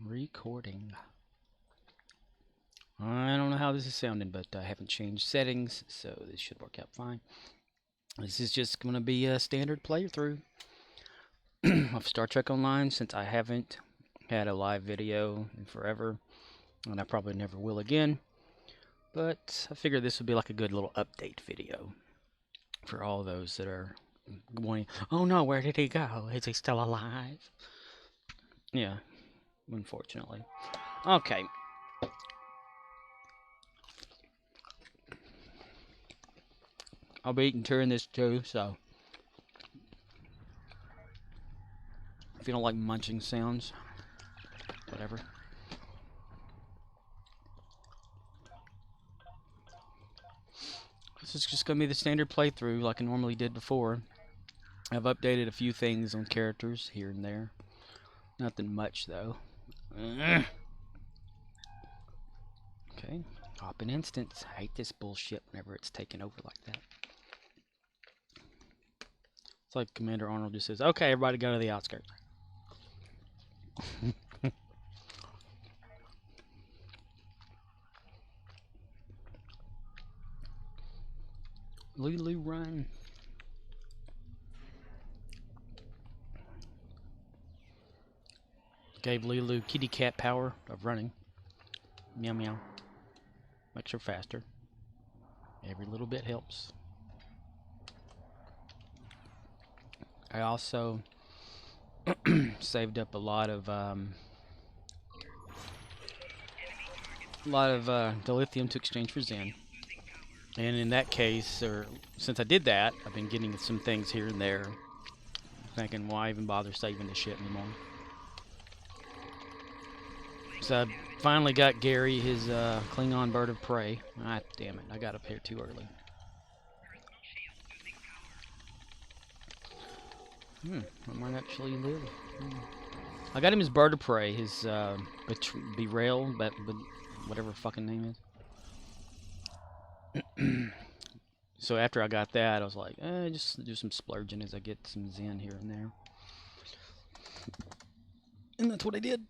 Recording. I don't know how this is sounding, but I haven't changed settings, so this should work out fine. This is just going to be a standard playthrough of Star Trek Online, since I haven't had a live video in forever, and I probably never will again. But I figured this would be like a good little update video for all those that are going, oh no, where did he go? Is he still alive? Yeah, unfortunately. Okay. I'll be eating during this too, so if you don't like munching sounds, whatever. This is just going to be the standard playthrough like I normally did before. I've updated a few things on characters here and there. Nothing much though. Okay, hop in instance. I hate this bullshit whenever it's taken over like that. It's like Commander Arnold just says, okay, everybody go to the outskirts. Lulu run. Gave Lulu kitty cat power of running. Meow meow. Makes her faster. Every little bit helps. I also saved up a lot of dilithium to exchange for Zen. And in that case, or since I did that, I've been getting some things here and there. Thinking, why even bother saving this shit anymore? So I finally got Gary his Klingon bird of prey. Ah, damn it! I got up here too early. I might actually live. I got him his bird of prey, his Berail, but whatever fucking name is. So after I got that, I was like, just do some splurging as I get some Zen here and there. And that's what I did.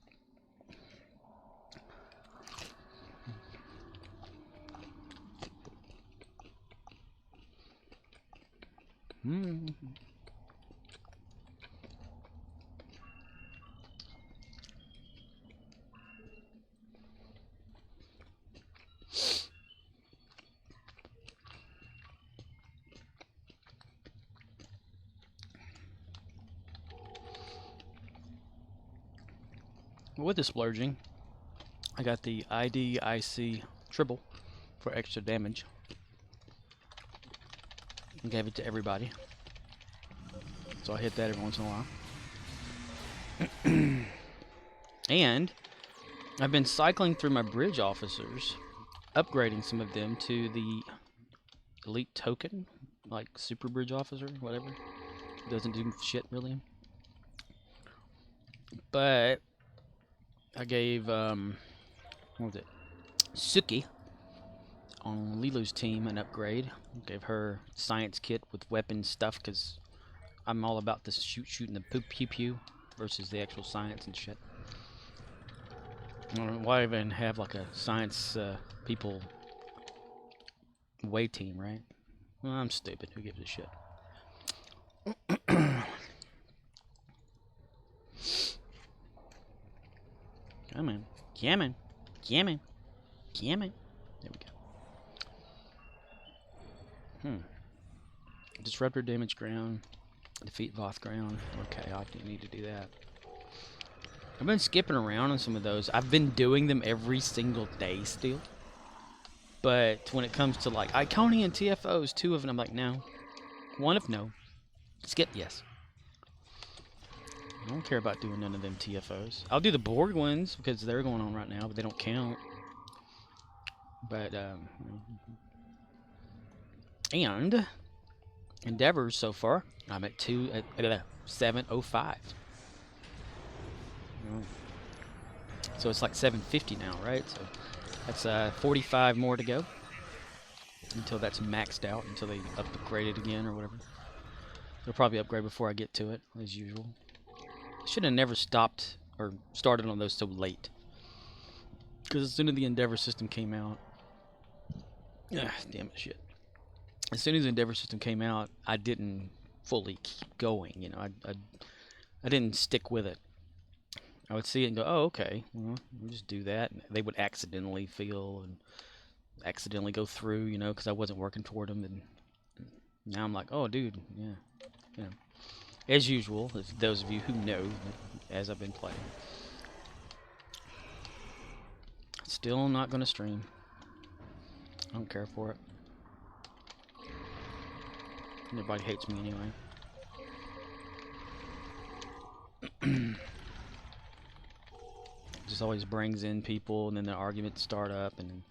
With the splurging, I got the IDIC triple for extra damage. And gave it to everybody. So I hit that every once in a while. And I've been cycling through my bridge officers, upgrading some of them to the elite token, like super bridge officer, whatever. Doesn't do shit really. But I gave what was it? Suki on Lilu's team an upgrade. Gave her science kit with weapon stuff because I'm all about the shooting the pew pew versus the actual science and shit. I don't know why even have like a science people way team, right? Well, I'm stupid. Who gives a shit? Come on. Come on. Come on. Come on. There we go. Disruptor damage ground. Defeat Voth ground. Okay, I need to do that. I've been skipping around on some of those. I've been doing them every single day still. But when it comes to like Iconian TFOs, 2 of them, I'm like, no. 1 of no. Skip, yes. I don't care about doing none of them TFOs. I'll do the Borg ones because they're going on right now, but they don't count. But, and endeavors so far, I'm at 705. So it's like 750 now, right? So that's 45 more to go until that's maxed out, until they upgrade it again or whatever. They'll probably upgrade before I get to it, as usual. I should have never stopped or started on those so late. Because as soon as the Endeavor system came out, damn it, shit. As soon as the Endeavor system came out, I didn't fully keep going. You know, I didn't stick with it. I would see it and go, oh, okay, well, we'll just do that. And they would accidentally fail and accidentally go through, you know, because I wasn't working toward them. And now I'm like, oh, dude, yeah, you know, as usual. Those of you who know, as I've been playing, still not gonna stream. I don't care for it. Everybody hates me anyway. Just always brings in people, and then the arguments start up, and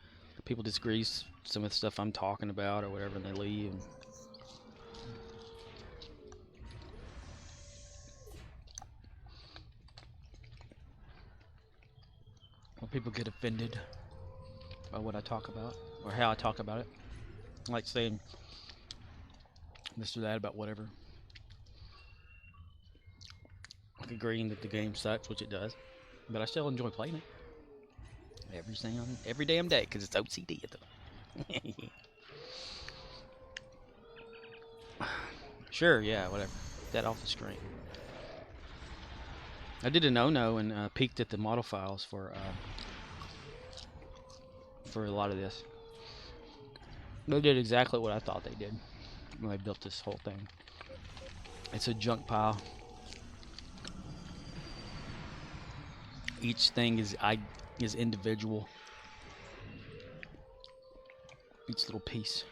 people disagree some of the stuff I'm talking about or whatever, and they leave. And well, people get offended by what I talk about or how I talk about it, like saying this or that about whatever. Like agreeing that the game sucks, which it does, but I still enjoy playing it every damn day because it's OCD. Sure, yeah, whatever. That off the screen. I did a no-no and peeked at the model files for a lot of this. They did exactly what I thought they did when they built this whole thing. It's a junk pile. Each thing is individual. Each little piece.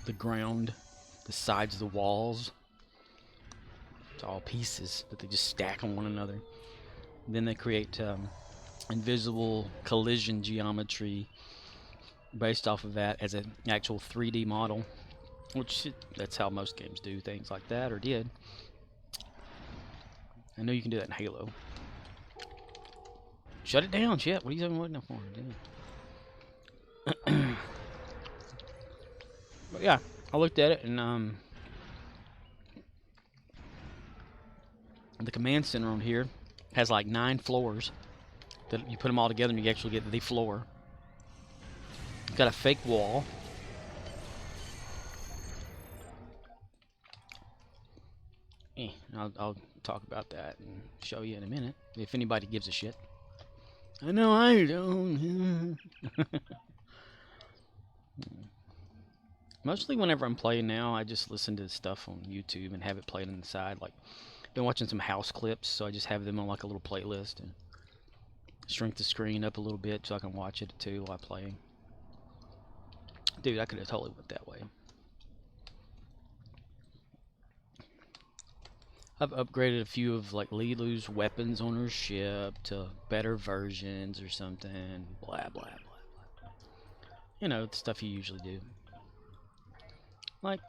The ground, the sides of the walls. It's all pieces that they just stack on one another. And then they create invisible collision geometry based off of that as an actual 3D model, which that's how most games do things like that, or did. I know you can do that in Halo. Shut it down, shit. What are you even waiting for? But yeah, I looked at it, and the command center on here has like 9 floors that you put them all together and you actually get the floor. It's got a fake wall. I'll talk about that and show you in a minute if anybody gives a shit. I know I don't. Mostly whenever I'm playing now, I just listen to stuff on YouTube and have it played on the side. Like, I've been watching some house clips, so I just have them on like a little playlist and shrink the screen up a little bit so I can watch it too while playing. Dude, I could have totally went that way. I've upgraded a few of like Lilu's weapons on her ship to better versions or something. Blah, blah, blah, blah. You know, the stuff you usually do. Like,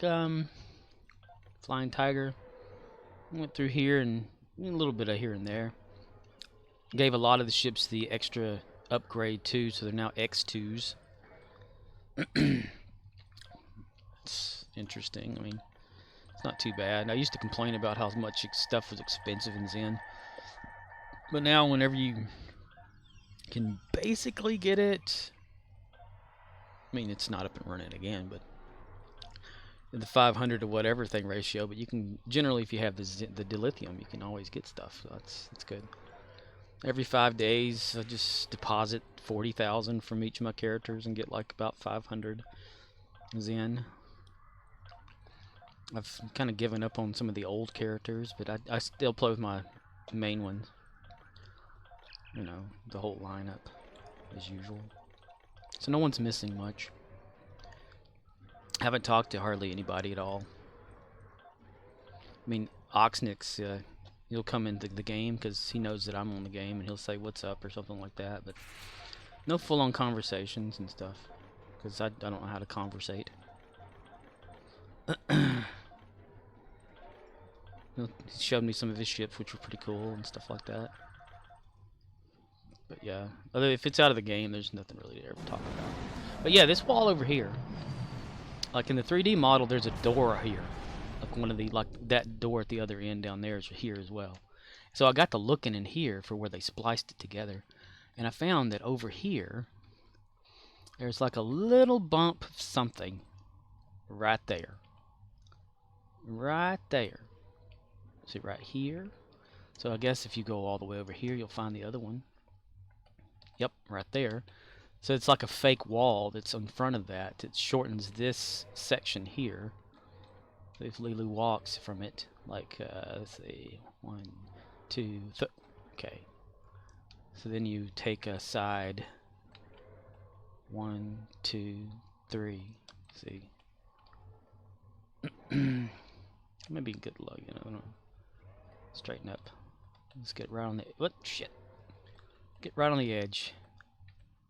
Flying Tiger. Went through here and a little bit of here and there. Gave a lot of the ships the extra upgrade too, so they're now X2s. It's interesting. I mean, it's not too bad. I used to complain about how much stuff was expensive in Zen, but now whenever you can basically get it, I mean, it's not up and running again, but the 500 to whatever thing ratio, but you can generally, if you have the dilithium, you can always get stuff. So that's good. Every 5 days, I just deposit 40,000 from each of my characters and get like about 500 Zen. I've kind of given up on some of the old characters, but I still play with my main ones. You know, the whole lineup as usual. So no one's missing much. Haven't talked to hardly anybody at all. I mean, Oxnix, he'll come into the game because he knows that I'm on the game, and he'll say what's up or something like that, but no full-on conversations and stuff because I don't know how to conversate. He showed me some of his ships, which were pretty cool and stuff like that. But yeah, if it's out of the game, there's nothing really to ever talk about. But yeah, this wall over here, like in the 3D model, there's a door here, like one of the that door at the other end down there is here as well. So I got to looking in here for where they spliced it together, and I found that over here there's like a little bump of something right there. Right there. See, right here. So I guess if you go all the way over here, you'll find the other one. Yep, right there. So it's like a fake wall that's in front of that. It shortens this section here. So if Lulu walks from it, like, let's see, 1, 2, okay. So then you take a side, 1, 2, 3. See. Maybe good luck, you know. Straighten up. Let's get right on the. What shit? Get right on the edge.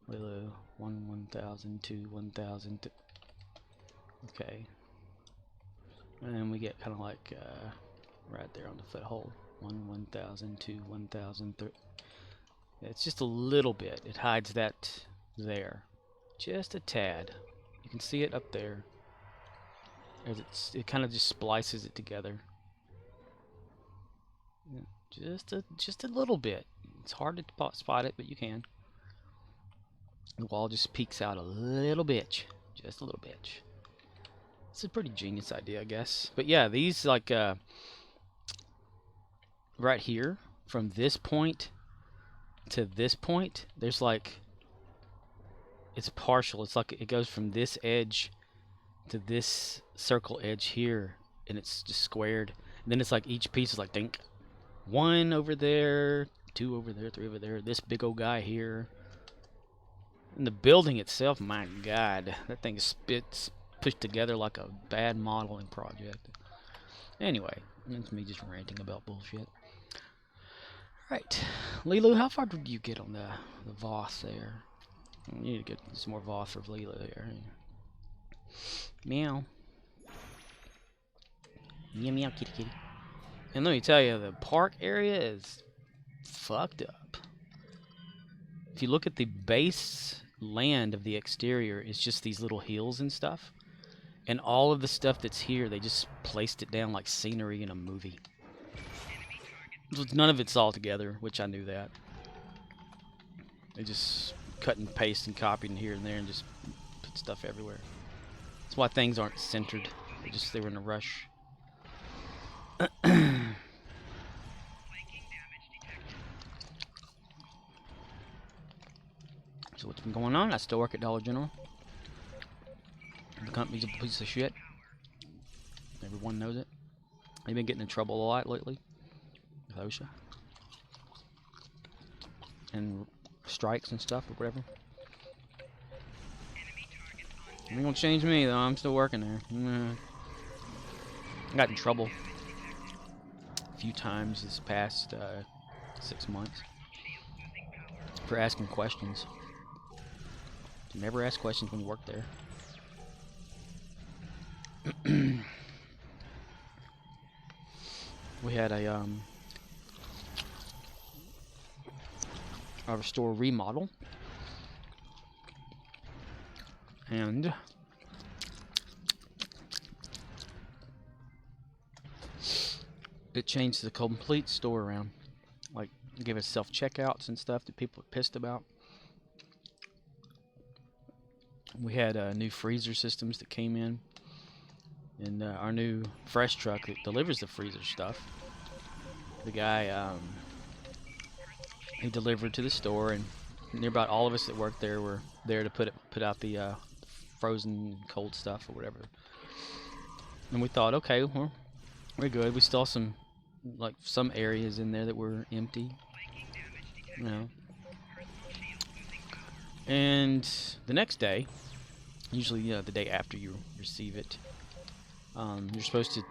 Lulu, 1,000, 2, 1,000. Okay. And then we get kind of like right there on the foothold. 1,000, 2, 1,000, 3. It's just a little bit. It hides that there. Just a tad. You can see it up there. It kind of just splices it together. Just a little bit. It's hard to spot it, but you can. The wall just peeks out a little bit. Just a little bit. It's a pretty genius idea, I guess. But yeah, these like right here, from this point to this point, there's like, it's partial. It's like it goes from this edge to this circle edge here, and it's just squared. And then it's like each piece is like, think, 1 over there, 2 over there, 3 over there, this big old guy here. And the building itself, my God, that thing spits pushed together like a bad modeling project. Anyway, that's me just ranting about bullshit. Right, Lilu, how far did you get on the Voth there? You need to get some more Voth for Lilu here. Meow. Meow meow kitty kitty. And let me tell you, the park area is fucked up. If you look at the base land of the exterior, it's just these little hills and stuff. And all of the stuff that's here, they just placed it down like scenery in a movie. None of it's all together, which I knew that. They just cut and paste and copied in here and there and just put stuff everywhere. That's why things aren't centered. They were in a rush. So what's been going on? I still work at Dollar General. The company's a piece of shit. Everyone knows it. They've been getting in trouble a lot lately. OSHA. And strikes and stuff or whatever. It ain't gonna change me though. I'm still working there. I got in trouble a few times this past 6 months for asking questions. You never ask questions when you work there. We had our store remodel, and it changed the complete store around. Like, it gave us self-checkouts and stuff that people were pissed about. We had new freezer systems that came in, and our new fresh truck that delivers the freezer stuff. The guy, he delivered to the store, and near about all of us that worked there were there to put out the frozen cold stuff or whatever. And we thought, okay, well, we're good. We still saw some areas in there that were empty, you know. And the next day, usually the day after you receive it, you're supposed to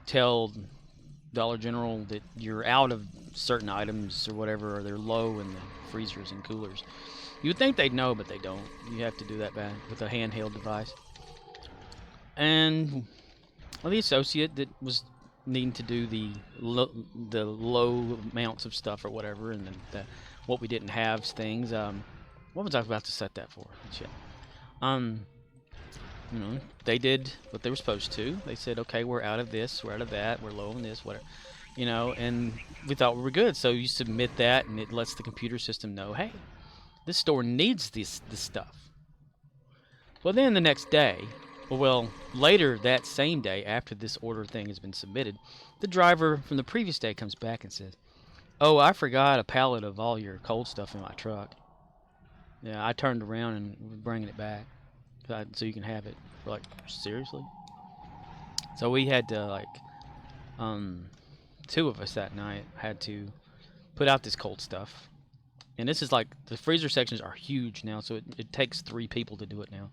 tell Dollar General that you're out of certain items or whatever, or they're low in the freezers and coolers. You would think they'd know, but they don't. You have to do that with a handheld device. And the associate that was needing to do the low amounts of stuff or whatever, and what we didn't have things. What was I about to set that for? Shit. You know, they did what they were supposed to. They said, okay, we're out of this, we're out of that, we're low on this, whatever. you know, and we thought we were good. So you submit that, and it lets the computer system know, hey, this store needs this stuff. Well, then the next day, well, later that same day, after this order thing has been submitted, the driver from the previous day comes back and says, "Oh, I forgot a pallet of all your cold stuff in my truck. Yeah, I turned around and was bringing it back so you can have it." We're like, seriously? So we had to um, two of us that night had to put out this cold stuff. And this is like, the freezer sections are huge now, so it takes 3 people to do it now.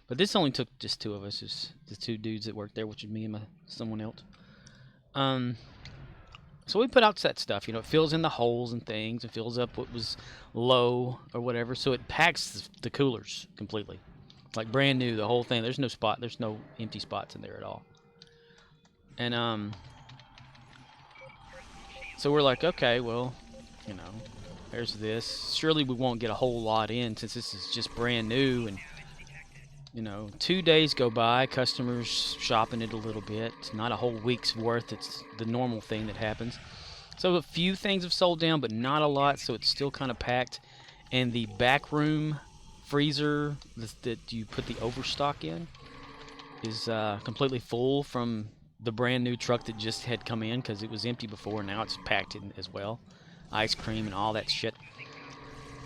But this only took just 2 of us, just the 2 dudes that worked there, which is me and someone else. So we put out that stuff, you know, it fills in the holes and things, and fills up what was low or whatever, so it packs the coolers completely. Like brand new, the whole thing. There's no empty spots in there at all. And so we're like, okay, well, you know, there's this. Surely we won't get a whole lot in since this is just brand new. And you know, 2 days go by, customers shopping it a little bit. It's not a whole week's worth. It's the normal thing that happens. So a few things have sold down, but not a lot. So it's still kind of packed. And the back room freezer that you put the overstock in is completely full from the brand new truck that just had come in, because it was empty before. Now it's packed in as well, ice cream and all that shit.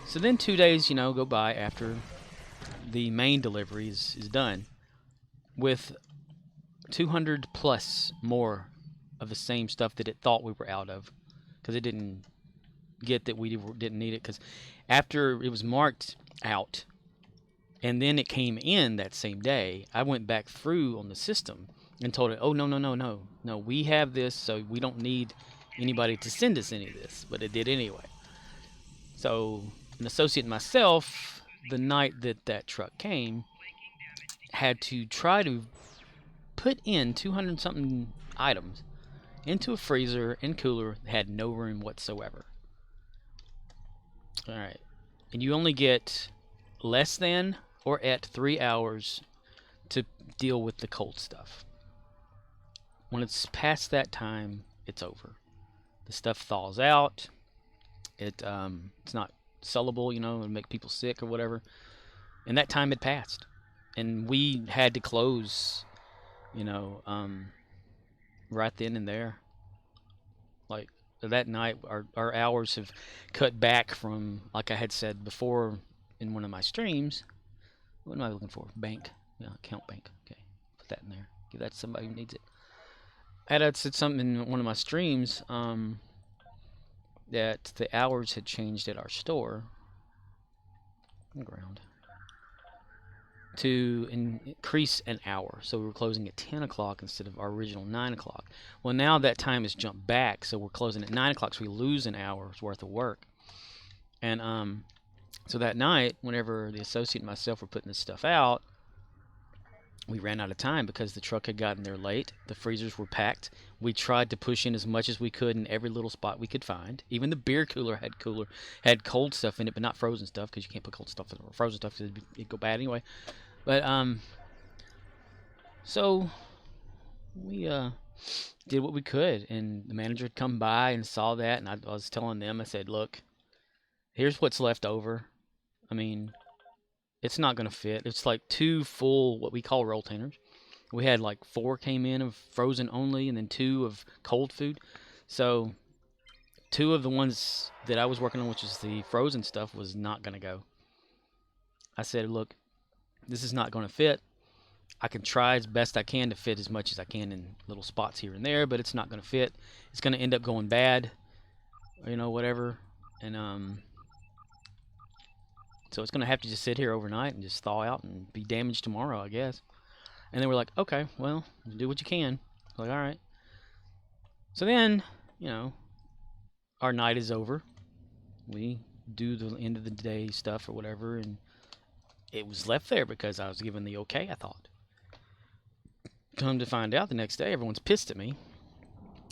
So then 2 days, you know, go by after the main delivery is done, with 200 plus more of the same stuff that it thought we were out of, because it didn't get that we didn't need it, because after it was marked out and then it came in that same day, I went back through on the system and told it, oh, no, we have this, so we don't need anybody to send us any of this. But it did anyway. So an associate and myself, the night that truck came, had to try to put in 200 something items into a freezer and cooler that had no room whatsoever. All right. And you only get less than or at 3 hours to deal with the cold stuff. When it's past that time, it's over. The stuff thaws out. It's not sellable, you know, and make people sick or whatever. And that time had passed, and we had to close, you know, right then and there. Like that night, our hours have cut back from, like I had said before in one of my streams. What am I looking for? Bank. Yeah, account bank. Okay, put that in there. Give that to somebody who needs it. I had said something in one of my streams that the hours had changed at our store. Ground. To increase an hour. So we were closing at 10 o'clock instead of our original 9 o'clock. Well, now that time has jumped back, so we're closing at 9 o'clock, so we lose an hour's worth of work. And so that night, whenever the associate and myself were putting this stuff out, we ran out of time because the truck had gotten there late. The freezers were packed. We tried to push in as much as we could in every little spot we could find. Even the beer cooler had cold stuff in it, but not frozen stuff, because you can't put cold stuff in it. Frozen stuff, because it'd go bad anyway. But so we did what we could, and the manager had come by and saw that, and I was telling them, I said, look, here's what's left over. I mean, it's not going to fit. It's like 2 full, what we call roll containers. We had like 4 came in of frozen only, and then 2 of cold food. So 2 of the ones that I was working on, which is the frozen stuff, was not going to go. I said, look, this is not going to fit. I can try as best I can to fit as much as I can in little spots here and there, but it's not going to fit. It's going to end up going bad, you know, whatever. And so it's going to have to just sit here overnight and just thaw out and be damaged tomorrow, I guess. And then we're like, okay, well, do what you can. Like, all right. So then, you know, our night is over. We do the end of the day stuff or whatever, and it was left there because I was given the okay, I thought. Come to find out the next day, everyone's pissed at me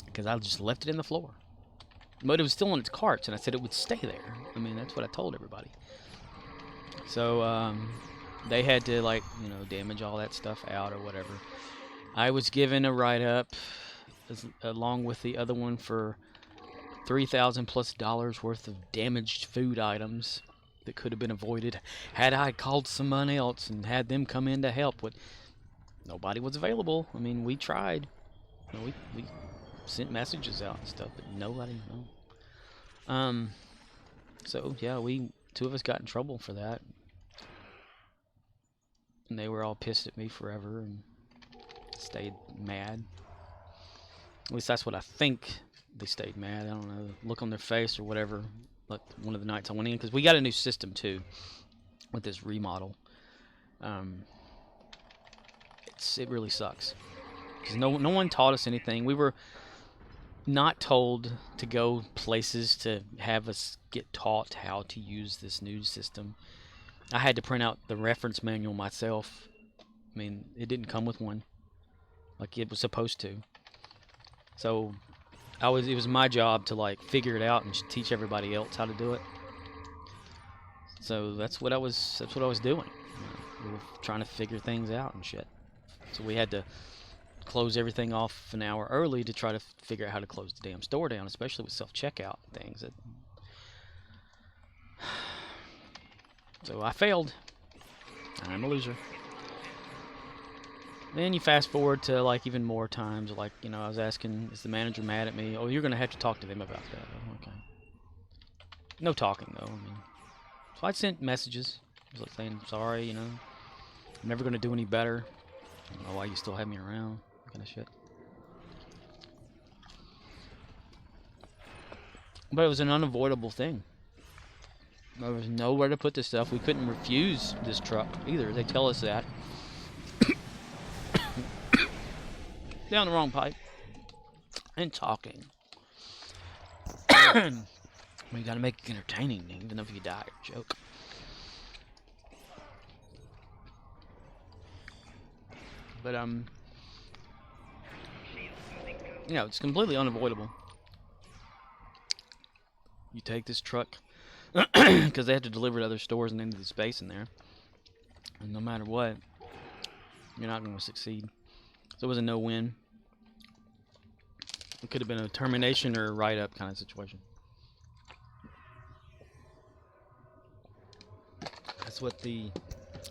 because I just left it in the floor. But it was still in its carts, and I said it would stay there. I mean, that's what I told everybody. So they had to, like, you know, damage all that stuff out or whatever. I was given a write-up along with the other one for $3,000+ worth of damaged food items that could have been avoided had I called someone else and had them come in to help. But nobody was available. I mean, we tried. You know, we sent messages out and stuff, but nobody. No. So yeah, two of us got in trouble for that, and they were all pissed at me forever and stayed mad. At least that's what I think. They stayed mad. I don't know, look on their face or whatever. Like one of the nights I went in, because we got a new system too with this remodel. It really sucks because no one taught us anything. We were not told to go places to have us get taught how to use this new system. I had to print out the reference manual myself. I mean, it didn't come with one like it was supposed to. So it was my job to like figure it out and teach everybody else how to do it. So that's what I was doing. We were trying to figure things out and shit. So we had to close everything off an hour early to try to figure out how to close the damn store down, especially with self-checkout things. So I failed. I'm a loser. Then you fast forward to like even more times, like, you know, I was asking, is the manager mad at me? Oh, you're gonna have to talk to them about that. Oh, okay. No talking though. I mean, so I sent messages. I was like saying, sorry, you know, I'm never gonna do any better. I don't know why you still have me around, that kind of shit. But it was an unavoidable thing. There was nowhere to put this stuff. We couldn't refuse this truck either. They tell us that. Down the wrong pipe. And talking. We gotta make it entertaining, even if you die or joke. But you know, it's completely unavoidable. You take this truck because they have to deliver to other stores and into the space in there, and no matter what, you're not going to succeed. So it was a no-win. It could have been a termination or a write-up kind of situation. That's what the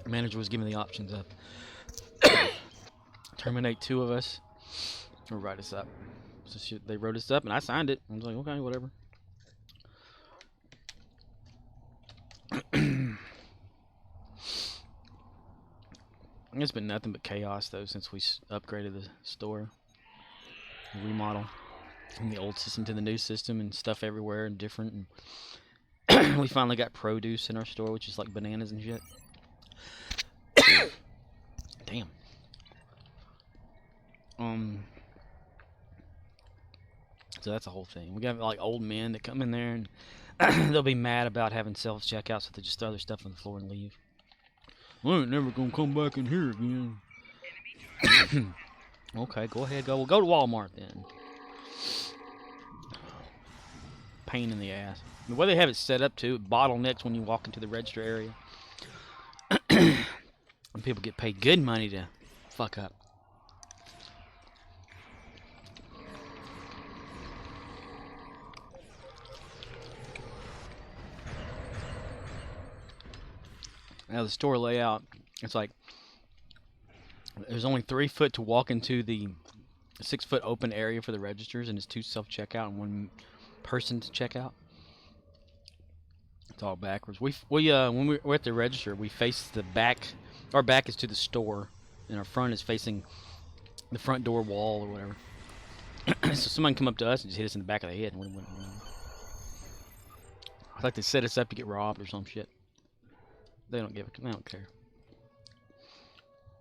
manager was giving the options of. Terminate 2 of us or write us up. So they wrote us up and I signed it. I was like, okay, whatever. It's been nothing but chaos though since we upgraded the store, the remodel, from the old system to the new system, and stuff everywhere and different. And we finally got produce in our store, which is like bananas and shit. Damn. So that's a whole thing. We got like old men that come in there and they'll be mad about having self-checkout, so they just throw their stuff on the floor and leave. I ain't never gonna come back in here again. Okay, go ahead, go. We'll go to Walmart then. Pain in the ass. The way they have it set up too, it bottlenecks when you walk into the register area. And people get paid good money to fuck up. Now the store layout, it's like there's only 3 foot to walk into the 6 foot open area for the registers, and it's 2 self-checkout and 1 person to check out. It's all backwards. When we're at the register, we face the back. Our back is to the store, and our front is facing the front door wall or whatever. So someone come up to us and just hit us in the back of the head. And it's like they set us up to get robbed or some shit. They don't care.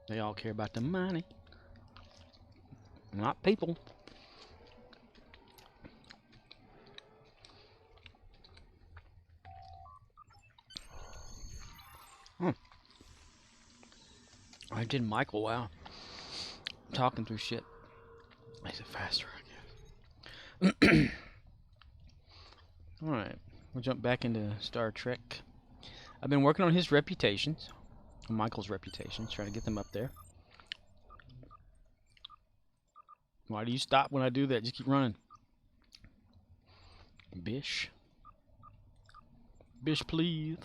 They all care about the money, not people. I did Michael, wow. I'm talking through shit. Makes it faster, I guess. Alright, we'll jump back into Star Trek. I've been working on his reputations, Michael's reputations, trying to get them up there. Why do you stop when I do that? Just keep running. Bish. Bish, please.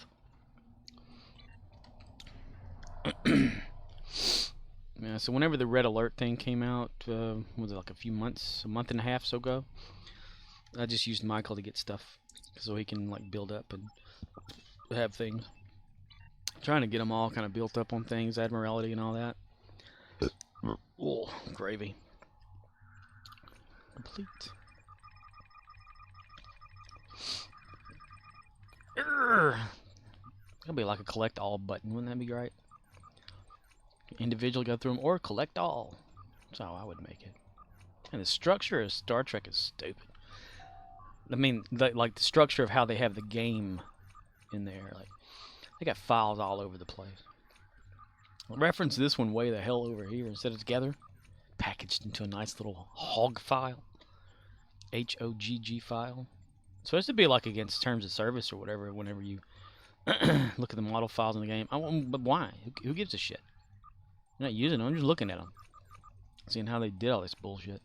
Yeah, so whenever the red alert thing came out, was it like a month and a half so ago? I just used Michael to get stuff so he can like build up and have things. Trying to get them all kind of built up on things, Admiralty and all that. Oh, gravy. Complete. That'll be like a collect all button, wouldn't that be great? Individually go through them or collect all. That's how I would make it. And the structure of Star Trek is stupid. I mean, like the structure of how they have the game in there, like they got files all over the place. I'll reference this one way the hell over here instead of together, packaged into a nice little hog file, HOGG file. It's supposed to be like against terms of service or whatever. Whenever you look at the model files in the game, but why? Who gives a shit? I'm not using them. I'm just looking at them, seeing how they did all this bullshit.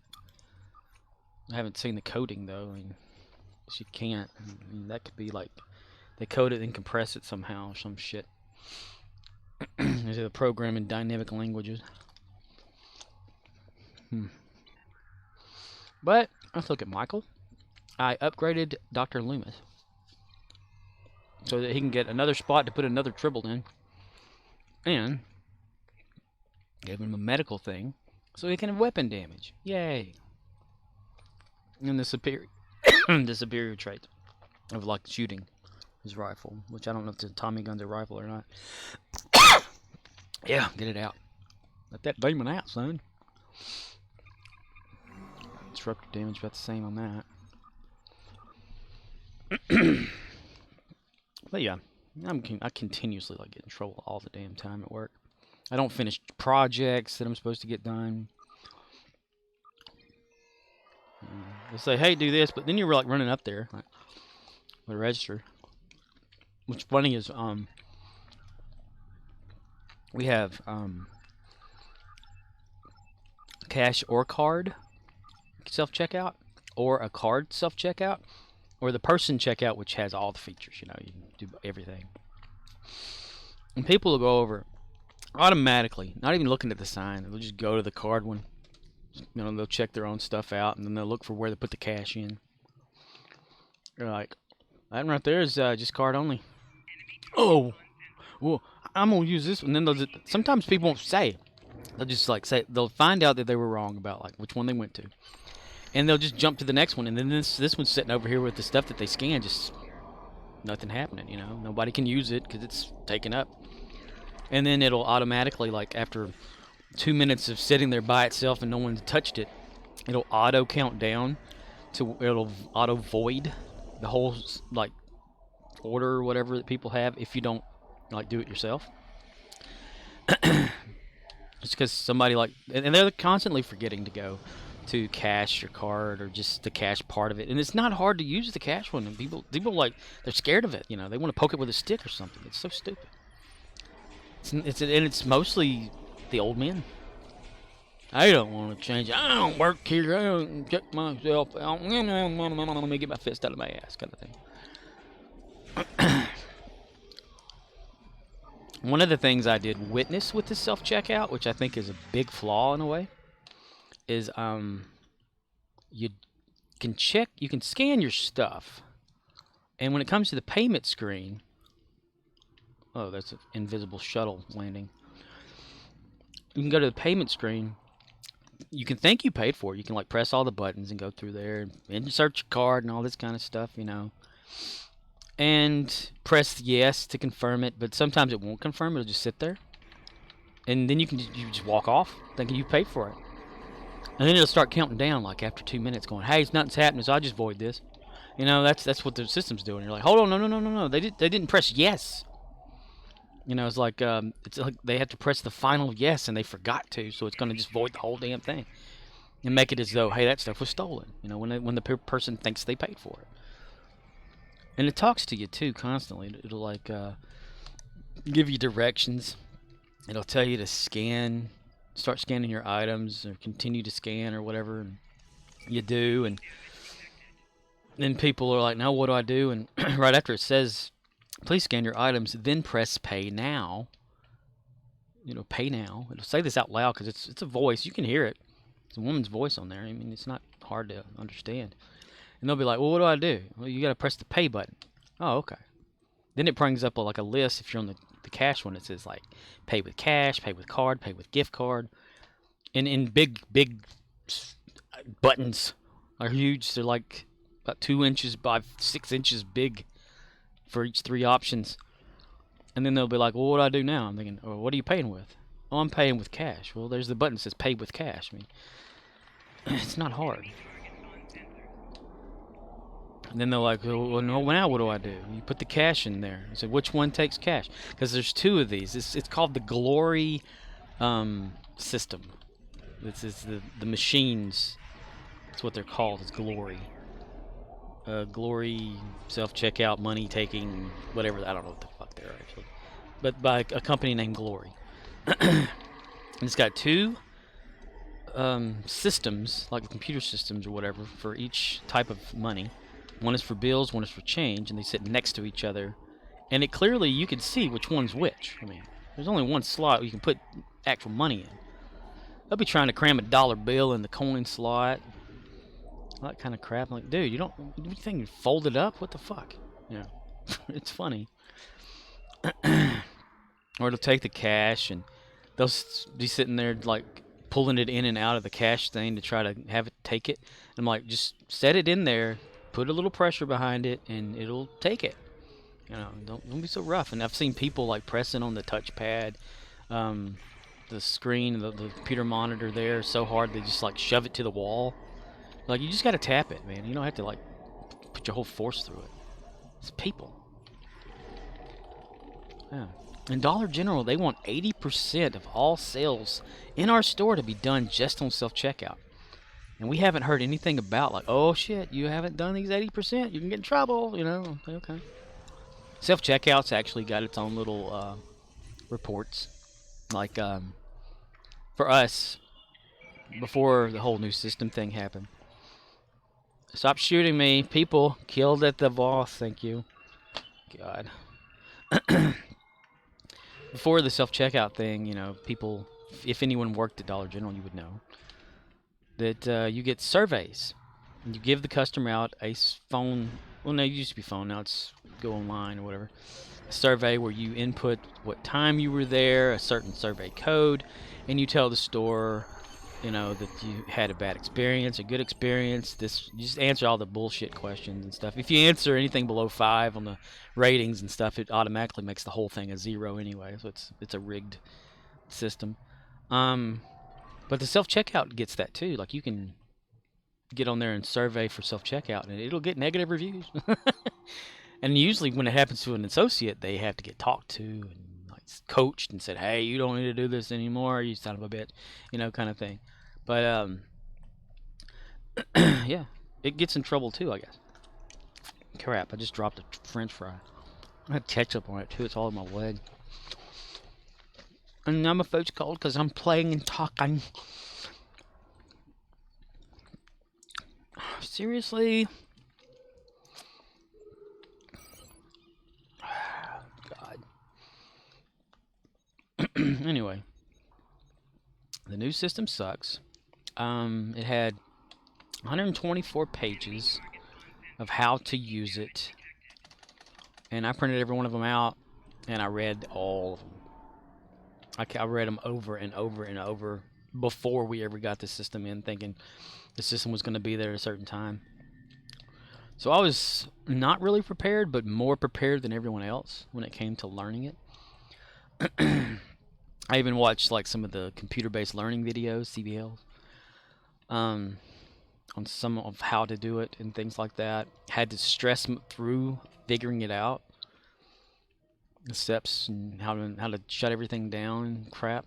I haven't seen the coding though. I mean, you can't. I mean, that could be like they code it and compress it somehow or some shit. There's a program in dynamic languages. But let's look at Michael. I upgraded Dr. Loomis so that he can get another spot to put another tribble in, and gave him a medical thing so he can have weapon damage. Yay! And the superior, the superior trait of like shooting his rifle, which I don't know if the Tommy gun's a rifle or not. Yeah, get it out. Let that demon out, son. Disruptive damage about the same on that. But yeah, I continuously like get in trouble all the damn time at work. I don't finish projects that I'm supposed to get done. They say, hey, do this, but then you're like running up there, like, with a register. What's funny is, we have, cash or card self-checkout, or a card self-checkout, or the person checkout, which has all the features, you know, you can do everything. And people will go over automatically, not even looking at the sign. They'll just go to the card one. You know, they'll check their own stuff out, and then they'll look for where to put the cash in. They're like, that one right there is just card only. Oh, well, I'm gonna use this one. And then they'll just, sometimes people won't say. They'll just like say, they'll find out that they were wrong about like which one they went to, and they'll just jump to the next one. And then this one's sitting over here with the stuff that they scanned, just nothing happening. You know, nobody can use it because it's taken up. And then it'll automatically, like after 2 minutes of sitting there by itself and no one's touched it, it'll auto count down to, it'll auto void the whole like order or whatever that people have if you don't like do it yourself. Just because somebody like, and they're constantly forgetting to go to cash your card or just the cash part of it, and it's not hard to use the cash one. And people like, they're scared of it. You know, they want to poke it with a stick or something. It's so stupid. It's mostly the old men. I don't want to change it. I don't work here. I don't check myself out. Let me get my fist out of my ass, kind of thing. One of the things I did witness with the self-checkout, which I think is a big flaw in a way, is you can scan your stuff, and when it comes to the payment screen, oh, that's an invisible shuttle landing. You can go to the payment screen. You can think you paid for it. You can like press all the buttons and go through there and insert your card and all this kind of stuff, you know. And press yes to confirm it, but sometimes it won't confirm. It'll just sit there, and then you just walk off thinking you paid for it, and then it'll start counting down like after 2 minutes, going, "Hey, nothing's happening, so I just void this." You know, that's what the system's doing. You're like, "Hold on, no. They didn't press yes." You know, it's like they have to press the final yes, and they forgot to, so it's going to just void the whole damn thing and make it as though, hey, that stuff was stolen. You know, when the person thinks they paid for it. And it talks to you too constantly. It'll like give you directions. It'll tell you to scan start scanning your items or continue to scan or whatever, and you do, and then people are like, "No, what do I do?" And right after it says, "Please scan your items, then press pay now." Pay now. It'll say this out loud because it's a voice. You can hear it. It's a woman's voice on there. I mean, it's not hard to understand. And they'll be like, "Well, what do I do?" Well, you got to press the pay button. Oh, okay. Then it brings up like a list. If you're on the cash one, it says like pay with cash, pay with card, pay with gift card, and in big buttons are huge. They're like about 2 inches by 6 inches big for each three options. And then they'll be like, "Well, what do I do now?" I'm thinking, "Oh, what are you paying with?" "Oh, I'm paying with cash." Well, there's the button that says pay with cash. I mean, it's not hard. And then they're like, "Well, no, now what do I do?" You put the cash in there. I said, "Which one takes cash?" Because there's two of these. It's called the Glory system. This is the machines. That's what they're called. It's Glory. Glory self-checkout, money taking, whatever. I don't know what the fuck they are actually. But by a company named Glory. It's got two systems, like computer systems or whatever, for each type of money. One is for bills, one is for change, and they sit next to each other. And it clearly, you can see which one's which. I mean, there's only one slot you can put actual money in. They'll be trying to cram a dollar bill in the coin slot. All that kind of crap. I'm like, dude, you think you fold it up? What the fuck? It's funny. Or they'll take the cash and they'll be sitting there like pulling it in and out of the cash thing to try to have it take it. And I'm like, just set it in there, put a little pressure behind it, and it'll take it. Don't be so rough. And I've seen people like pressing on the touchpad, the screen, the computer monitor there so hard they just like shove it to the wall. Like, you just gotta tap it, man. You don't have to like put your whole force through it. It's people. Yeah. In Dollar General, they want 80% of all sales in our store to be done just on self-checkout. And we haven't heard anything about like, "Oh shit, you haven't done these 80%, you can get in trouble," Okay. Self-checkout's actually got its own little reports. Like, for us, before the whole new system thing happened. Stop shooting me. People killed at the boss, thank you. God. Before the self-checkout thing, people, if anyone worked at Dollar General, you would know that you get surveys. And you give the customer out a phone. Well, no, it used to be phone. Now it's go online or whatever. A survey where you input what time you were there, a certain survey code, and you tell the store, that you had a bad experience, a good experience. You just answer all the bullshit questions and stuff. If you answer anything below 5 on the ratings and stuff, it automatically makes the whole thing a 0 anyway. So it's a rigged system. But the self-checkout gets that too. Like, you can get on there and survey for self-checkout, and it'll get negative reviews. And usually when it happens to an associate, they have to get talked to and like coached and said, "Hey, you don't need to do this anymore, you son of a bitch," kind of thing. But yeah, it gets in trouble too, I guess. Crap, I just dropped a French fry. I had ketchup on it too. It's all in my leg. And now my throat's cold because I'm playing and talking. Seriously? God. Anyway, the new system sucks. It had 124 pages of how to use it, and I printed every one of them out, and I read all of them. I read them over and over and over before we ever got the system in, thinking the system was going to be there at a certain time. So I was not really prepared, but more prepared than everyone else when it came to learning it. I even watched like some of the computer-based learning videos, CBLs, on some of how to do it and things like that. Had to stress through figuring it out, the steps and how to shut everything down and crap.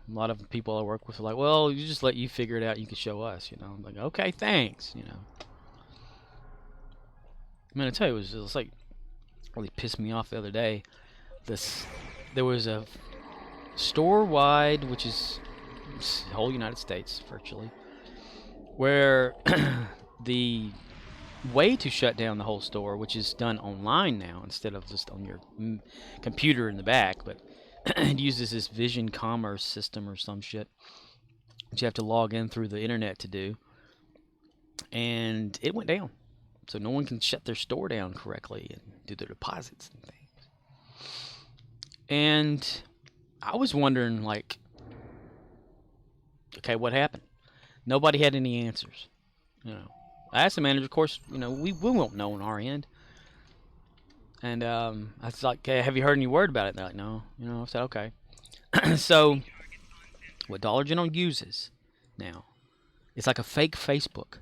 A lot of people I work with are like, "Well, you just let you figure it out. You can show us." I'm like, "Okay, thanks." I mean, I tell you, it was like really pissed me off the other day. There was a store-wide, which is the whole United States virtually, where the way to shut down the whole store, which is done online now instead of just on your computer in the back, but it uses this Vision Commerce system or some shit that you have to log in through the internet to do, and it went down. So no one can shut their store down correctly and do their deposits and things. And I was wondering, like, okay, what happened? Nobody had any answers. You know, I asked the manager, of course, you know, we won't know on our end. And I was like, hey, have you heard any word about it? They're like, no. You know, I said, okay. So what Dollar General uses now, it's like a fake Facebook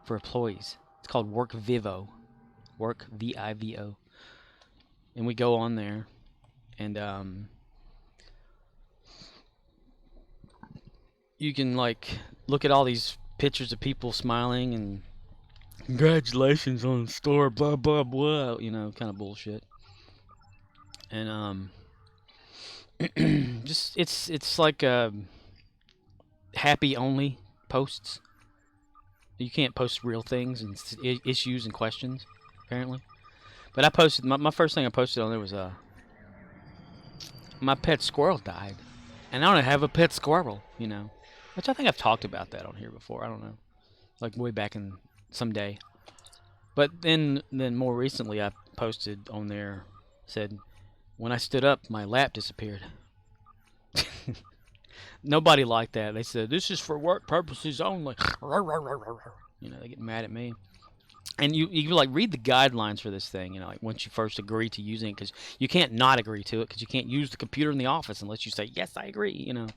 for employees. It's called Work Vivo. Work VIVO. And we go on there, and you can, like, look at all these pictures of people smiling and congratulations on the store, blah blah blah, you know, kind of bullshit. And just it's like happy only posts. You can't post real things and issues and questions, apparently. But I posted my first thing I posted on there was my pet squirrel died, and I don't have a pet squirrel, you know, which I think I've talked about that on here before. I don't know, like way back in some day. But then more recently, I posted on there, said, when I stood up, my lap disappeared. Nobody liked that. They said, this is for work purposes only. You know, they get mad at me. And you like read the guidelines for this thing, you know, like once you first agree to using it, because you can't not agree to it, because you can't use the computer in the office unless you say, yes, I agree, you know.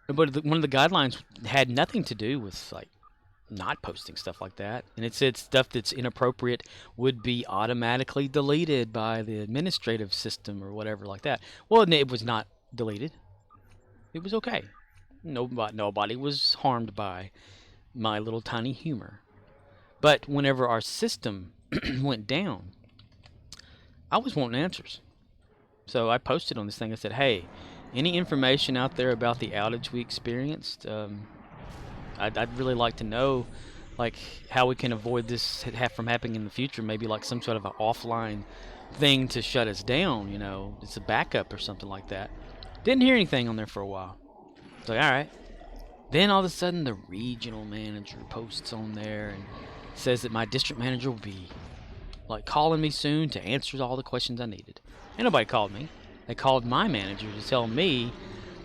But one of the guidelines had nothing to do with, like, not posting stuff like that. And it said stuff that's inappropriate would be automatically deleted by the administrative system or whatever like that. Well, it was not deleted. It was okay. Nobody was harmed by my little tiny humor. But whenever our system went down, I was wanting answers. So I posted on this thing. I said, hey, any information out there about the outage we experienced? I'd really like to know, like, how we can avoid this from happening in the future. Maybe like some sort of an offline thing to shut us down, you know. It's a backup or something like that. Didn't hear anything on there for a while. It's like, all right. Then all of a sudden the regional manager posts on there and says that my district manager will be, like, calling me soon to answer all the questions I needed. And nobody called me. They called my manager to tell me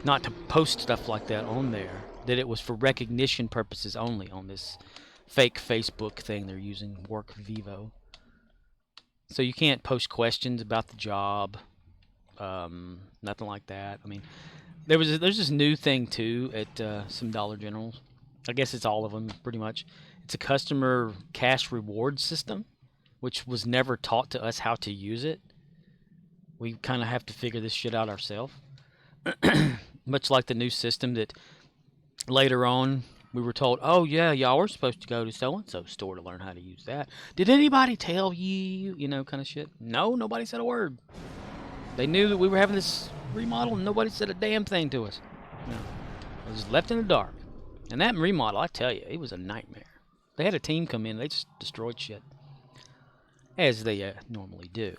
not to post stuff like that on there, that it was for recognition purposes only on this fake Facebook thing they're using, Work Vivo. So you can't post questions about the job, nothing like that. I mean, there's this new thing too at some Dollar Generals. I guess it's all of them pretty much. It's a customer cash reward system, which was never taught to us how to use it. We kind of have to figure this shit out ourselves. Much like the new system that later on we were told, oh yeah, y'all were supposed to go to so-and-so store to learn how to use that. Did anybody tell you, you know, kind of shit? No, nobody said a word. They knew that we were having this remodel and nobody said a damn thing to us. You know, I was left in the dark. And that remodel, I tell you, it was a nightmare. They had a team come in, they just destroyed shit. As they normally do.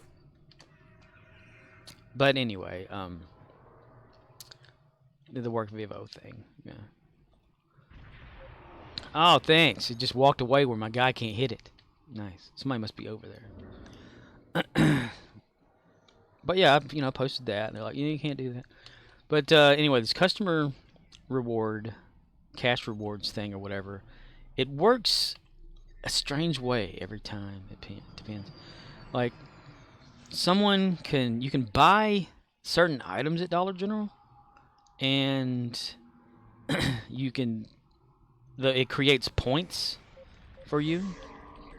But anyway, the Work Vivo thing, yeah. Oh, thanks. It just walked away where my guy can't hit it. Nice. Somebody must be over there. But yeah, I, you know, posted that. And they're like, yeah, you can't do that. But anyway, this customer reward, cash rewards thing or whatever, it works a strange way every time. It depends. Like, you can buy certain items at Dollar General, and it creates points for you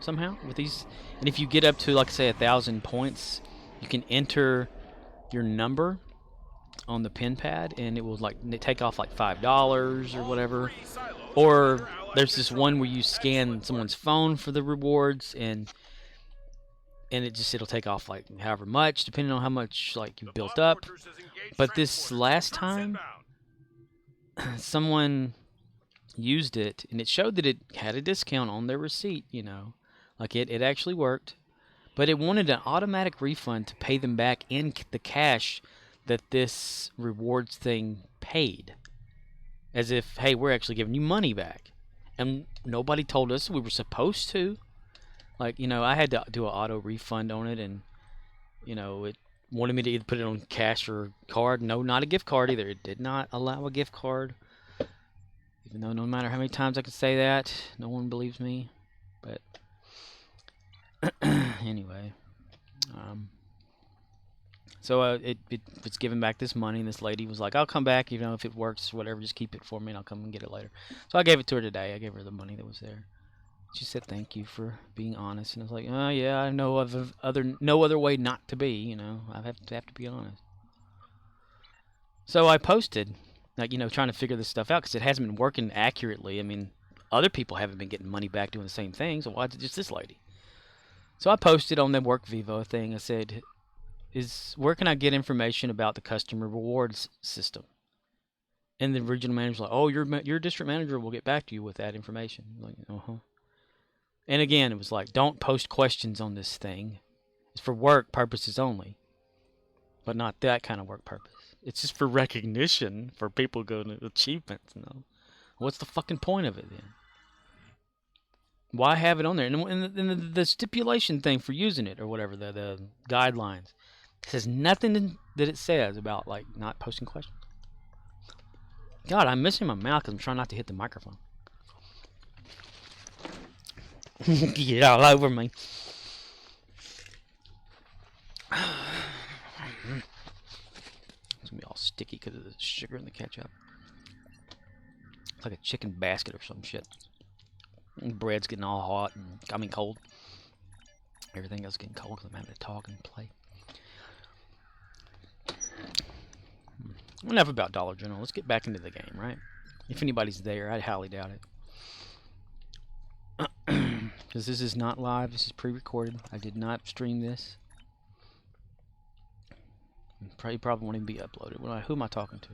somehow with these. And if you get up to, like, say, 1,000 points, you can enter your number on the pin pad, and it will, like, take off like $5 or whatever. Or there's this one where you scan someone's phone for the rewards, and and it'll take off like however much, depending on how much like you built up. But this last time, someone used it, and it showed that it had a discount on their receipt. You know, like it actually worked, but it wanted an automatic refund to pay them back in the cash that this rewards thing paid, as if, hey, we're actually giving you money back, and nobody told us we were supposed to. Like, you know, I had to do an auto refund on it, and, you know, it wanted me to either put it on cash or card. No, not a gift card either. It did not allow a gift card. Even though no matter how many times I could say that, no one believes me. But, anyway. So it was giving back this money, and this lady was like, I'll come back, you know, if it works, whatever, just keep it for me, and I'll come and get it later. So I gave it to her today. I gave her the money that was there. She said thank you for being honest, and I was like, oh yeah, I know no other way not to be, you know. I have to be honest. So I posted, like, you know, trying to figure this stuff out because it hasn't been working accurately. I mean, other people haven't been getting money back doing the same thing, so why is it just this lady? So I posted on the Work Vivo thing. I said, where can I get information about the customer rewards system? And the regional manager's like, oh, your district manager will get back to you with that information. I'm like, uh-huh. And again, it was like, don't post questions on this thing. It's for work purposes only. But not that kind of work purpose. It's just for recognition, for people going to achievements. You know? What's the fucking point of it then? Why have it on there? And the stipulation thing for using it, or whatever, the guidelines, says nothing that it says about, like, not posting questions. God, I'm missing my mouth because I'm trying not to hit the microphone. Get all over me. It's gonna be all sticky because of the sugar in the ketchup. It's like a chicken basket or some shit. And bread's getting all hot and cold. Everything else is getting cold because I'm having to talk and play. Enough about Dollar General. Let's get back into the game, right? If anybody's there, I highly doubt it. Because this is not live, this is pre-recorded. I did not stream this. Probably won't even be uploaded. Who am I talking to?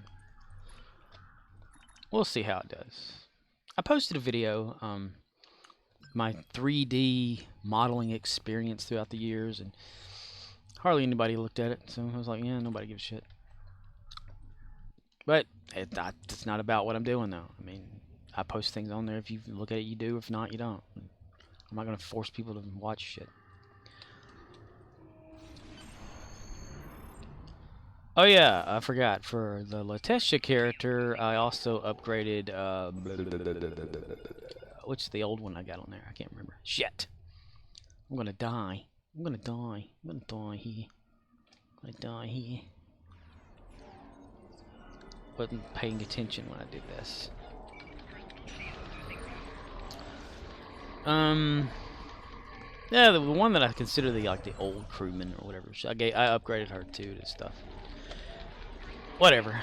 We'll see how it does. I posted a video, my 3D modeling experience throughout the years, and hardly anybody looked at it, so I was like, yeah, nobody gives a shit. But it's not about what I'm doing, though. I mean, I post things on there. If you look at it, you do. If not, you don't. I'm not going to force people to watch shit. Oh yeah, I forgot. For the Latesha character, I also upgraded, what's the old one I got on there? I can't remember. Shit. I'm going to die. I'm going to die. I'm going to die here. I'm going to die here. Wasn't paying attention when I did this. Yeah, the one that I consider the old crewman or whatever. I upgraded her too to stuff. Whatever.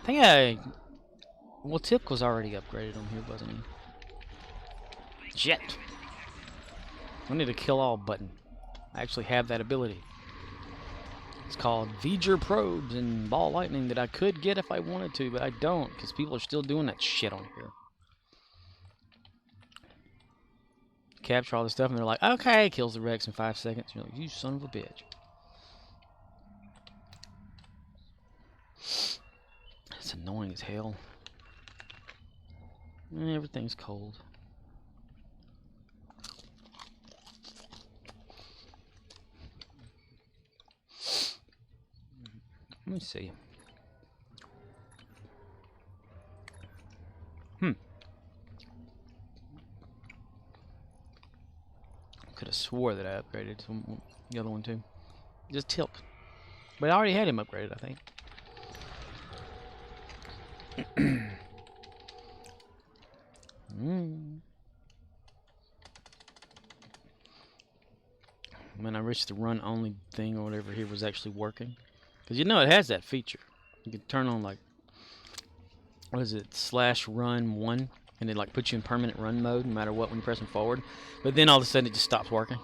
I think well, Tip was already upgraded on here, wasn't he? Shit. I need a kill all button. I actually have that ability. It's called V'ger probes and ball lightning that I could get if I wanted to, but I don't because people are still doing that shit on here. Capture all this stuff, and they're like, okay, kills the Rex in 5 seconds. You're like, you son of a bitch. It's annoying as hell. Everything's cold. Let me see. Could have swore that I upgraded the other one too. Just Tilt. But I already had him upgraded, I think. Man, I wish the run only thing or whatever here was actually working. Because you know it has that feature. You can turn on what is it, /run1, and it puts you in permanent run mode no matter what when you're pressing forward. But then all of a sudden it just stops working.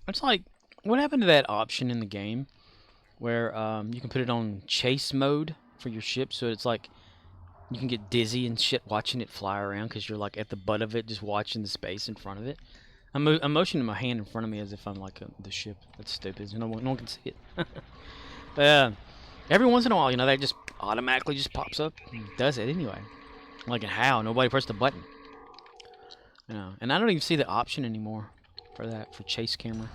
It's like, what happened to that option in the game where you can put it on chase mode for your ship, so it's like you can get dizzy and shit watching it fly around because you're like at the butt of it, just watching the space in front of it. I'm motioning my hand in front of me as if I'm like the ship. That's stupid. No one can see it. But every once in a while, that just automatically just pops up and does it anyway. Like, how? Nobody pressed the button. And I don't even see the option anymore for that, for chase camera.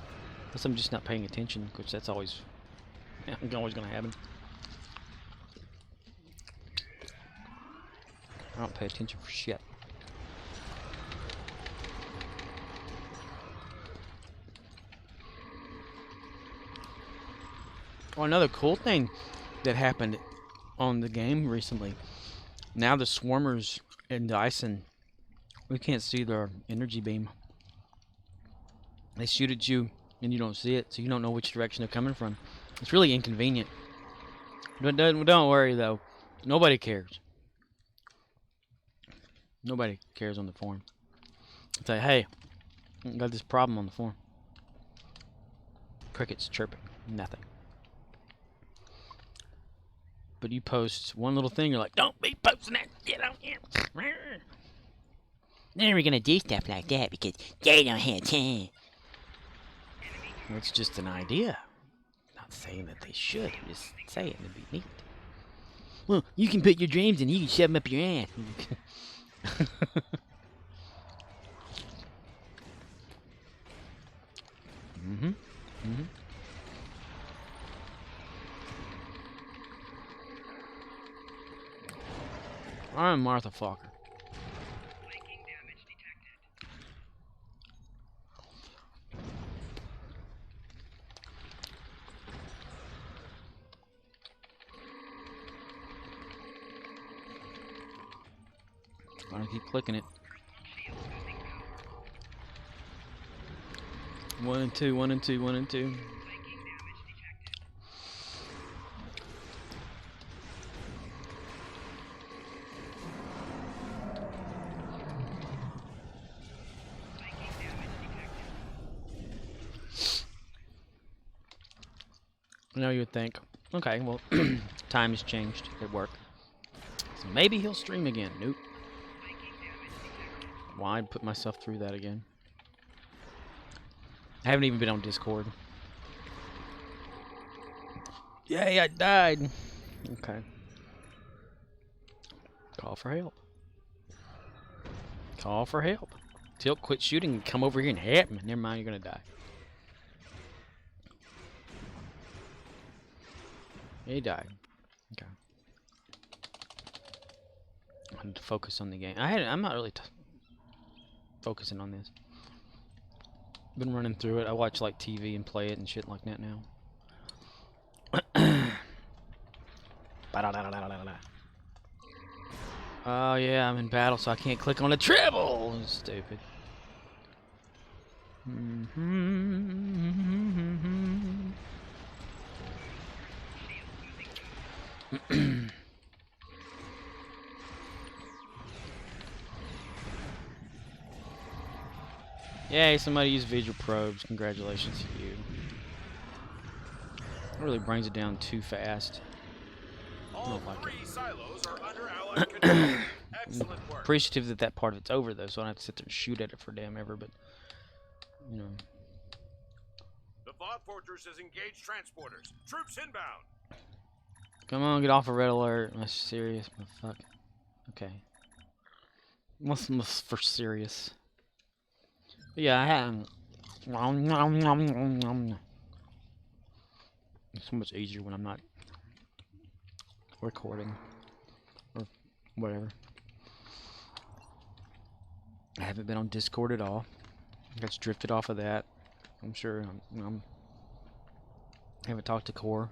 Unless I'm just not paying attention, which that's always going to happen. I don't pay attention for shit. Oh, another cool thing that happened on the game recently. Now the swarmers in Dyson, we can't see their energy beam. They shoot at you and you don't see it, so you don't know which direction they're coming from. It's really inconvenient. But don't worry though, nobody cares. Nobody cares on the forum. Say, hey, I got this problem on the forum. Crickets chirping, nothing. But you post one little thing, you're like, don't be posting that shit on here. They're never gonna do stuff like that because they don't have time. It's just an idea. Not saying that they should. I'm just saying it'd be neat. Well, you can put your dreams and you can shove them up your ass. I'm Martha Fokker. I'm gonna keep clicking it. 1 and 2, 1 and 2, 1 and 2. Now you would think, okay, well, time has changed at work, so maybe he'll stream again. Nope. Why put myself through that again? I haven't even been on Discord. Yay, I died. Okay. Call for help. Call for help. Tilt, quit shooting and come over here and help me. Never mind, you're gonna die. He died. Okay. I need to focus on the game. I'm not really focusing on this. Been running through it. I watch like TV and play it and shit like that now. Oh yeah, I'm in battle, so I can't click on the treble. Stupid. Yay, somebody used visual probes. Congratulations to you. It really brings it down too fast. All three silos are under Allied control. Excellent work. Appreciative that that part of it's over, though, so I don't have to sit there and shoot at it for damn ever, but, you know. The Thought Fortress has engaged transporters. Troops inbound. Come on, get off a red alert. Am I serious? Oh, fuck. Okay. What's for serious? But yeah, I haven't. It's so much easier when I'm not recording or whatever. I haven't been on Discord at all. I got drifted off of that. I'm sure. I haven't talked to Core.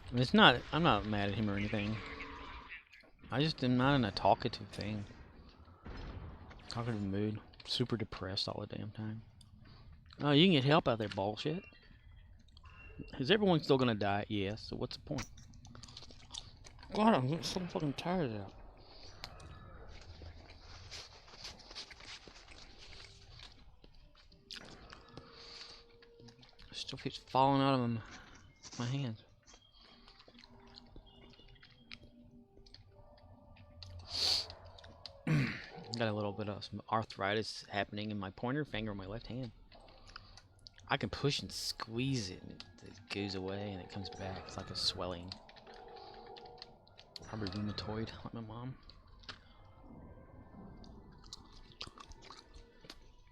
I mean, it's not. I'm not mad at him or anything. I just am not in a talkative thing. Talkative mood. Super depressed all the damn time. Oh, you can get help out there, bullshit. Is everyone still gonna die? Yes. So what's the point? God, I'm getting so fucking tired of that. Still keeps falling out of my hands. Got a little bit of some arthritis happening in my pointer finger on my left hand. I can push and squeeze it, and it goes away, and it comes back. It's like a swelling. Probably rheumatoid, like my mom.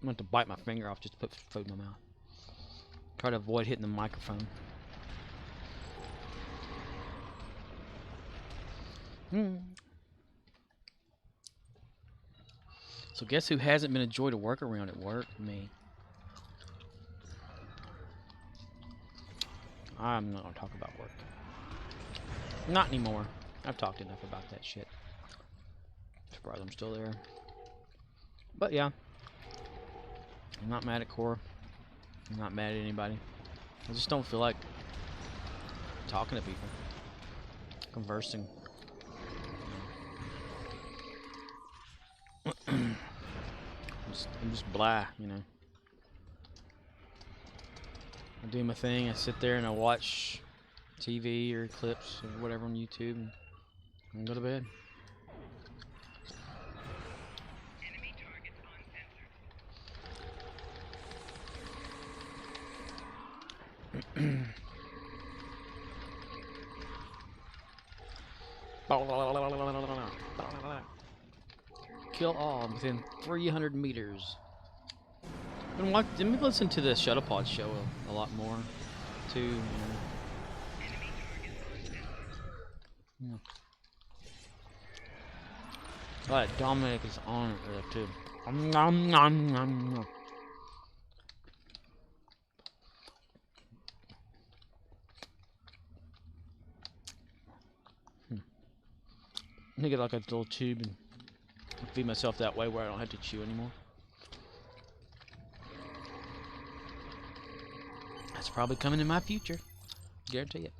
I'm going to bite my finger off just to put food in my mouth. Try to avoid hitting the microphone. So guess who hasn't been a joy to work around at work? Me. I'm not going to talk about work. Not anymore. I've talked enough about that shit. Surprised I'm still there. But yeah. I'm not mad at Core. I'm not mad at anybody. I just don't feel like talking to people. Conversing. I'm just blah, you know. I do my thing. I sit there and I watch TV or clips or whatever on YouTube and go to bed. Kill all within 300 meters. Let me listen to the Shuttlepod show a lot more, too. You know. Alright, Dominic is on it there, too. Nom, nom, nom, nom. I'm gonna get like a little tube and feed myself that way where I don't have to chew anymore. That's probably coming in my future. Guarantee it.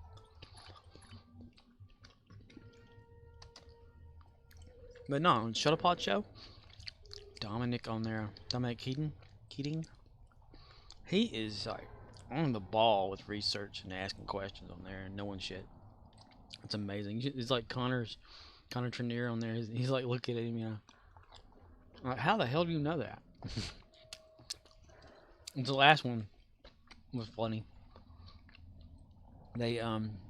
But no, on the Shuttlepod show, Dominic on there, Dominic Keating, he is like on the ball with research and asking questions on there and knowing shit. It's amazing. It's like Connor Trenier on there. He's like looking at him, you know. Like, how the hell do you know that? The last one was funny. They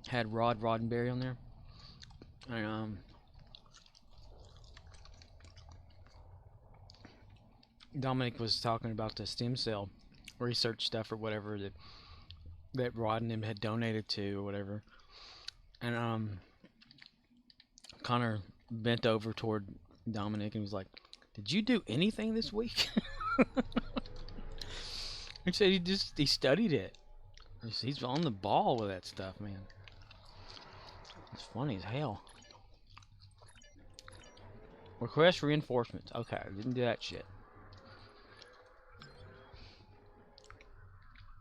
had Rod Roddenberry on there, and Dominic was talking about the stem cell research stuff or whatever that Rod and him had donated to or whatever, and Connor bent over toward Dominic and was like, "Did you do anything this week?" He said he studied it. He's on the ball with that stuff, man. It's funny as hell. Request reinforcements. Okay, I didn't do that shit.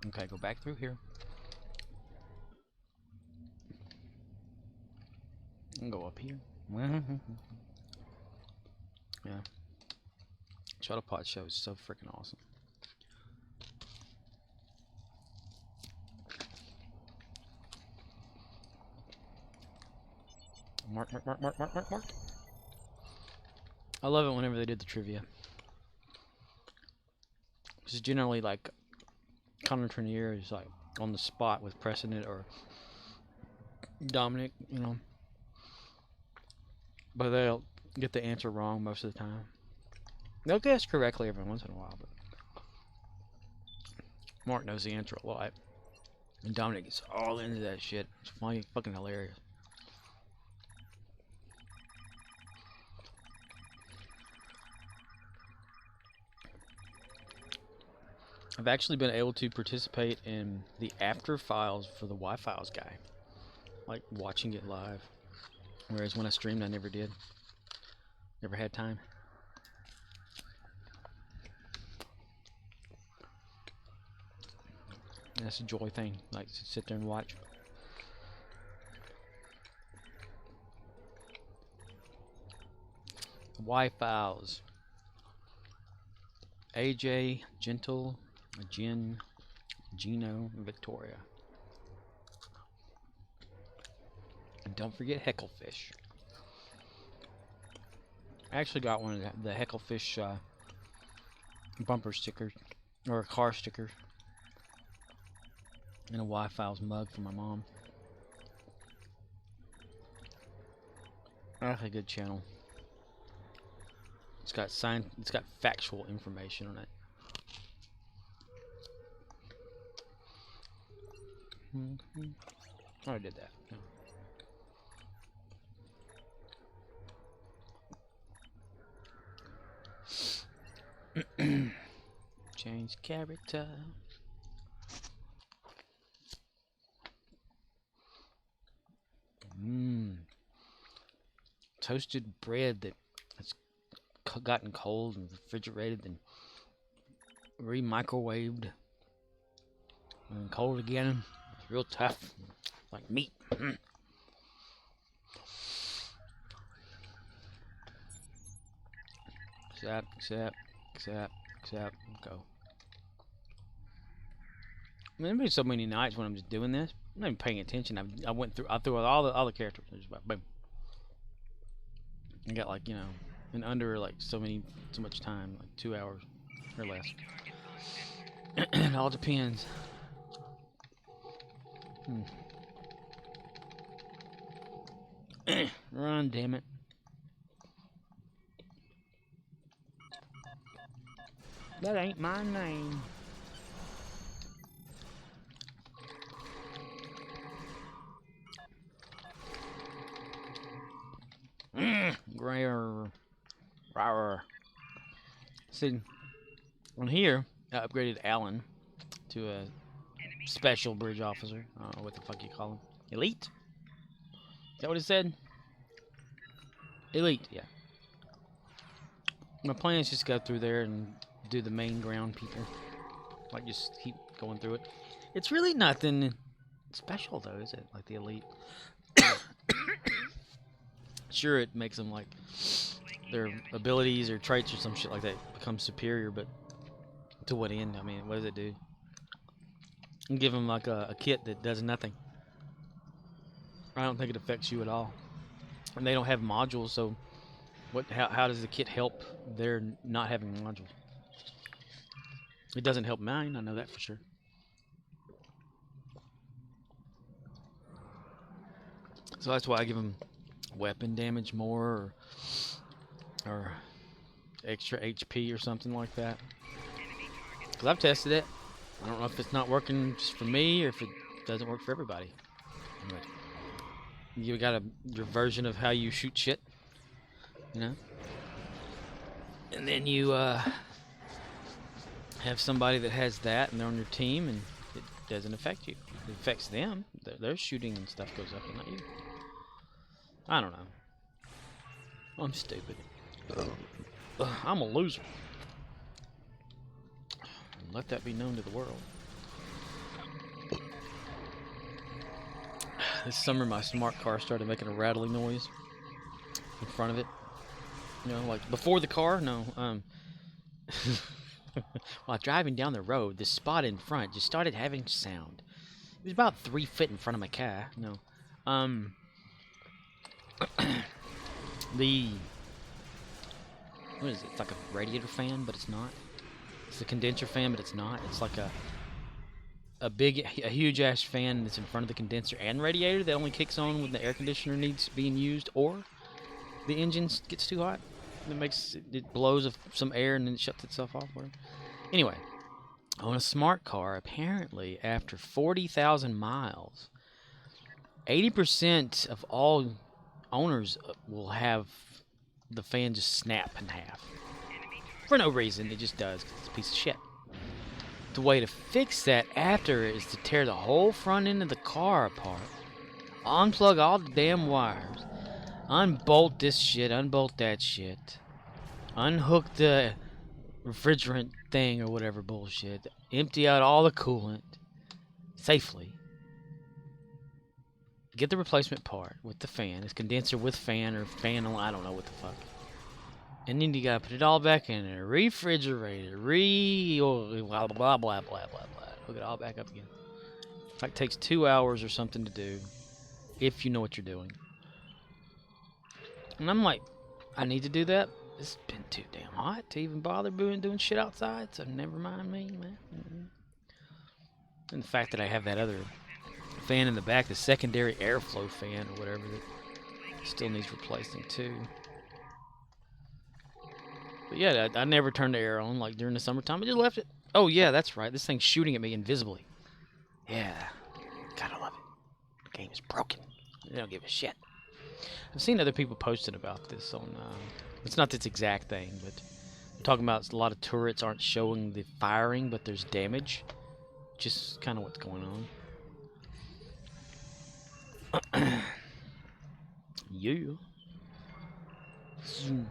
Okay, go back through here. And go up here. Yeah. Shuttlepod show is so freaking awesome. Mark. I love it whenever they did the trivia. Because generally, like, Connor Trenier is, like, on the spot with Precedent or Dominic, you know. But they'll get the answer wrong most of the time. They'll guess correctly every once in a while, but Mark knows the answer a lot. And Dominic gets all into that shit. It's funny, fucking hilarious. I've actually been able to participate in the after files for the Y-Files guy. Like, watching it live. Whereas when I streamed, I never did. Never had time. And that's a joy thing. Like, to sit there and watch. Wi-Fi's. AJ, Gentle, Jen, Gino, and Victoria. And don't forget Hecklefish. I actually got one of the Hecklefish bumper stickers, or car stickers, and a Wi-Fi's mug for my mom. That's a good channel. It's got factual information on it. Oh, I did that. Yeah. Change character. Toasted bread that's gotten cold and refrigerated and re-microwaved and cold again. It's real tough, like meat. Accept, go. I mean, there's been so many nights when I'm just doing this, I'm not even paying attention. I went through all the characters. Just about, boom. I got like, you know, in under like so much time, like 2 hours or less. It all depends. Run, damn it. That ain't my name. Grayer. Rawr. See, on here, I upgraded Alan to a special bridge officer. I don't know what the fuck you call him. Elite? Is that what it said? Elite, yeah. My plan is just go through there and do the main ground people. Like, just keep going through it. It's really nothing special, though, is it? Like the Elite. Sure, it makes them, like, their abilities or traits or some shit like that become superior, but to what end? I mean, what does it do? You give them, like, a kit that does nothing. I don't think it affects you at all. And they don't have modules, so how does the kit help their not having modules? It doesn't help mine, I know that for sure. So that's why I give them weapon damage more, or extra HP or something like that. Because I've tested it. I don't know if it's not working just for me or if it doesn't work for everybody. But you got your version of how you shoot shit, you know? And then you have somebody that has that and they're on your team and it doesn't affect you. It affects them. Their shooting and stuff goes up and not you. I don't know. I'm stupid. I'm a loser. Let that be known to the world. This summer my smart car started making a rattling noise in front of it. You know, like before the car, no. While driving down the road, the spot in front just started having sound. It was about 3 feet in front of my car. No. What is it? It's like a radiator fan, but it's not. It's a condenser fan, but it's not. It's like a huge ass fan that's in front of the condenser and radiator that only kicks on when the air conditioner needs being used or the engine gets too hot. It blows some air and then it shuts itself off. Whatever. Anyway, on a smart car, apparently after 40,000 miles, 80% of all owners will have the fan just snap in half. For no reason, it just does, 'cause it's a piece of shit. The way to fix that after is to tear the whole front end of the car apart, unplug all the damn wires, unbolt this shit, unbolt that shit, unhook the refrigerant thing or whatever bullshit, empty out all the coolant safely, get the replacement part with the fan, it's condenser with fan or fan, I don't know what the fuck. And then you gotta put it all back in a refrigerator. Blah, blah, blah, blah, blah, blah. Hook it all back up again. Like, takes 2 hours or something to do, if you know what you're doing. And I'm like, I need to do that. It's been too damn hot to even bother doing shit outside, so never mind me, man. And the fact that I have that other fan in the back, the secondary airflow fan or whatever, that still needs replacing too. But yeah, I never turned the air on like during the summertime. I just left it. Oh yeah, that's right. This thing's shooting at me invisibly. Yeah, gotta love it. The game is broken. They don't give a shit. I've seen other people posting about this on. It's not this exact thing, but they're talking about a lot of turrets aren't showing the firing, but there's damage. Just kind of what's going on. Yeah. Zoom.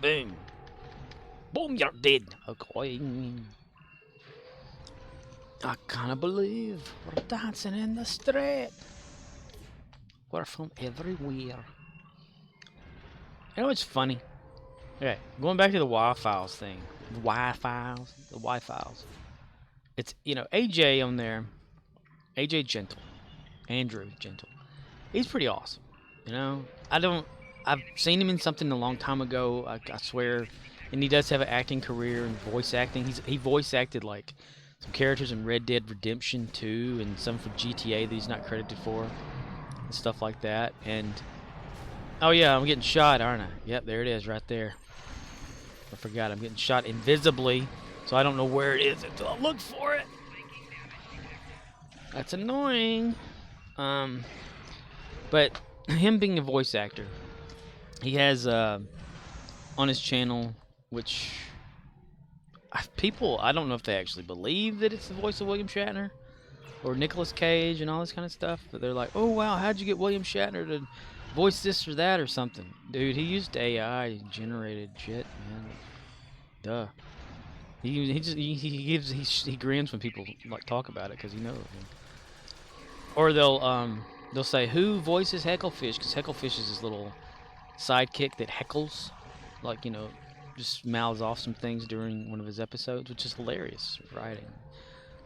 Boom. Boom, you're dead. Okay. I can't believe we're dancing in the street. We're from everywhere. You know what's funny? Okay, going back to the Y-Files thing. The Y-Files. It's, AJ on there. AJ Gentle. Andrew Gentle. He's pretty awesome. I've seen him in something a long time ago, I swear. And he does have an acting career and voice acting. He voice acted like some characters in Red Dead Redemption 2 and some for GTA that he's not credited for and stuff like that. And oh yeah, I'm getting shot, aren't I? Yep, there it is right there. I forgot I'm getting shot invisibly, so I don't know where it is until I look for it. That's annoying. But him being a voice actor, he has on his channel, which I don't know if they actually believe that it's the voice of William Shatner or Nicolas Cage and all this kind of stuff, but they're like, oh wow, how'd you get William Shatner to voice this or that or something? Dude, he used AI generated shit, man. Duh. He grins when people like talk about it because he knows. Or they'll say who voices Hecklefish, because Hecklefish is his little sidekick that heckles, like just mouths off some things during one of his episodes, which is hilarious writing.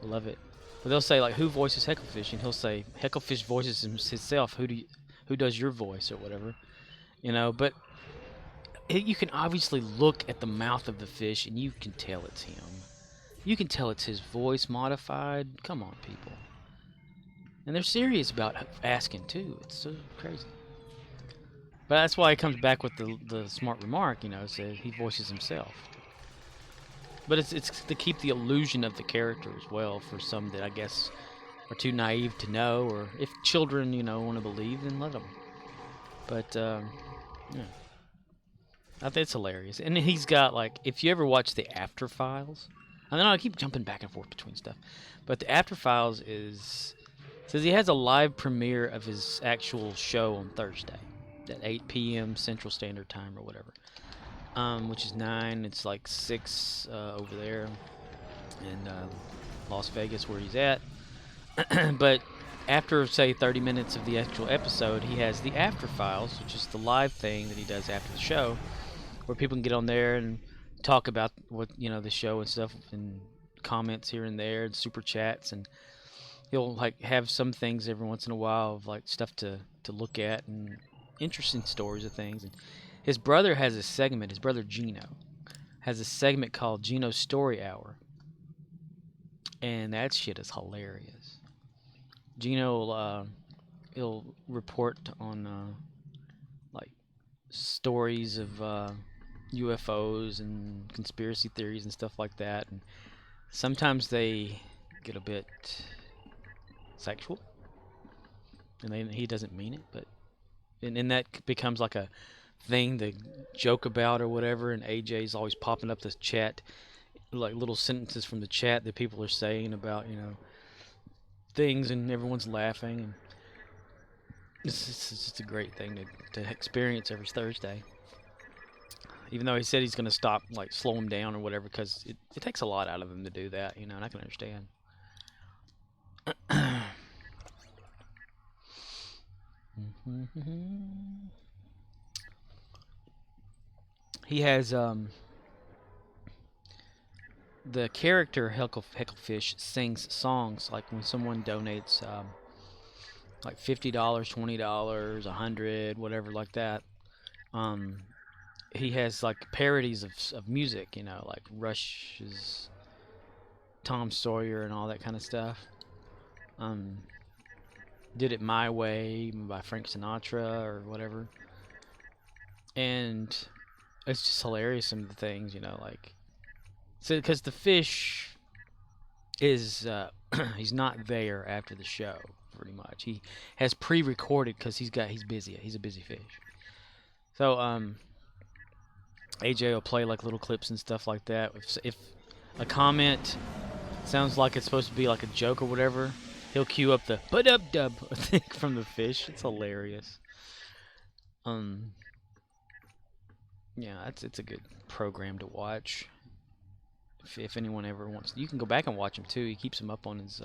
I love it. But they'll say like who voices Hecklefish, and he'll say Hecklefish voices himself. Who does your voice or whatever, But you can obviously look at the mouth of the fish and you can tell it's him. You can tell it's his voice modified. Come on, people. And they're serious about asking too. It's so crazy. But that's why he comes back with the smart remark, says he voices himself. But it's to keep the illusion of the character as well for some that I guess are too naive to know, or if children, want to believe, then let them. But yeah. I think it's hilarious. And he's got, like, if you ever watch the After Files, I know I keep jumping back and forth between stuff, but the After Files says he has a live premiere of his actual show on Thursday at 8 p.m. Central Standard Time or whatever, which is 9. It's like 6 over there in Las Vegas where he's at. But after, say, 30 minutes of the actual episode, he has the After Files, which is the live thing that he does after the show, where people can get on there and talk about what the show and stuff, and comments here and there, and super chats, and he'll like have some things every once in a while of like stuff to look at and interesting stories of things. And his brother has a segment. His brother Gino has a segment called Gino's Story Hour, and that shit is hilarious. Gino he'll report on like stories of UFOs and conspiracy theories and stuff like that, and sometimes they get a bit sexual, and he doesn't mean it, but and that becomes like a thing to joke about or whatever. And AJ's always popping up this chat, like little sentences from the chat that people are saying about things, and everyone's laughing, and it's just a great thing to experience every Thursday. Even though he said he's going to stop, like, slow him down or whatever, because it takes a lot out of him to do that, and I can understand. He has the character Hecklefish sings songs like when someone donates like $50, $20, 100, whatever like that. Um, he has like parodies of music, you know, like Rush's Tom Sawyer and all that kind of stuff. Um, did It My Way by Frank Sinatra or whatever, and it's just hilarious. Some of the things, you know, like so because the fish is he's not there after the show pretty much. He has pre-recorded because he's busy. He's a busy fish. So AJ will play like little clips and stuff like that. If a comment sounds like it's supposed to be like a joke or whatever, he'll cue up the "ba-dub-dub" thing from the fish. It's hilarious. Um, yeah, it's a good program to watch. If anyone ever wants, you can go back and watch him too. He keeps them up on his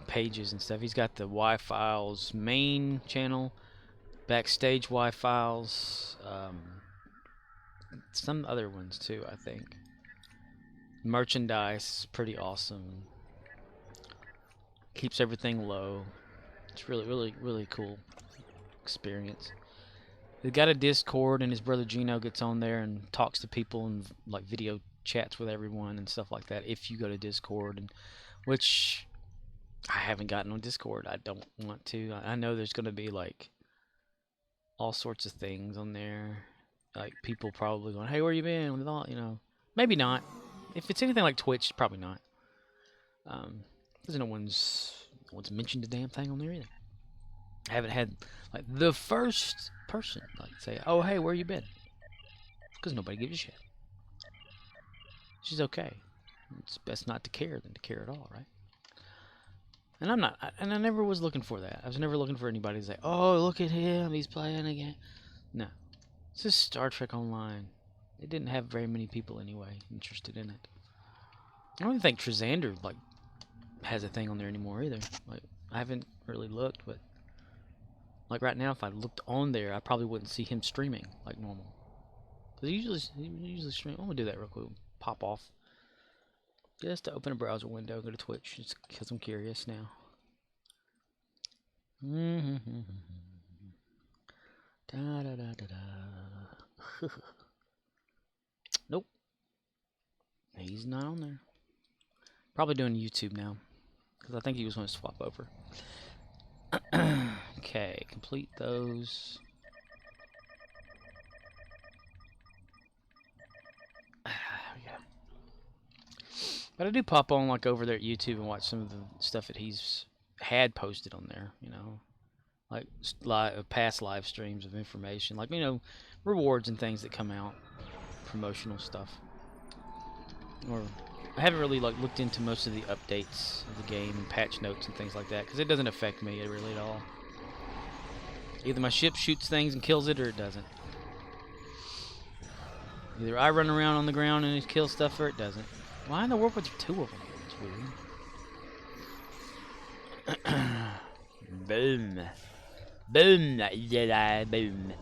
pages and stuff. He's got the Y Files main channel, backstage Y Files, some other ones too, I think. Merchandise, pretty awesome. Keeps everything low. It's really cool experience. He's got a Discord, and his brother Gino gets on there and talks to people and like video chats with everyone and stuff like that. If you go to Discord, and which I haven't gotten on Discord. I don't want to. I know there's gonna be like all sorts of things on there. Like people probably going, "Hey, where you been?" With all, you know, maybe not. If it's anything like Twitch, probably not. Because no one's mentioned a damn thing on there either. I haven't had like the first person like say, "Oh, hey, where you been?" Because nobody gives a shit. She's okay. It's best not to care than to care at all, right? And I'm not, and I never was looking for that. I was never looking for anybody to say, "Oh, look at him, he's playing again." No, it's just Star Trek Online. It didn't have very many people anyway interested in it. I don't even think Trizander like has a thing on there anymore either. Like I haven't really looked, but like right now, if I looked on there, I probably wouldn't see him streaming like normal. Cause he usually stream. I'm gonna do that real quick. Pop off just to open a browser window, go to Twitch, just because I'm curious now. Da, da, da, da, da. Nope, he's not on there. Probably doing YouTube now, because I think he was going to swap over. Okay, complete those. But I do pop on like over there at YouTube and watch some of the stuff that he's had posted on there. You know, like past live streams of information, like rewards and things that come out, promotional stuff. Or I haven't really like looked into most of the updates of the game and patch notes and things like that because it doesn't affect me really at all. Either my ship shoots things and kills it, or it doesn't. Either I run around on the ground and it kills stuff, or it doesn't. Why in the world were there two of them? It's weird. Boom. Boom, Jedi, boom.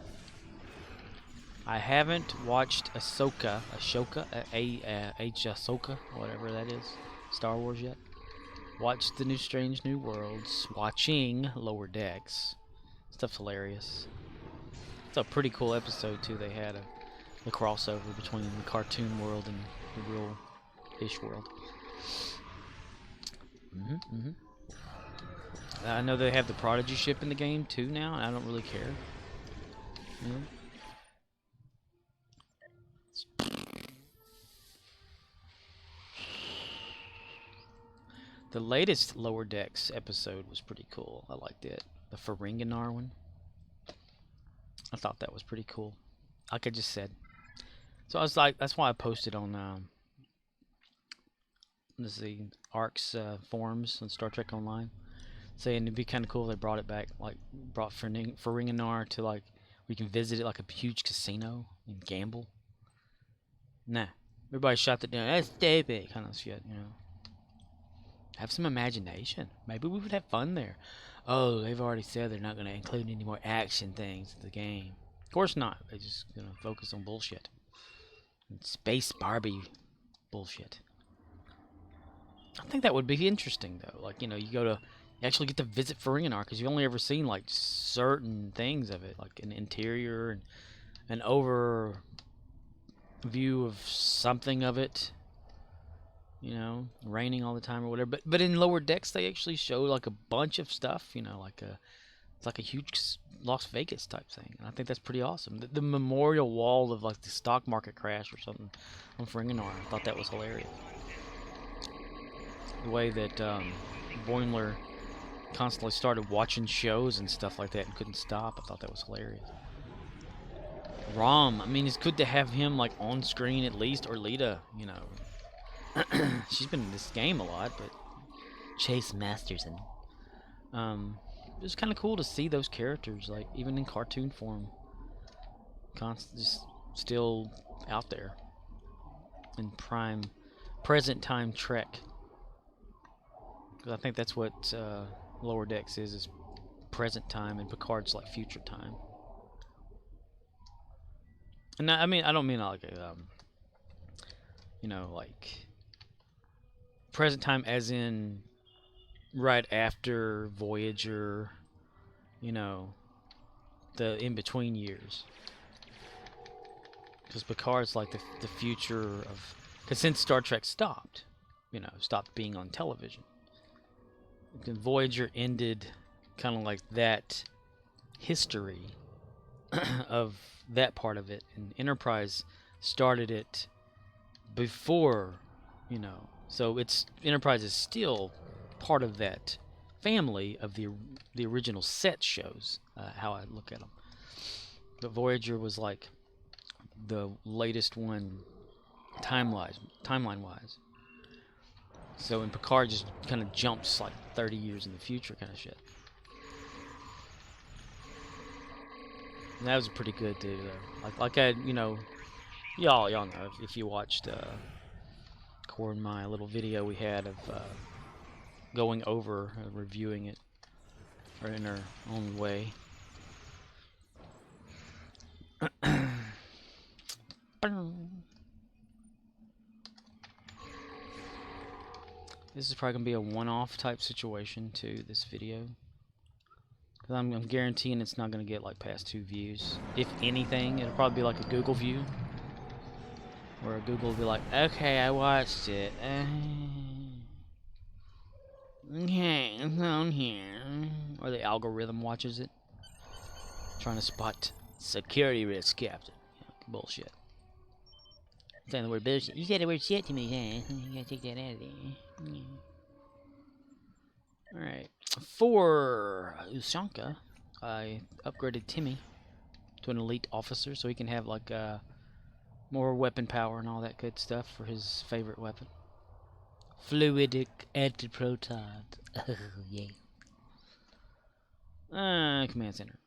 I haven't watched Ahsoka, whatever that is, Star Wars yet. Watched the new Strange New Worlds. Watching Lower Decks. Stuff's hilarious. It's a pretty cool episode too. They had the crossover between the cartoon world and the real fish world. I know they have the Prodigy ship in the game too now, and I don't really care. You know? The latest Lower Decks episode was pretty cool. I liked it. The Ferenginar one. I thought that was pretty cool. Like I just said. So I was like, that's why I posted on let's see, ARC's forums on Star Trek Online, saying it'd be kind of cool if they brought it back, like brought Ferenginar to like we can visit it like a huge casino and gamble. Nah, everybody shot that down. That's stupid, kind of shit, you know. Have some imagination. Maybe we would have fun there. Oh, they've already said they're not going to include any more action things in the game. Of course not. They're just going to focus on bullshit. And Space Barbie bullshit. I think that would be interesting, though. Like, you actually get to visit Ferenginar, because you've only ever seen, like, certain things of it. Like an interior and an overview of something of it. Raining all the time or whatever. But in Lower Decks, they actually show, like, a bunch of stuff, it's like a huge Las Vegas type thing. And I think that's pretty awesome. The memorial wall of, like, the stock market crash or something on Ferenginar. I thought that was hilarious. The way that Boimler constantly started watching shows and stuff like that and couldn't stop. I thought that was hilarious. Rom, I mean, it's good to have him, like, on screen at least, or Lita, She's been in this game a lot, but Chase Masterson. It was kind of cool to see those characters, like, even in cartoon form, just still out there in present time Trek. Because I think that's what Lower Decks is present time, and Picard's like future time. And I mean, I don't mean like like present time as in right after Voyager, the in-between years. Because Picard's like the future of... Because since Star Trek stopped being on television, Voyager ended kind of like that history of that part of it, and Enterprise started it before, so Enterprise is still part of that family of the original set shows, how I look at them. But Voyager was like the latest one timeline wise. So in Picard just kind of jumps like 30 years in the future kind of shit. And that was pretty good too, though. Like I, y'all know if you watched Core my little video we had of going over reviewing it, or in our own way. This is probably gonna be a one-off type situation to this video, because I'm guaranteeing it's not gonna get like past 2 views. If anything, it'll probably be like a Google view, where Google will be like, okay, I watched it. Okay, it's on here. Or the algorithm watches it, trying to spot security risk, Captain. Bullshit. I'm saying the word bullshit. You said the word shit to me, huh? You gotta take that out of there. Alright. For Ushanka, I upgraded Timmy to an elite officer so he can have like more weapon power and all that good stuff for his favorite weapon. Fluidic antiproton. Oh, yeah. Command center.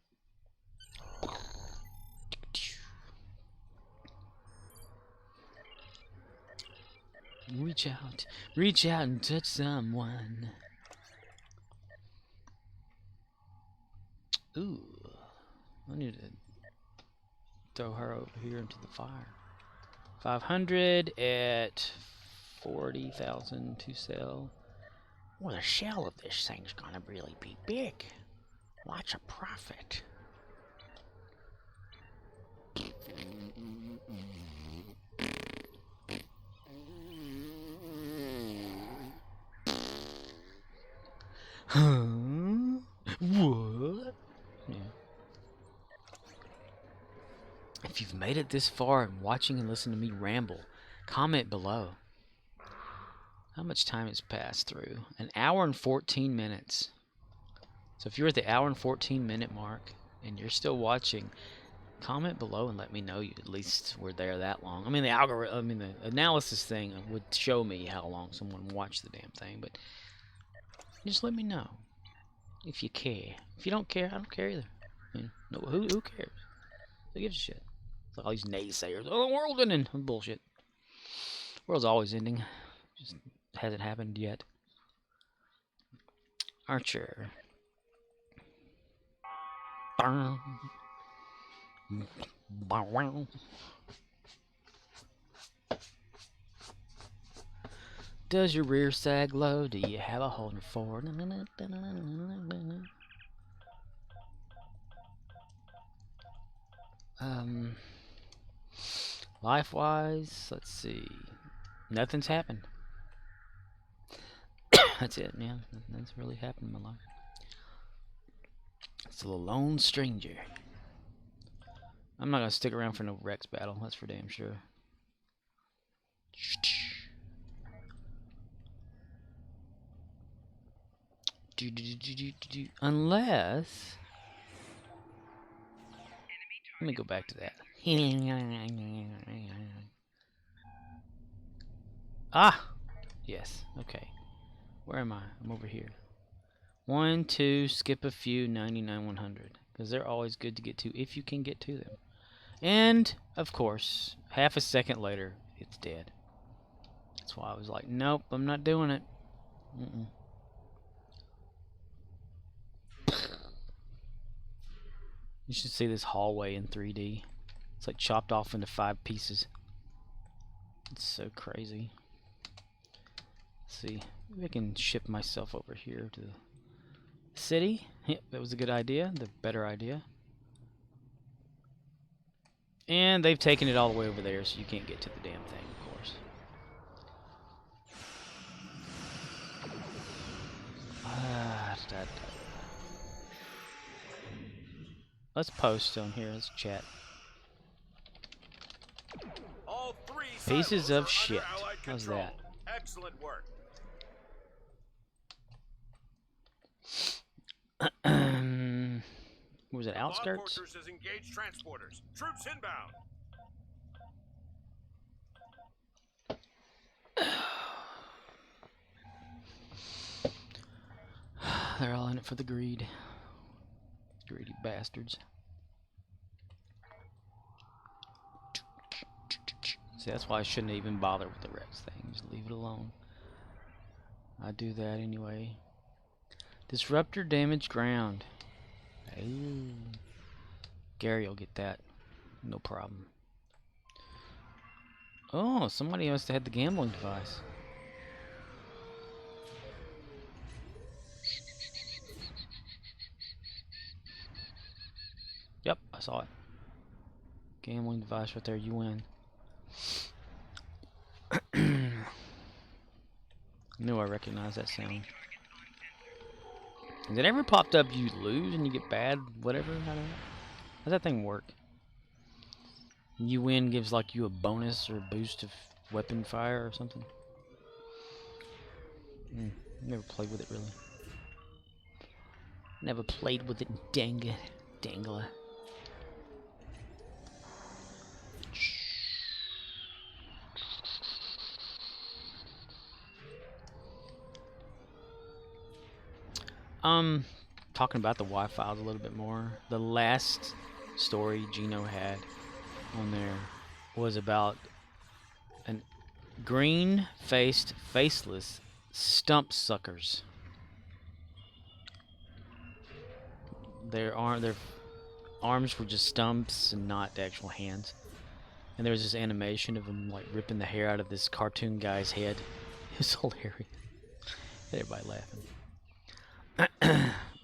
Reach out and touch someone. Ooh, I need to throw her over here into the fire. 500 at 40,000 to sell. Well, the shell of this thing's gonna really be big. Lots of profit. Huh? What? Yeah. If you've made it this far and watching and listening to me ramble, comment below. How much time has passed through? 1 hour and 14 minutes. So if you're at the hour and 14 minute mark and you're still watching, comment below and let me know you at least were there that long. I mean, the analysis thing would show me how long someone watched the damn thing, but just let me know if you care. If you don't care, I don't care either. I mean, no, who cares? Who gives a shit? It's like all these naysayers. Oh, the world's ending. Bullshit. The world's always ending. Just hasn't happened yet. Archer. Bow. Bow. Does your rear sag low? Do you have a holder for? Life-wise, let's see. Nothing's happened. That's it, man. Nothing's really happened in my life. It's a lone stranger. I'm not gonna stick around for no Rex battle. That's for damn sure. Unless, let me go back to that. Ah, yes. Okay. Where am I? I'm over here. 1, 2, skip a few, 99, 100. Because they're always good to get to if you can get to them. And, of course, half a second later, it's dead. That's why I was like, nope, I'm not doing it. You should see this hallway in 3D. It's like chopped off into 5 pieces. It's so crazy. Let's see. Maybe I can ship myself over here to the city. Yep, that was a good idea. The better idea. And they've taken it all the way over there, so you can't get to the damn thing, of course. Let's post on here. Let's chat. All 3 Pieces silos of are shit. under Allied How's control. that? Excellent work. Was it The outskirts? Bomb Fortress has engaged transporters. Troops inbound. They're all in it for the greed. Greedy bastards. See, that's why I shouldn't even bother with the Rex thing. Just leave it alone. I do that anyway. Disruptor damaged ground. Ooh. Gary will get that. No problem. Oh, somebody must have had the gambling device. Yep, I saw it. Gambling device right there, you win. Knew I recognized that sound. Has it ever popped up you lose and you get bad whatever? How's that thing work? You win gives like you a bonus or a boost of weapon fire or something? Never played with it really. Never played with it, dangler. Talking about the Y-Files a little bit more. The last story Gino had on there was about an green-faced, faceless stump suckers. Their arms were just stumps and not the actual hands. And there was this animation of them like ripping the hair out of this cartoon guy's head. It was hilarious. Everybody laughing.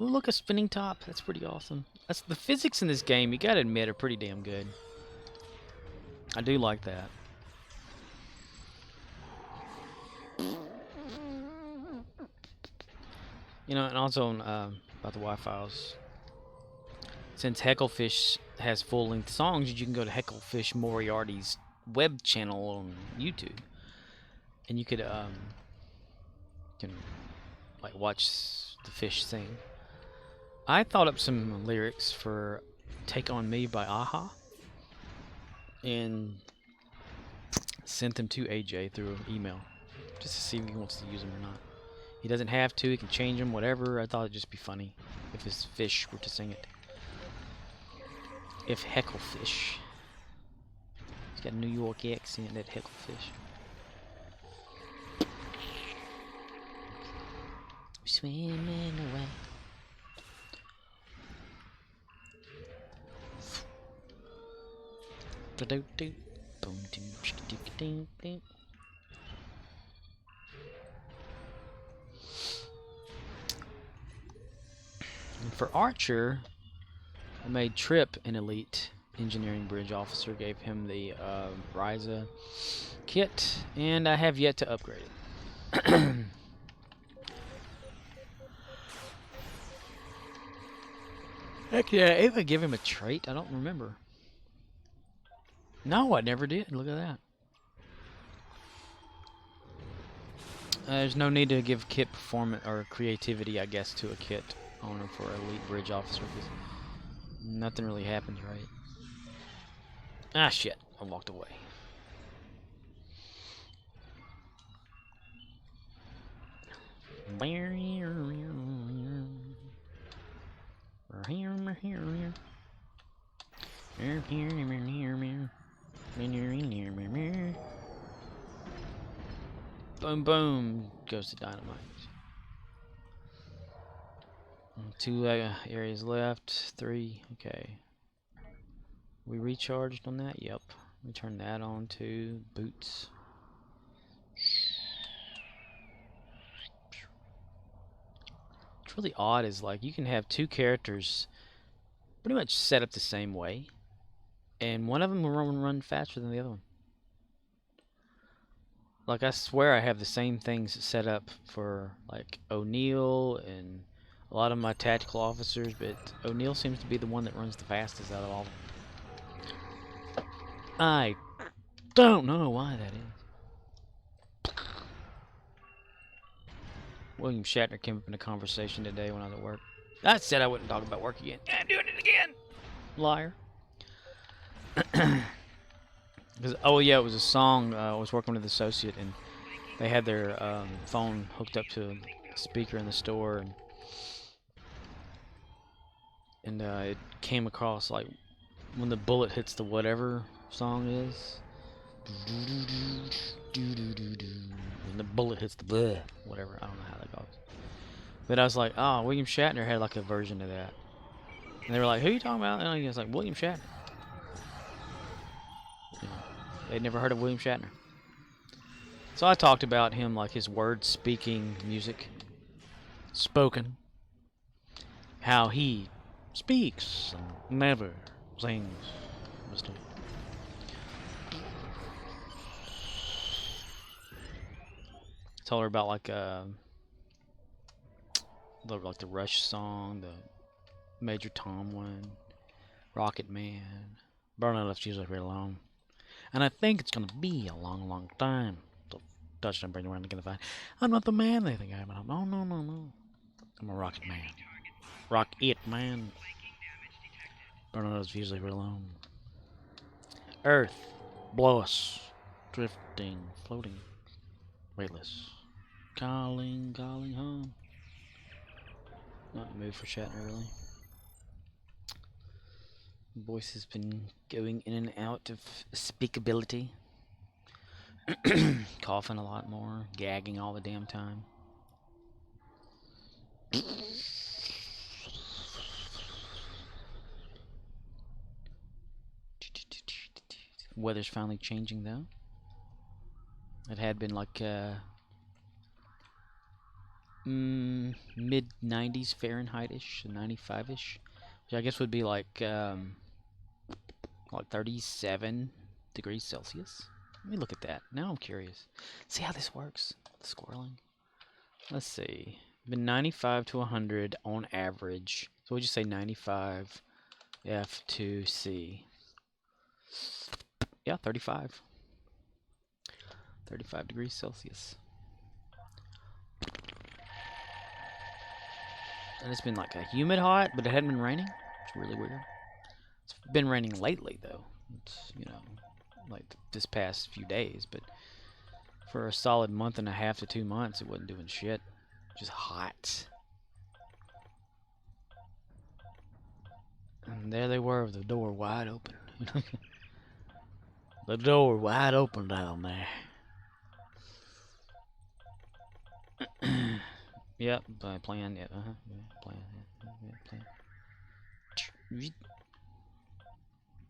Ooh, look, a spinning top. That's pretty awesome. That's the physics in this game, you gotta admit, are pretty damn good. I do like that. You know, and also about the Y-Files, since Hecklefish has full-length songs, you can go to Hecklefish Moriarty's web channel on YouTube, and you could can like watch the fish sing. I thought up some lyrics for "Take on Me" by Aha, and sent them to AJ through an email, just to see if he wants to use them or not. He doesn't have to. He can change them, whatever. I thought it'd just be funny if his fish were to sing it. If Hecklefish. He's got a New York accent, that Hecklefish. Swimming away. And for Archer, I made Trip an elite engineering bridge officer, gave him the Ryza kit, and I have yet to upgrade it. Heck yeah, I even give him a trait? I don't remember. No, I never did. Look at that. There's no need to give kit performance or creativity, I guess, to a kit owner for elite bridge officer, because nothing really happens, right? Ah, shit. I walked away. Boom, boom, goes the dynamite. Two areas left. 3. Okay. We recharged on that? Yep. We turn that on to boots. What's really odd is, like, you can have two characters pretty much set up the same way, and one of them will run faster than the other one. Like, I swear I have the same things set up for, like, O'Neill and a lot of my tactical officers, but O'Neill seems to be the one that runs the fastest out of all of them. I don't know why that is. William Shatner came up in a conversation today when I was at work. I said I wouldn't talk about work again. I'm doing it again! Liar. Because, oh yeah, it was a song. I was working with an associate, and they had their phone hooked up to a speaker in the store, and it came across, like, when the bullet hits the whatever song is, when the bullet hits the bleh, whatever, I don't know how that goes. But I was like, oh, William Shatner had like a version of that, and they were like, who are you talking about? And I was like, William Shatner. You know, they'd never heard of William Shatner. So I talked about him, like his word speaking music, spoken, how he speaks and never sings. Mistake. Told her about like the Rush song, the Major Tom one, Rocket Man. Burnout left usually very long, and I think it's gonna be a long, long time. So touch and bring around again to find. I'm not the man they think I am. Oh no, no, no. I'm a Rocket Man. Rock it, man. Burnout is usually very long. Earth, blow us, drifting, floating, weightless, calling, calling home. Not in the mood for Shatner, really. Voice has been going in and out of speakability. Coughing a lot more, gagging all the damn time. Weather's finally changing though. It had been like mid 90s Fahrenheit-ish, 95-ish, which I guess would be like 37 degrees Celsius. Let me look at that. Now I'm curious. See how this works. The squirreling. Let's see. Been 95 to 100 on average. So would you say 95 F2C? Yeah, 35. 35 degrees Celsius. And it's been like a humid hot, but it hadn't been raining. It's really weird. It's been raining lately though. It's, you know, like this past few days, but for a solid month and a half to 2 months, it wasn't doing shit. Just hot. And there they were with the door wide open. The door wide open down there. Yep, plan. Yeah, plan. Yeah, plan.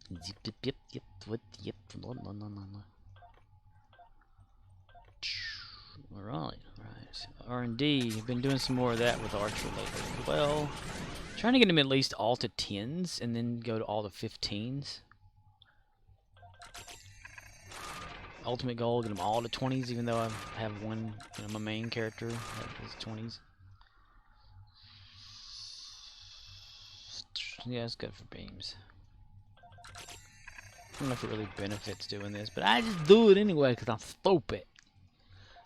Yep, yep, yep. What? Yep. No, no, no, no, no. Alright, right. R&D, I've been doing some more of that with Archer lately as well. Trying to get him at least all to 10s and then go to all to 15s. Ultimate goal, get them all to 20s, even though I have one, my main character that is 20s. Yeah, it's good for beams. I don't know if it really benefits doing this, but I just do it anyway because I'm stupid.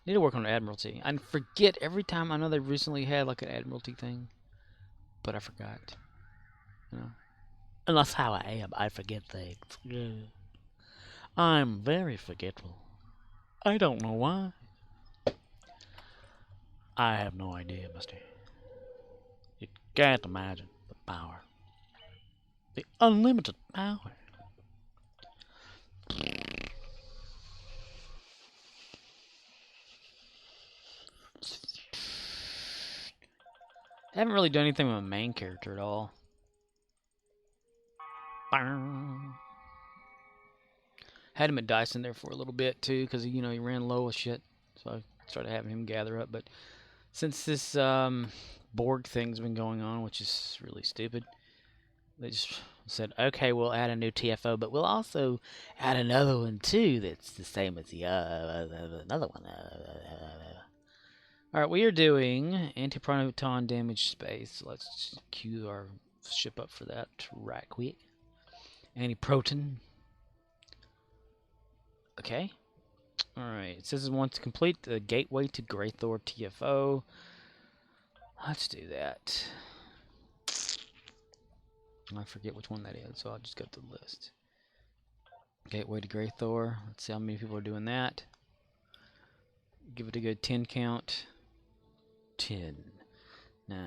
Need to work on Admiralty. I forget every time. I know they recently had like an Admiralty thing, but I forgot. You know, and that's how I am. I forget things. Yeah. I'm very forgetful. I don't know why. I have no idea, mister. You can't imagine the power. The unlimited power. I haven't really done anything with my main character at all. Had him at Dyson there for a little bit too, because he ran low as shit. So I started having him gather up. But since this Borg thing's been going on, which is really stupid, they just said, okay, we'll add a new TFO, but we'll also add another one too that's the same as the another one. All right, we are doing anti-proton damage space. Let's queue our ship up for that right quick. Anti-proton. Okay. All right. It says it wants to complete the gateway to Greythor TFO. Let's do that. I forget which one that is, so I'll just go to the list. Gateway to Greythor. Let's see how many people are doing that. Give it a good 10 count. 10, 9.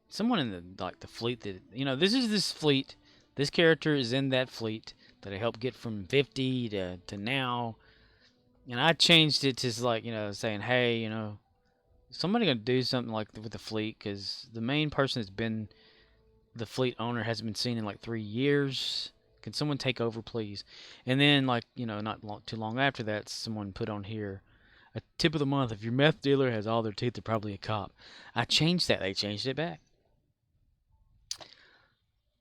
Someone in the fleet that this fleet. This character is in that fleet that I helped get from 50 to now. And I changed it to saying, hey, somebody gonna do something like with the fleet, because the main person that's been the fleet owner hasn't been seen in like 3 years. Can someone take over, please? And then, not too long after that, someone put on here a tip of the month: if your meth dealer has all their teeth, they're probably a cop. I changed that. They changed it back.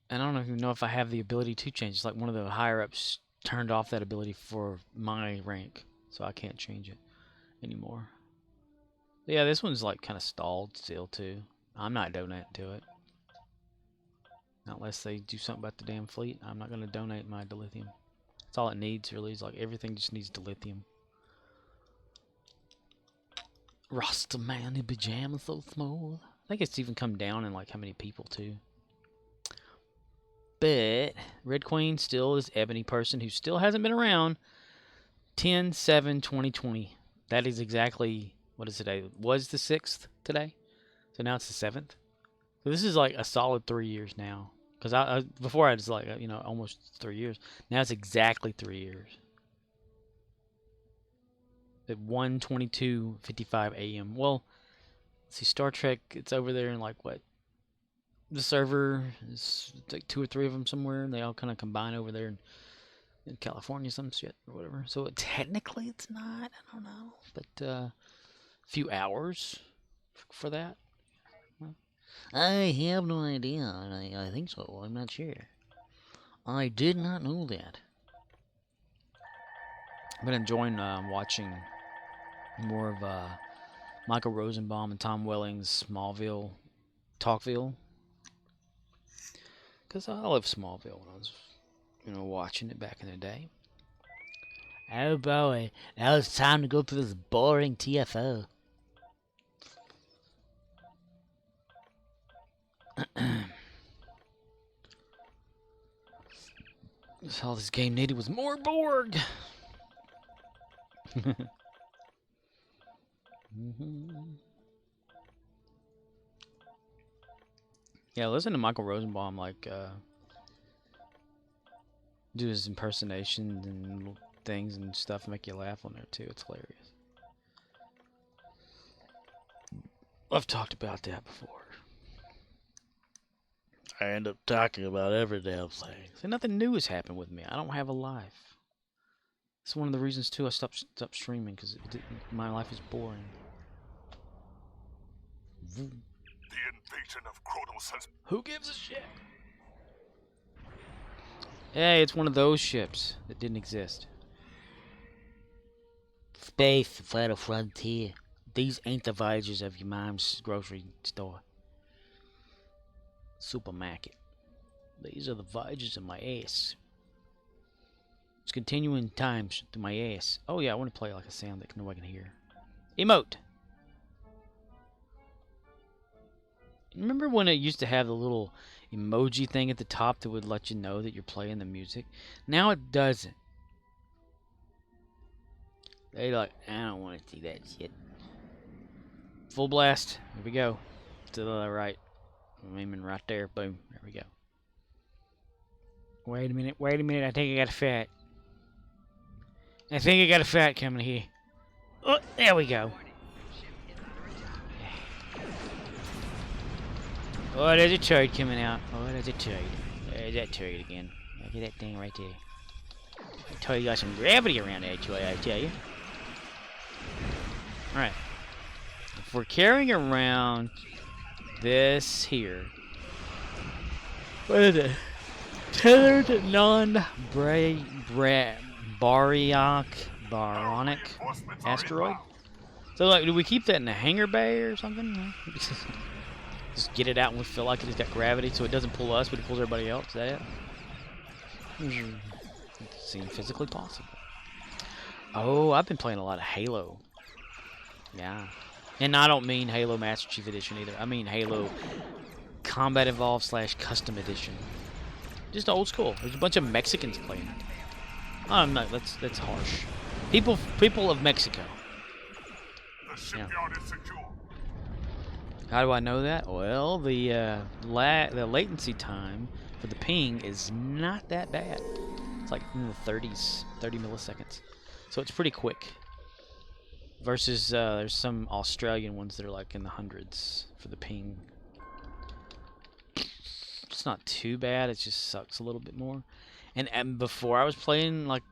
And I don't even know if I have the ability to change. It's like one of the higher ups turned off that ability for my rank, so I can't change it anymore. Yeah, this one's like kind of stalled still too. I'm not donating to it. Not unless they do something about the damn fleet. I'm not going to donate my dilithium. That's all it needs, really. Is like everything just needs dilithium. Rasta man in pajamas so small. I think it's even come down in like how many people too. But Red Queen still is Ebony person who still hasn't been around. 10/7/2020. That is exactly, what is today? Was the 6th today? So now it's the 7th. So this is like a solid 3 years now. Because before I was like, almost 3 years. Now it's exactly 3 years. At 1:22:55 a.m. Well, let's see, Star Trek, it's over there in like what? The server is like 2 or 3 of them somewhere, and they all kind of combine over there in California, some shit or whatever. So technically it's not, I don't know, but a few hours for that. I have no idea. I think so. I'm not sure. I did not know that. I've been enjoying watching more of Michael Rosenbaum and Tom Welling's Smallville, Talkville. Because I love Smallville when I was, watching it back in the day. Oh boy, now it's time to go through this boring TFO. All this game needed was more Borg. Yeah, listen to Michael Rosenbaum do his impersonations and things and stuff, make you laugh on there too. It's hilarious. I've talked about that before. I end up talking about every damn thing. See, nothing new has happened with me. I don't have a life. It's one of the reasons too I stopped streaming because my life is boring. The invasion of Kronos has... Who gives a shit? Hey, it's one of those ships that didn't exist. Space, Final Frontier. These ain't the Voyagers of your mom's grocery store. Supermarket. These are the Voyagers of my ass. It's continuing times to my ass. Oh yeah, I want to play like a sound that nobody can hear. Emote! Remember when it used to have the little emoji thing at the top that would let you know that you're playing the music? Now it doesn't. They like, I don't want to see that shit. Full blast. Here we go. To the right. I'm aiming right there. Boom. There we go. Wait a minute. Wait a minute. I think I got a fat. I think I got a fat coming here. Oh, there we go. Oh, there's a turd coming out. Oh, there's a turd. There's that turd again. Look at that thing right there. I tell you, got some gravity around there, I tell you. Alright. If we're carrying around this here. What is it? Tethered non-baryonic asteroid? So, like, do we keep that in a hangar bay or something? Just get it out when we feel like it's got gravity so it doesn't pull us, but it pulls everybody else? Is that it? It seems physically possible. Oh, I've been playing a lot of Halo. Yeah. And I don't mean Halo Master Chief Edition either. I mean Halo Combat Evolved / Custom Edition. Just old school. There's a bunch of Mexicans playing it. Oh, no, that's harsh. People of Mexico. The shipyard is secure. How do I know that? Well, the latency time for the ping is not that bad. It's like in the 30s, 30 milliseconds. So it's pretty quick. Versus there's some Australian ones that are like in the hundreds for the ping. It's not too bad. It just sucks a little bit more. And before I was playing like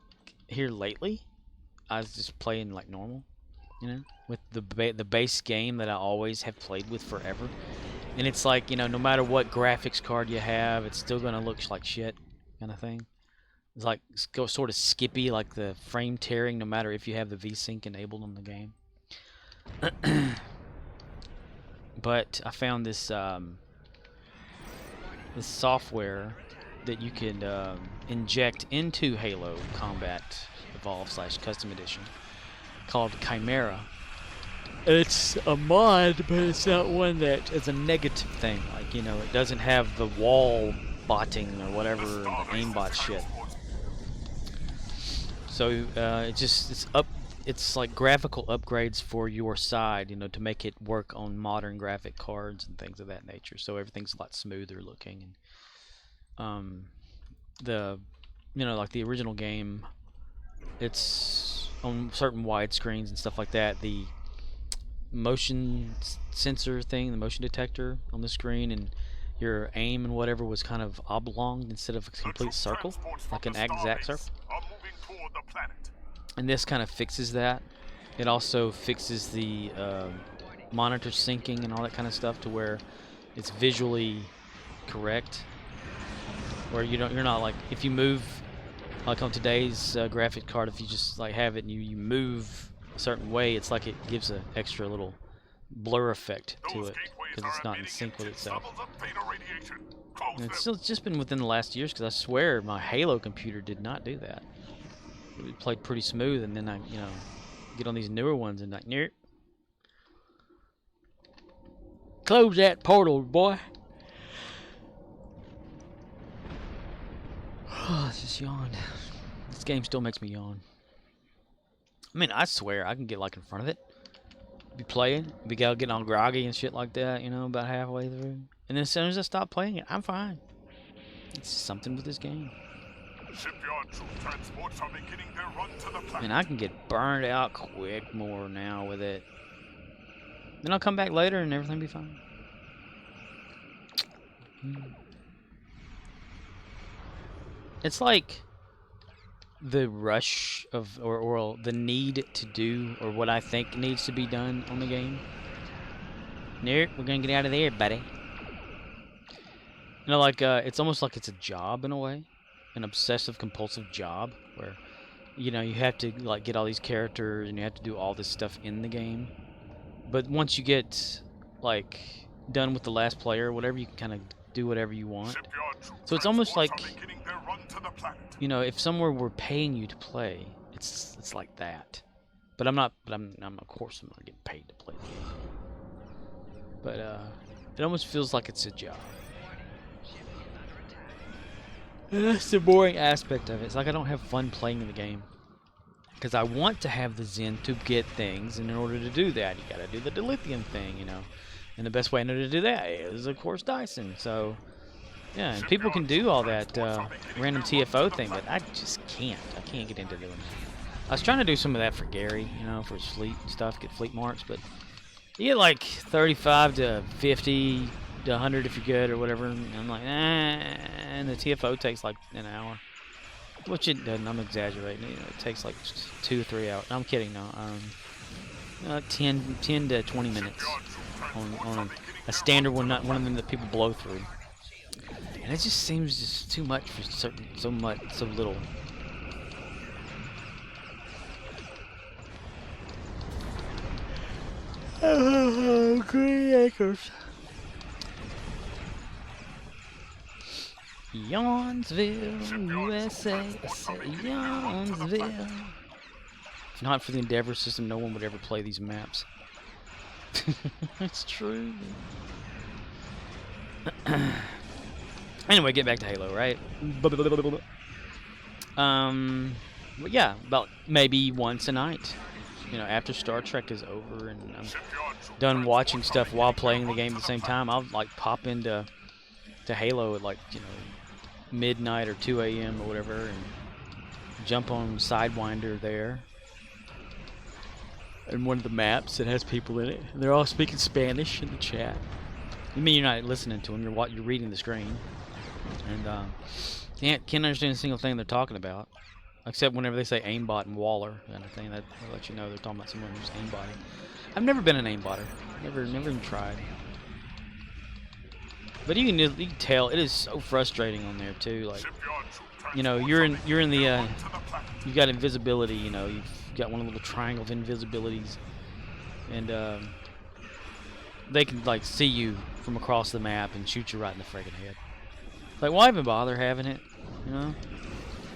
here lately, I was just playing like normal, you know, with the base game that I always have played with forever. And it's like, you know, no matter what graphics card you have, it's still gonna look like shit, kind of thing. It's like sort of skippy, like the frame tearing, no matter if you have the VSync enabled on the game. But I found this this software that you can inject into Halo Combat Evolved / Custom Edition called Chimera. It's a mod, but it's not one that is a negative thing. Like, you know, it doesn't have the wall botting or whatever, the aimbot shit. So it's like graphical upgrades for your side, you know, to make it work on modern graphic cards and things of that nature. So everything's a lot smoother looking. And you know, like the original game, it's on certain widescreens and stuff like that. The motion sensor thing, the motion detector on the screen, and your aim and whatever was kind of oblong instead of a complete circle, like an exact circle. And this kind of fixes that. It also fixes the monitor syncing and all that kind of stuff to where it's visually correct. Where you're not like, if you move, like on today's graphic card, if you just like have it and you move a certain way, it's like it gives an extra little blur effect to it because it's not in sync with itself. And it's just been within the last years, because I swear my Halo computer did not do that. It played pretty smooth, and then I, you know, get on these newer ones and like, nope. Close that portal, boy. I just yawned. This game still makes me yawn. I mean, I swear I can get like in front of it, be playing, be getting all groggy and shit like that, you know, about halfway through, and then as soon as I stop playing it, I'm fine. It's something with this game. Shipyard troop transports are beginning their run to the planet. I mean, I can get burned out quick more now with it. Then I'll come back later and everything will be fine. It's like the rush of, or the need to do, or what I think needs to be done on the game. Nope, we're gonna get out of there, buddy. You know, like, it's almost like it's a job in a way. An obsessive compulsive job where, you know, you have to, like, get all these characters and you have to do all this stuff in the game. But once you get, like, done with the last player or whatever, you can kind of do whatever you want. So it's almost like, you know, if somewhere were paying you to play, it's like that. But I'm not, of course I'm not getting paid to play the game. But, it almost feels like it's a job. And that's the boring aspect of it. It's like I don't have fun playing the game. Because I want to have the Zen to get things, and in order to do that, you gotta do the dilithium thing, you know. And the best way in order to do that is, of course, Dyson. So, yeah, and people can do all that random TFO thing, but I just can't. I can't get into doing that. I was trying to do some of that for Gary, you know, for his fleet stuff, get fleet marks, but you get like 35 to 50 to 100 if you're good or whatever, and I'm like, and the TFO takes like an hour. Which it doesn't, I'm exaggerating. You know, it takes like 2 or 3 hours. No, I'm kidding, no. 10 to 20 minutes on a standard one, not one of them that people blow through. And it just seems just too much for so little. Green acres. Yawnsville, USA, I say Yawnsville. If not for the Endeavor system, no one would ever play these maps. It's true. Anyway, get back to Halo, right? Well, yeah, about maybe once a night. You know, after Star Trek is over and I'm done watching stuff while playing the game at the same time, I'll like pop into Halo at like, you know, midnight or 2 a.m. or whatever, and jump on Sidewinder there. And one of the maps that has people in it, and they're all speaking Spanish in the chat. You mean you're not listening to them? You're reading the screen, and can't understand a single thing they're talking about, except whenever they say aimbot and Waller kind of thing. That lets you know they're talking about someone who's aimbotting. I've never been an aimbotter. Never even tried. But you can tell it is so frustrating on there too. Like, you know, you're in the you got invisibility. You know, you've got one of the little triangle of invisibilities, and they can like see you from across the map and shoot you right in the friggin' head. Like, why even bother having it? You know,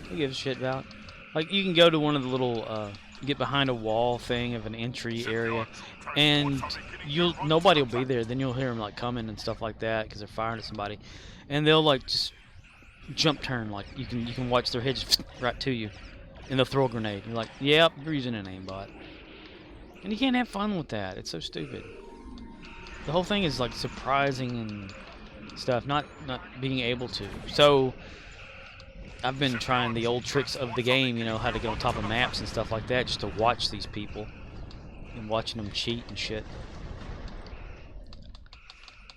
who gives a shit about? Like, you can go to one of the little get behind a wall thing of an entry area, and nobody will be there. Then you'll hear them like coming and stuff like that because they're firing at somebody, and they'll like just jump turn. Like, you can watch their head just right to you, and they'll throw a grenade. And you're like, yep, you're using an aimbot, and you can't have fun with that. It's so stupid. The whole thing is like surprising and stuff, not being able to. So I've been trying the old tricks of the game, you know, how to get on top of maps and stuff like that, just to watch these people and watching them cheat and shit.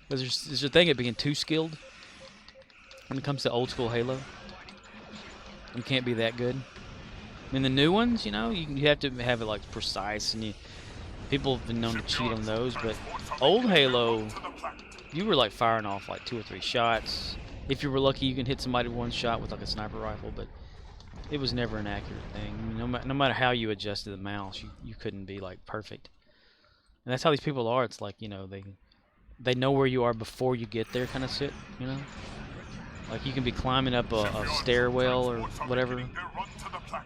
There's a thing of being too skilled when it comes to old school Halo. You can't be that good. I mean, the new ones, you know, you have to have it like precise, and people have been known to cheat on those. But old Halo, you were like firing off like 2 or 3 shots. If you were lucky, you can hit somebody with 1 shot with like a sniper rifle, but it was never an accurate thing. I mean, no matter how you adjusted the mouse, you couldn't be like perfect. And that's how these people are. It's like, you know, they know where you are before you get there, kind of shit. You know, like you can be climbing up a stairwell or whatever,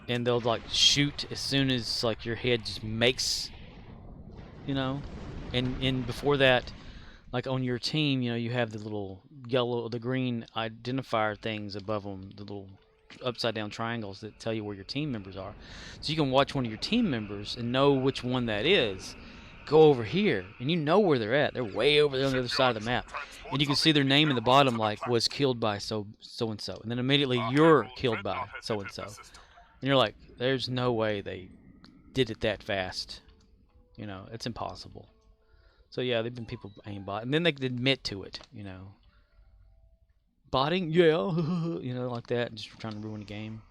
and they'll like shoot as soon as like your head just makes, you know, and before that. Like on your team, you know, you have the little the green identifier things above them, the little upside down triangles that tell you where your team members are. So you can watch one of your team members and know which one that is. Go over here, and you know where they're at. They're way over there on the other side of the map. And you can see their name in the bottom, like, was killed by so-and-so. And then immediately you're killed by so-and-so. And you're like, there's no way they did it that fast. You know, it's impossible. So yeah, they've been people aimbot, and then they could admit to it, you know. Botting, yeah, you know, like that, just trying to ruin the game.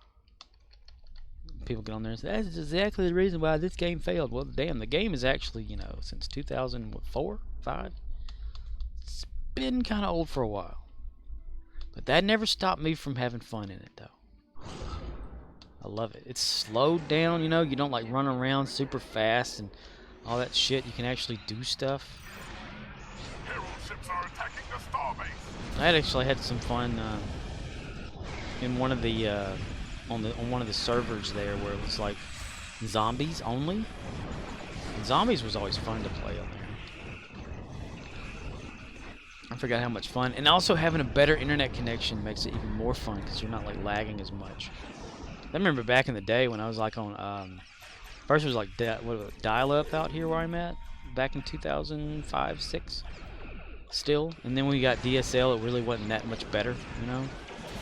People get on there and say, that's exactly the reason why this game failed. Well, damn, the game is actually, you know, since 2004, 5. It's been kind of old for a while. But that never stopped me from having fun in it, though. I love it. It's slowed down, you know. You don't, like, run around super fast and all that shit. You can actually do stuff. Herald ships are attacking the starbase. I actually had some fun in one of the on one of the servers there where it was like zombies only. And zombies was always fun to play on there. I forgot how much fun, and also having a better internet connection makes it even more fun because you're not like lagging as much. I remember back in the day when I was like on first it was like dial-up out here where I'm at back in 2005, 6. Still, and then when we got DSL, it really wasn't that much better, you know.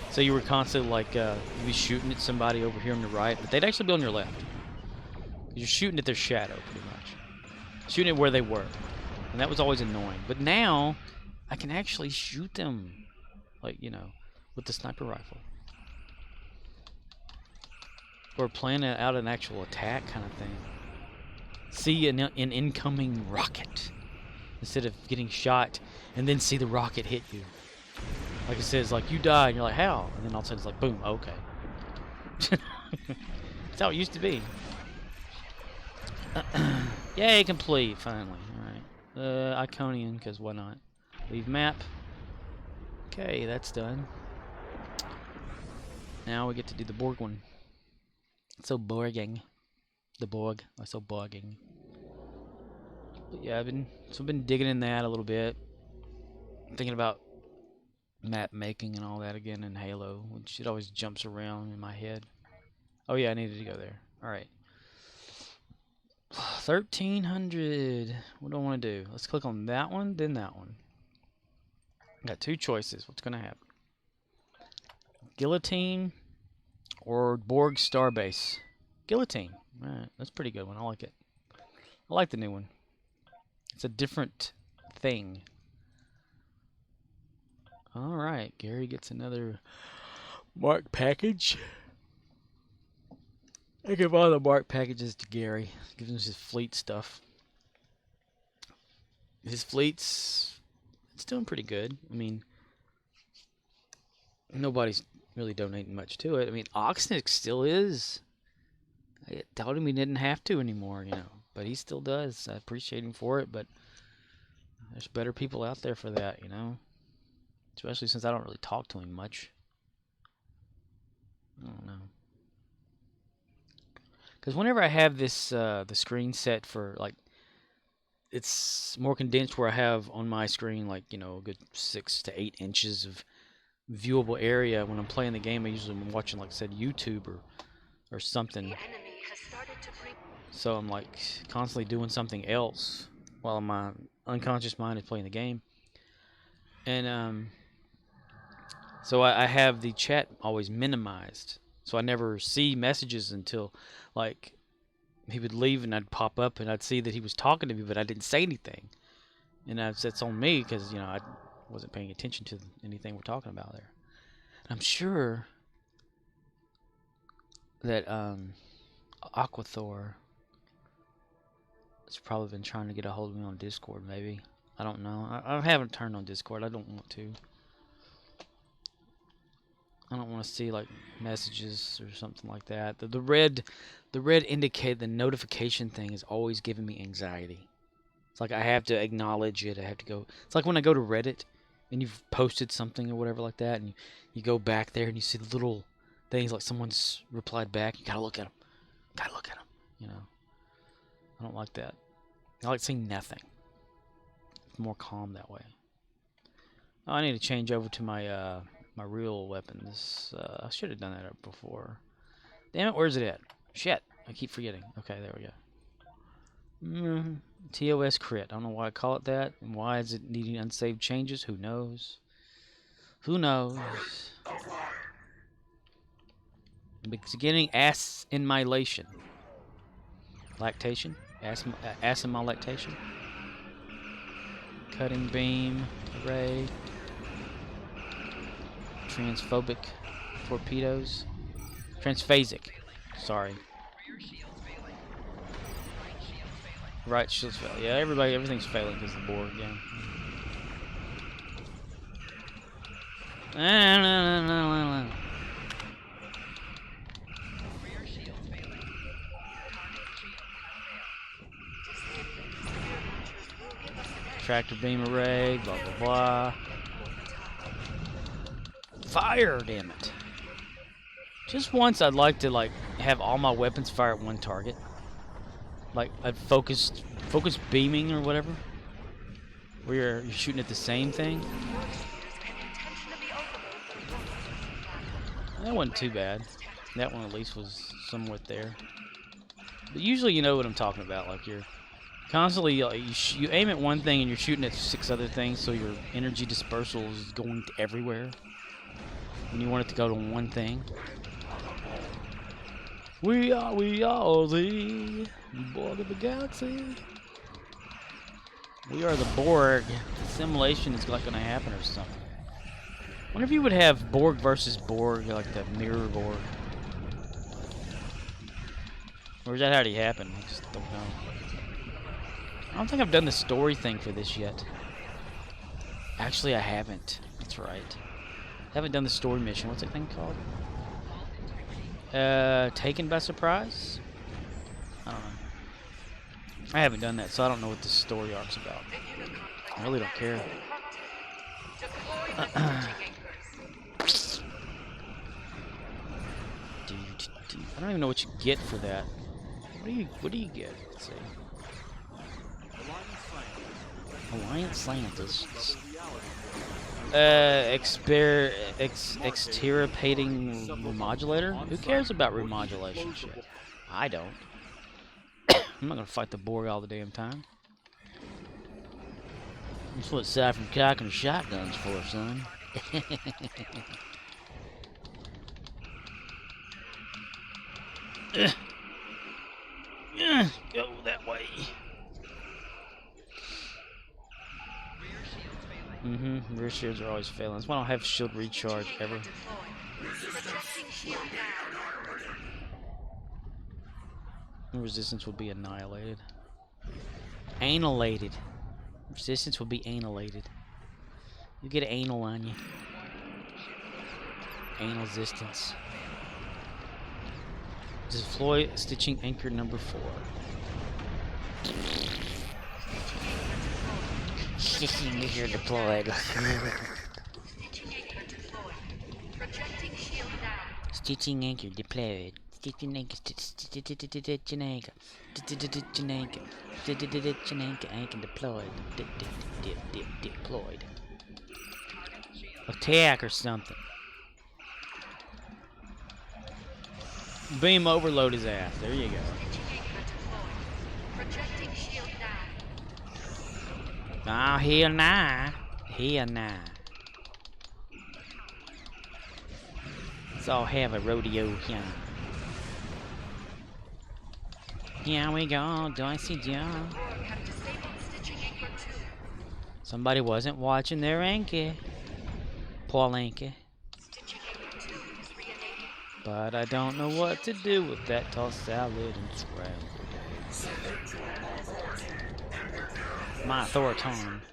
So you were constantly like you'd be shooting at somebody over here on the right, but they'd actually be on your left. You're shooting at their shadow, pretty much, shooting at where they were, and that was always annoying. But now I can actually shoot them, like, you know, with the sniper rifle, or plan out an actual attack kind of thing. See an incoming rocket instead of getting shot and then see the rocket hit you. Like it says, like, you died, and you're like, how? And then all of a sudden it's like, boom, okay. That's how it used to be. Yay, complete, finally. Alright. Iconian, because why not? Leave map. Okay, that's done. Now we get to do the Borg one. It's so boring. The Borg are so boring. But yeah, I've been digging in that a little bit. Thinking about map making and all that again in Halo, which it always jumps around in my head. Oh yeah, I needed to go there. Alright. 1300. What do I want to do? Let's click on that one, then that one. Got two choices. What's going to happen? Guillotine or Borg Starbase? Guillotine. Alright, that's a pretty good one. I like it. I like the new one. It's a different thing. Alright, Gary gets another mark package. I give all the mark packages to Gary. Gives him his fleet stuff. His fleet's it's doing pretty good. I mean, nobody's really donating much to it. I mean, Oxnick still is. I told him he didn't have to anymore, you know, but he still does. I appreciate him for it, but there's better people out there for that, you know. Especially since I don't really talk to him much. I don't know. Because whenever I have this, the screen set for, like, it's more condensed where I have on my screen, like, you know, a good 6 to 8 inches of viewable area. When I'm playing the game, I usually am watching, like I said, YouTube or something. So I'm, like, constantly doing something else while my unconscious mind is playing the game. And, so I have the chat always minimized. So I never see messages until, like, he would leave and I'd pop up and I'd see that he was talking to me, but I didn't say anything. And that's on me because, you know, I wasn't paying attention to anything we're talking about there. And I'm sure that Aquathor has probably been trying to get a hold of me on Discord, maybe. I don't know. I haven't turned on Discord. I don't want to. I don't want to see, like, messages or something like that. The red indicate the notification thing is always giving me anxiety. It's like I have to acknowledge it. I have to go. It's like when I go to Reddit and you've posted something or whatever like that, and you go back there and you see the little things like someone's replied back. You gotta look at them. Gotta look at them. You know. I don't like that. I like seeing nothing. It's more calm that way. Oh, I need to change over to my my real weapons. I should have done that before. Damn it, where's it at? Shit, I keep forgetting. Okay, there we go. TOS crit. I don't know why I call it that. And why is it needing unsaved changes? Who knows? Who knows? Beginning assimilation. Lactation? Assimilation? Cutting beam array. Transphobic torpedoes. Transphasic. Sorry. Right shield's failing. Yeah, everything's failing because of the Borg. Yeah. Tractor beam array. Blah blah blah. Fire! Damn it. Just once, I'd like to have all my weapons fire at one target. Like a focus beaming or whatever, where you're shooting at the same thing. That wasn't too bad. That one at least was somewhat there. But usually, you know what I'm talking about. Like you're constantly you aim at one thing and you're shooting at 6 other things, so your energy dispersal is going to everywhere. And you want it to go to one thing. We are the Borg of the Galaxy. We are the Borg. Simulation is like going to happen or something. I wonder if you would have Borg versus Borg, like the mirror Borg. Or is that already happened? I just don't know. I don't think I've done the story thing for this yet. Actually, I haven't. That's right. I haven't done the story mission. What's that thing called? Taken by surprise? I don't know. I haven't done that, so I don't know what the story arc's about. I really don't care. I don't even know what you get for that. What do you get? Let's see. Alliance scientists. Extirpating remodulator? Who cares about remodulation shit? I don't. I'm not gonna fight the Borg all the damn time. That's what aside from cocking shotguns for, son. Go that way. Rear shields are always failing. That's why I don't have shield recharge ever. Resistance will be annihilated. Annihilated. Resistance will be annihilated. You get anal on you. Anal resistance. Deploy stitching anchor number 4. Stitching anchor deployed. Stitching anchor deployed. Stitching anchor. Stitching anchor. Stitching anchor. Stitching anchor. Anchor deployed. Deployed. Attack or something. Beam overload his ass. There you go. Ah, here now. Here now. Let's all have a rodeo here. Here we go. Do I see Joe? Somebody wasn't watching their anchor. Paul anchor. But I don't know what to do with that tossed salad and scrambled eggs. My Thorton.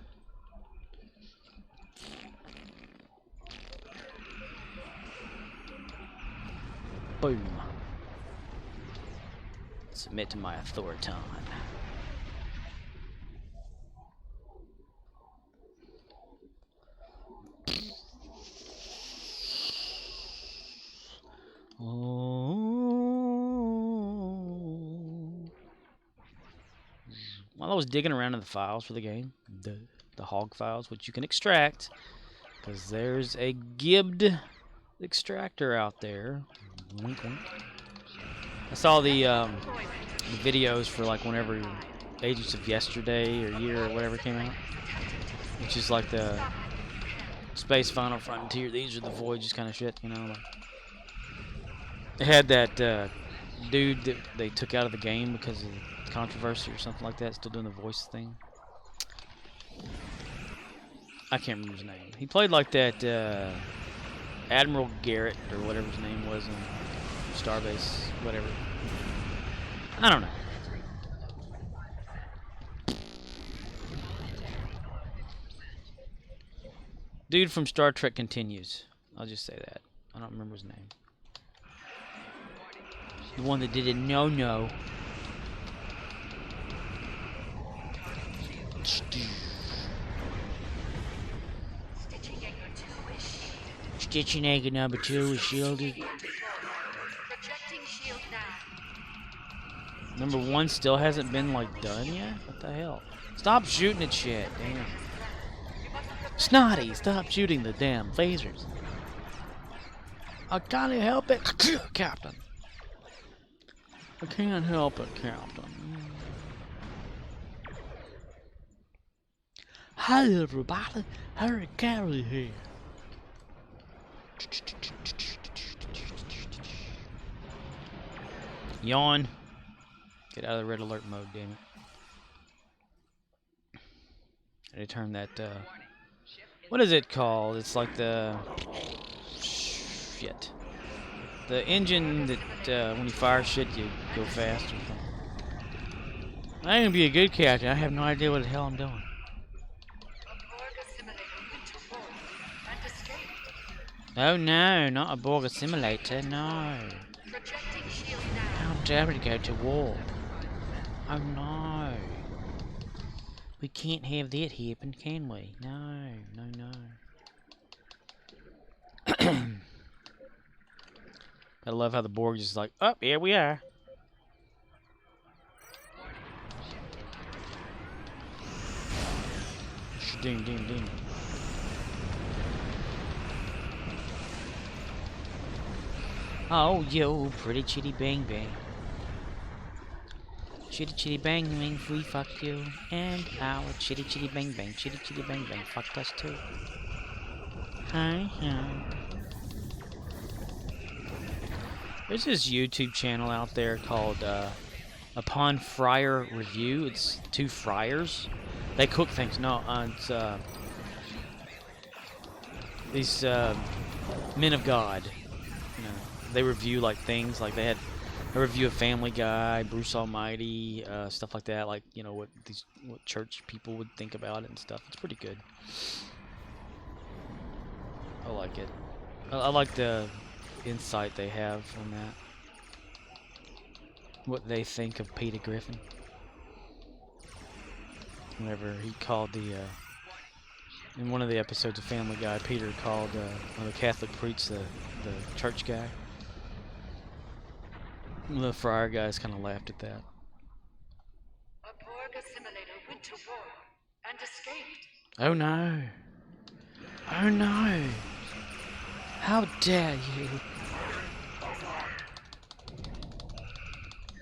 Boom. Submit to my Thorton. While I was digging around in the files for the game, the hog files, which you can extract, because there's a gibbed extractor out there. Wink, wink. I saw the videos for like whenever Agents of Yesterday or Year or whatever came out, which is like the Space Final Frontier. These are the Voyages kind of shit, you know. Like, they had that dude that they took out of the game because of controversy or something like that, still doing the voice thing. I can't remember his name. He played like that Admiral Garrett or whatever his name was in Starbase, whatever. I don't know. Dude from Star Trek Continues. I'll just say that. I don't remember his name. The one that did a no-no. Stitching egg number 2 is shielded. Number 1 still hasn't been, like, done yet? What the hell? Stop shooting at shit, damn. Snotty, stop shooting the damn phasers. I can't help it, Captain. I can't help it, Captain. Hi, everybody. Harry Carey here. Yawn. Get out of the red alert mode, damn it. I need to turn that, what is it called? It's like the... Shit. The engine that, when you fire shit, you go faster. I ain't gonna be a good captain. I have no idea what the hell I'm doing. Oh no, not a Borg assimilator, no. How dare we go to war? Oh no. We can't have that happen, can we? No, no, no. I love how the Borg is like, oh, here we are. Ding, ding, ding. Oh, yo, pretty chitty bang bang. Chitty chitty bang bang, we fuck you. And our chitty chitty bang bang, chitty chitty bang bang, fucked us too. Hi, hi. There's this YouTube channel out there called Upon Fryer Review. It's 2 friars. They cook things. No, it's these men of God. You know, they review like things. Like they had a review of Family Guy, Bruce Almighty, stuff like that. Like, you know, what church people would think about it and stuff. It's pretty good. I like it. I like the insight they have on that. What they think of Peter Griffin. Whenever he called the in one of the episodes of Family Guy, Peter called one of the Catholic priests the church guy. The friar guys kind of laughed at that. A Borg assimilator went to war and escaped. Oh no! Oh no! How dare you!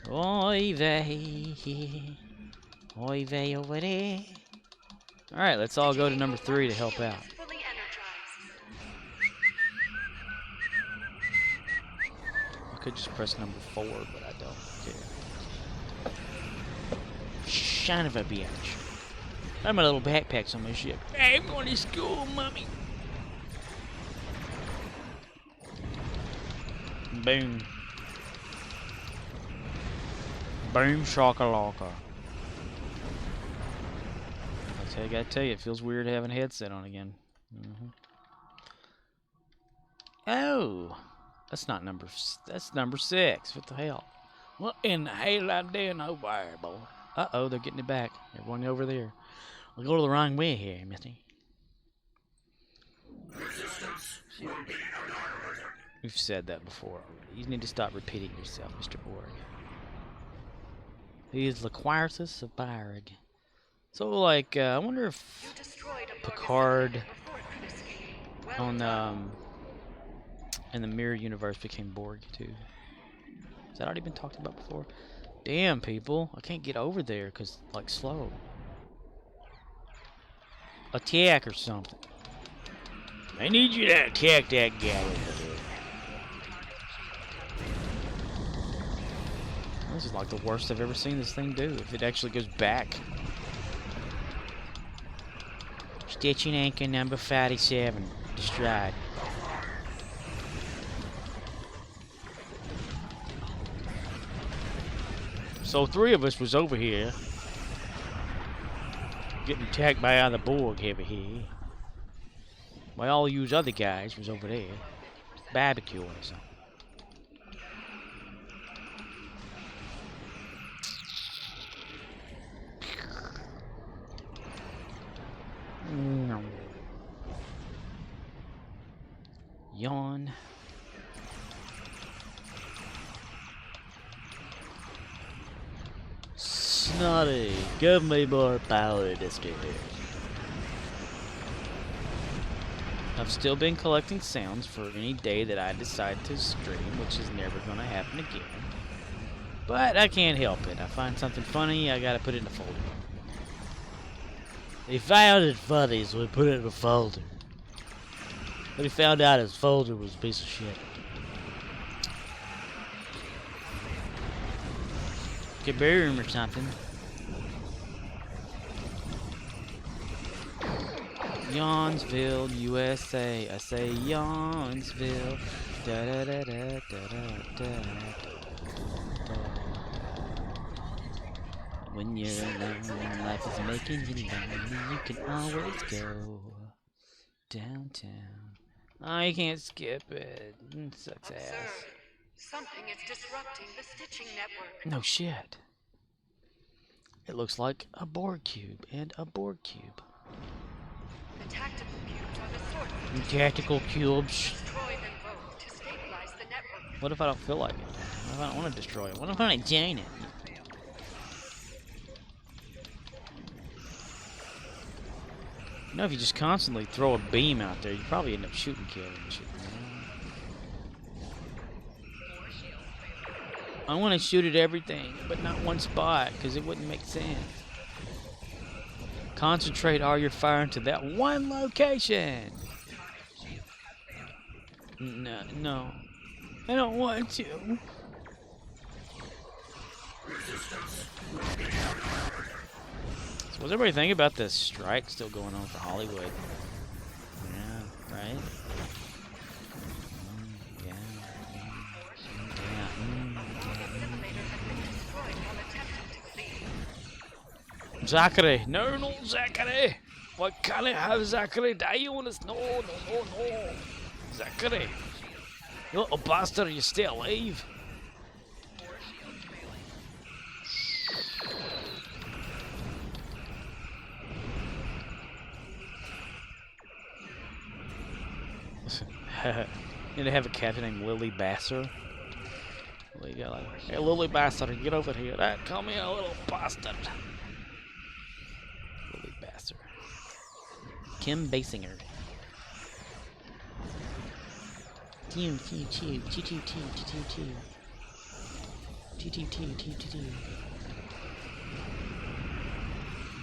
Oy vey, oy vey over there. All right, let's all go to number 3 to help out. Fully energized. I could just press number 4, but I don't care. Son of a bitch. I have my little backpacks on my ship. I'm going to school, mommy. Boom. Boom shakalaka. I gotta tell you, it feels weird having a headset on again. Oh, that's not number. That's number 6. What the hell? What in the hell I doing over there, boy? Uh-oh, they're getting it back. They're going over there. We'll go the wrong way here, Missy. We've said that before. You need to stop repeating yourself, Mr. Borg. He is the Quirtus of Byrg. So, like, I wonder if Picard on in the Mirror Universe became Borg too. Has that already been talked about before? Damn, people, I can't get over there because, like, slow. Attack or something. I need you to attack that guy over there. This is like the worst I've ever seen this thing do. If it actually goes back. Stitching anchor number 57. Destroyed. So 3 of us was over here. Getting attacked by other Borg over here. While all you other guys was over there. Barbecuing or something. Yawn. Snotty, give me more power this game. I've still been collecting sounds for any day that I decide to stream, which is never gonna happen again. But I can't help it. I find something funny, I gotta put it in a folder. He found it funny, so we put it in a folder. But he found out his folder was a piece of shit. Could bury him or something. Yawnsville, USA. I say Yawnsville. Da da da da da da da. When you're alone, life is making you lonely. You can always go downtown. Oh, you can't skip it. It sucks ass. Observe. Something is disrupting the stitching network. No shit. It looks like a Borg cube and a Borg cube. The tactical cubes are the source of And tactical cubes. destroy them both to stabilize the network. What if I don't feel like it? What if I don't want to destroy it? What if I don't join it? You know, if you just constantly throw a beam out there, you probably end up shooting killing and shit. I want to shoot at everything, but not one spot, because it wouldn't make sense. Concentrate all your fire into that one location. No, no. I don't want to. So what's everybody think about this strike still going on for Hollywood? Yeah, right? Yeah. Zachary! No, no, Zachary! What can I have Zachary die on us? No, no, no, no! Zachary! You little bastard, you stay alive! Need to have a cat named Lily Basser. You got like, hey Lily Bastard, get over here. That call me a little bastard. Lily Basser. Kim Basinger.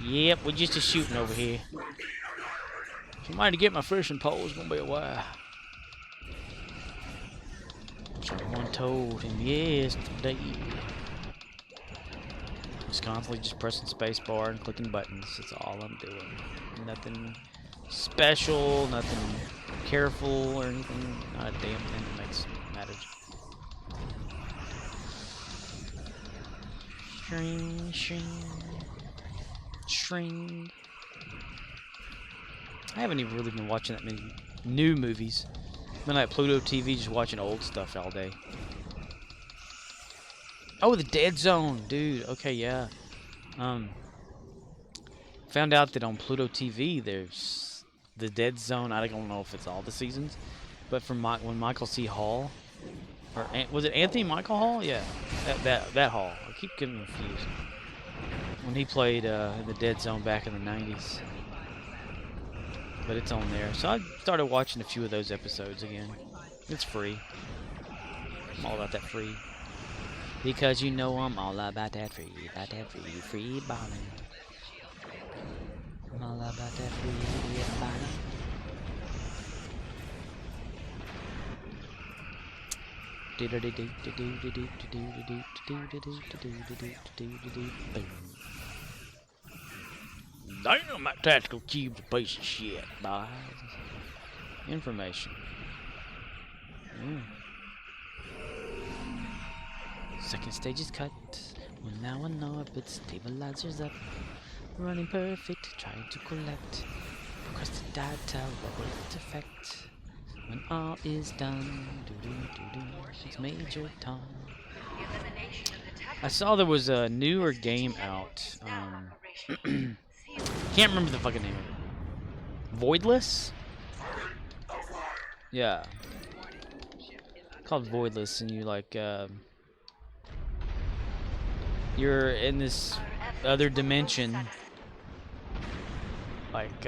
Yep, we're just shooting over here. Somebody to get my fishing pole is gonna be a while. Someone told him yesterday. Just constantly just pressing spacebar and clicking buttons. That's all I'm doing. Nothing special, nothing careful or anything. Not a damn thing that makes matters. String, string, string. I haven't even really been watching that many new movies. Been like Pluto TV, just watching old stuff all day. Oh, the Dead Zone, dude. Okay, yeah. Found out that on Pluto TV, there's the Dead Zone. I don't know if it's all the seasons, but from when Michael C. Hall, or was it Anthony Michael Hall? Yeah, that Hall. I keep getting confused. When he played in the Dead Zone back in the '90s. But it's on there. So I started watching a few of those episodes again. It's free. I'm all about that free. Because you know I'm all about that free balling. I'm all about that free balling. Damn, that tactical cube's a piece of shit, boys. Information. Mm. Second stage is cut. Well, now I know if it stabilizers up. Running perfect, trying to collect. Across the data, what will it affect? When all is done, doo-doo-doo-doo, it's Major Tom. I saw there was a newer game out. Can't remember the fucking name of it. Voidless? Yeah. Called Voidless, and you like you're in this other dimension. Like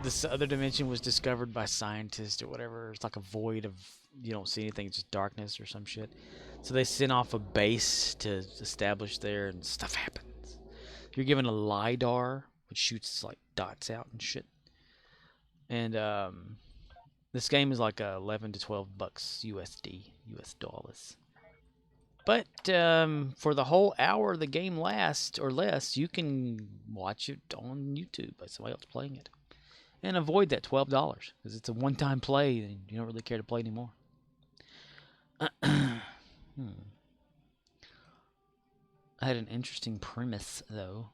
this other dimension was discovered by scientists or whatever. It's like a void of you don't see anything, it's just darkness or some shit. So they sent off a base to establish there, and stuff happens. You're given a lidar, which shoots like dots out and shit. And this game is like 11 to 12 bucks USD, US dollars. But for the whole hour the game lasts or less, you can watch it on YouTube by somebody else playing it, and avoid that $12 because it's a one-time play and you don't really care to play anymore. I had an interesting premise though.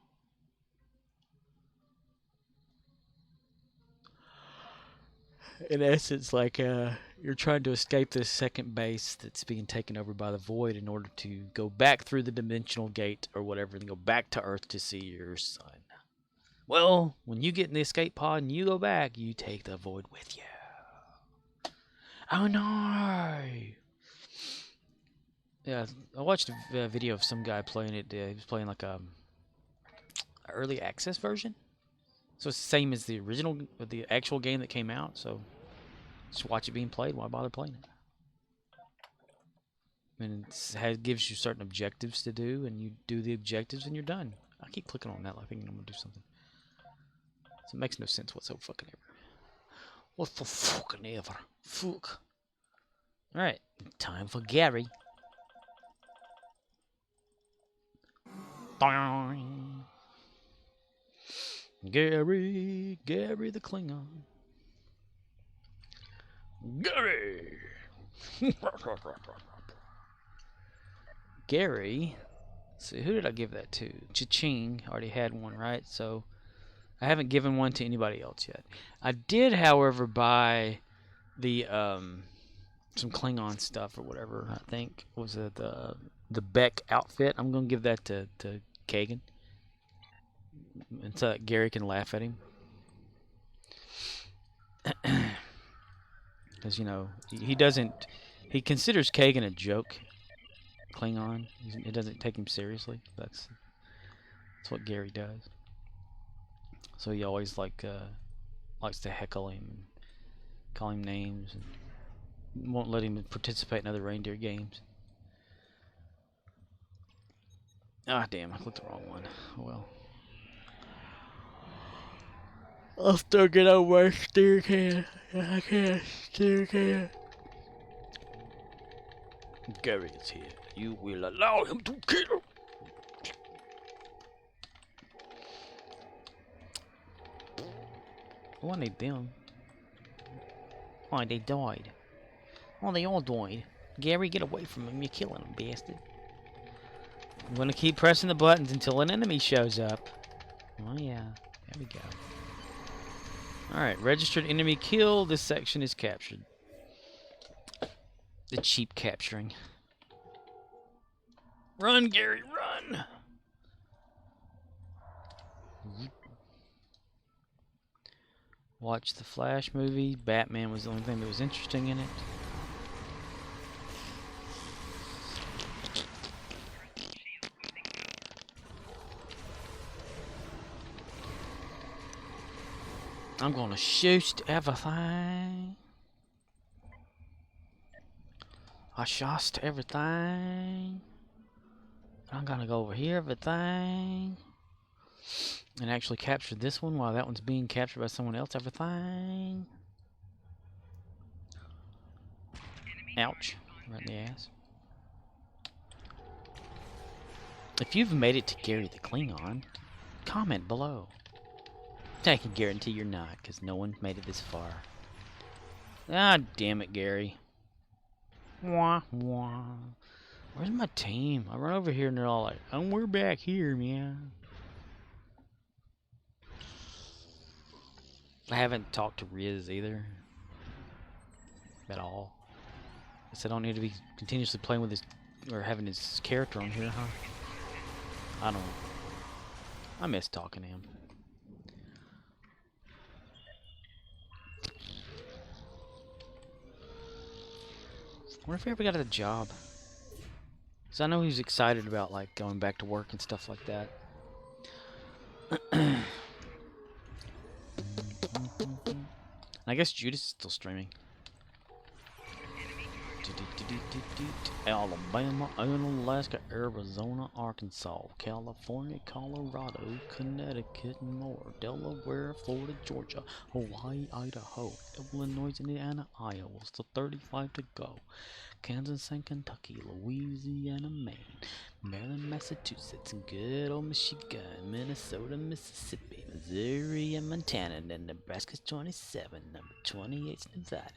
In essence, like you're trying to escape this second base that's being taken over by the void in order to go back through the dimensional gate or whatever and go back to Earth to see your son. Well, when you get in the escape pod and you go back, you take the void with you. Oh no! Yeah, I watched a video of some guy playing it. He was playing like a early access version. So it's the same as the original, the actual game that came out. So just watch it being played. Why bother playing it? And it gives you certain objectives to do, and you do the objectives, and you're done. I keep clicking on that, like thinking I'm gonna do something. So it makes no sense whatsoever. Fucking ever. What the fucking ever? Fuck. All right, time for Gary. Gary the Klingon. Gary! Gary. Let's see, who did I give that to? Cha-ching. Already had one, right? So I haven't given one to anybody else yet. I did, however, buy the some Klingon stuff or whatever. I think was it the Beck outfit. I'm gonna give that to Kagan, and so that Gary can laugh at him. Because, you know, he doesn't... He considers Kagan a joke. Klingon. He doesn't take him seriously. That's what Gary does. So he always, like, likes to heckle him and call him names. And won't let him participate in other reindeer games. Ah, damn. I clicked the wrong one. Oh, well. I'll still get over steer can. I can't steer can. Gary is here. You will allow him to kill. Oh, I need them. Oh, they died. Oh, they all died. Gary, get away from him. You're killing him, bastard. I'm gonna keep pressing the buttons until an enemy shows up. Oh, yeah. There we go. Alright, registered enemy kill. This section is captured. The cheap capturing. Run, Gary, run! Watch the Flash movie. Batman was the only thing that was interesting in it. I'm gonna shoot everything. I shot everything. I'm gonna go over here, everything. And actually capture this one while that one's being captured by someone else, everything. Ouch. Right in the ass. If you've made it to Gary the Klingon, comment below. I can guarantee you're not, because no one made it this far. Ah, damn it, Gary. Wah, wah. Where's my team? I run over here and they're all like, oh, we're back here, man. I haven't talked to Riz either. At all. I said I don't need to be continuously playing with his, or having his character on here, huh? I don't know. I miss talking to him. I wonder if he ever got a job. Cause I know he's excited about like going back to work and stuff like that. I guess Judas is still streaming. Alabama, Alaska, Arizona, Arkansas, California, Colorado, Connecticut, and more. Delaware, Florida, Georgia, Hawaii, Idaho, Illinois, Indiana, Iowa. Still 35 to go. Kansas and Kentucky, Louisiana, Maine, Maryland, Massachusetts, and good old Michigan, Minnesota, Mississippi, Missouri, and Montana. Then Nebraska's 27, number 28's Nevada.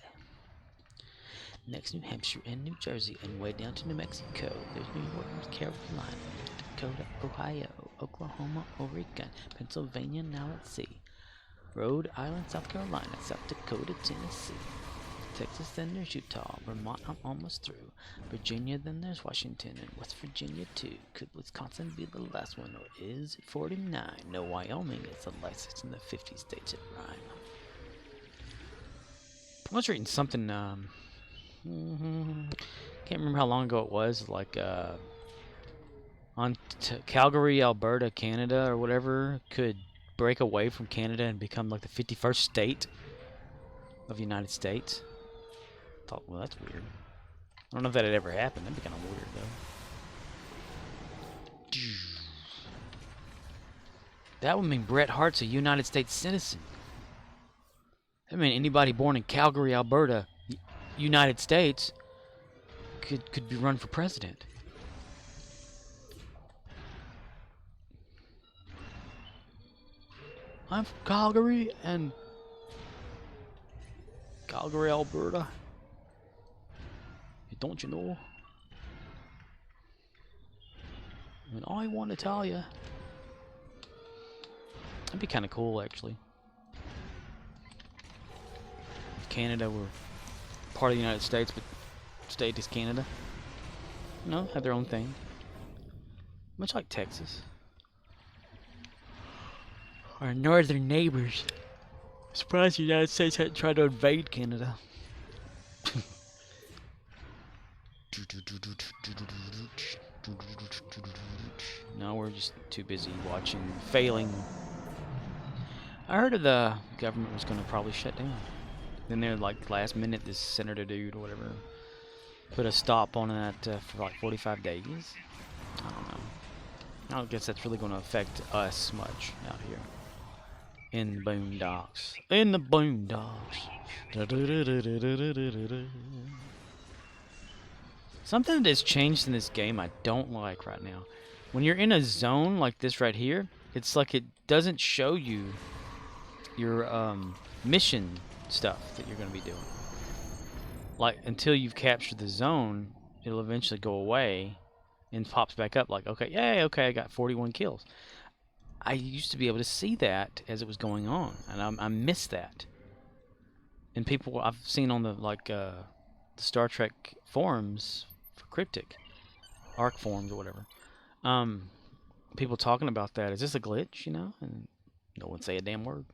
Next, New Hampshire and New Jersey, and way down to New Mexico. There's New York, North Carolina, North Dakota, Ohio, Oklahoma, Oregon, Pennsylvania, now let's see. Rhode Island, South Carolina, South Dakota, Tennessee. Texas, then there's Utah. Vermont, I'm almost through. Virginia, then there's Washington, and West Virginia too. Could Wisconsin be the last one, or is it 49? No, Wyoming is the licensed in the 50 states at rhyme. I was reading something, can't remember how long ago it was, like, on Calgary, Alberta, Canada, or whatever, could break away from Canada and become like the 51st state of the United States. Thought, well, that's weird. I don't know if that had ever happened. That'd be kind of weird, though. That would mean Bret Hart's a United States citizen. That mean anybody born in Calgary, Alberta, United States, could be run for president. I'm from Calgary, Alberta. Don't you know? I mean, I want to tell you. That'd be kind of cool, actually. If Canada were part of the United States, but state is Canada. You know, have their own thing. Much like Texas. Our northern neighbors. Surprised the United States hadn't tried to invade Canada. No, we're just too busy watching failing. I heard of the government was going to probably shut down. Then they're like last minute, this senator dude or whatever put a stop on that for like 45 days. I don't know. I don't guess that's really going to affect us much out here. In the boondocks. In the boondocks. Something that has changed in this game I don't like right now. When you're in a zone like this right here, it's like it doesn't show you your mission stuff that you're going to be doing. Like, until you've captured the zone, it'll eventually go away and pops back up like, okay, yay, okay, I got 41 kills. I used to be able to see that as it was going on, and I miss that. And people I've seen on the the Star Trek forums for Cryptic, Arc forums or whatever, people talking about that. Is this a glitch, you know? And no one say a damn word.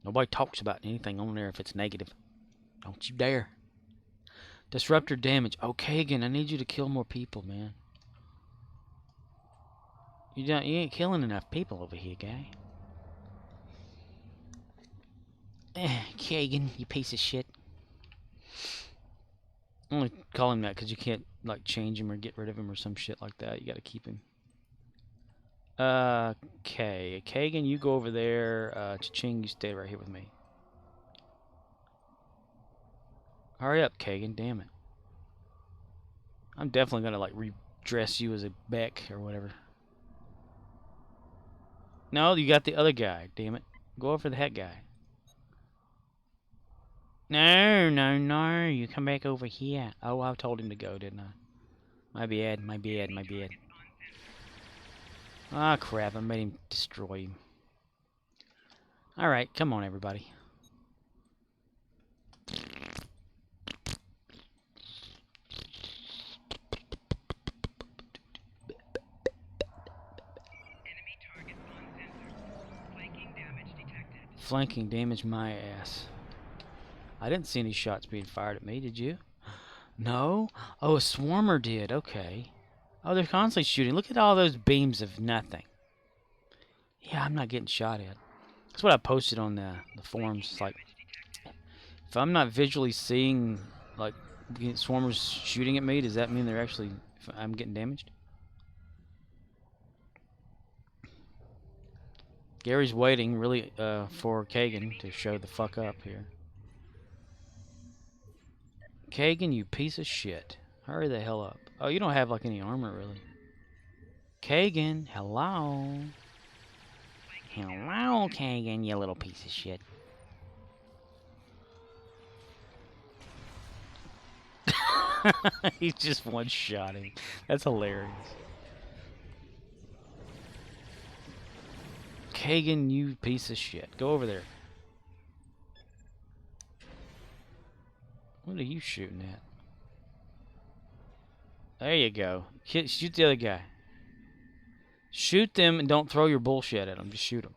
Nobody talks about anything on there if it's negative. Don't you dare. Disruptor damage. Okay, again, I need you to kill more people, man. You ain't killing enough people over here, guy. Kagan, you piece of shit. I only call him that because you can't like change him or get rid of him or some shit like that. You gotta keep him. Okay, Kagan, you go over there. Cha-ching, you stay right here with me. Hurry up, Kagan, damn it. I'm definitely gonna like redress you as a Beck or whatever. No, you got the other guy. Damn it. Go over the head guy. No, no, no. You come back over here. Oh, I told him to go, didn't I? My bad, my bad, my bad. Ah, crap. I made him destroy him. Alright, come on, everybody. Flanking damage my ass. I didn't see any shots being fired at me, did you? No? Oh, a swarmer did. Okay. Oh, they're constantly shooting. Look at all those beams of nothing. Yeah, I'm not getting shot at. That's what I posted on the forums. It's like, if I'm not visually seeing, like, swarmers shooting at me, does that mean they're actually, I'm getting damaged? Gary's waiting, really, for Kagan to show the fuck up here. Kagan, you piece of shit. Hurry the hell up. Oh, you don't have, like, any armor, really. Kagan, hello? Hello, Kagan, you little piece of shit. He's just one-shotting. That's hilarious. Kagan, you piece of shit. Go over there. What are you shooting at? There you go. Shoot the other guy. Shoot them and don't throw your bullshit at them. Just shoot them.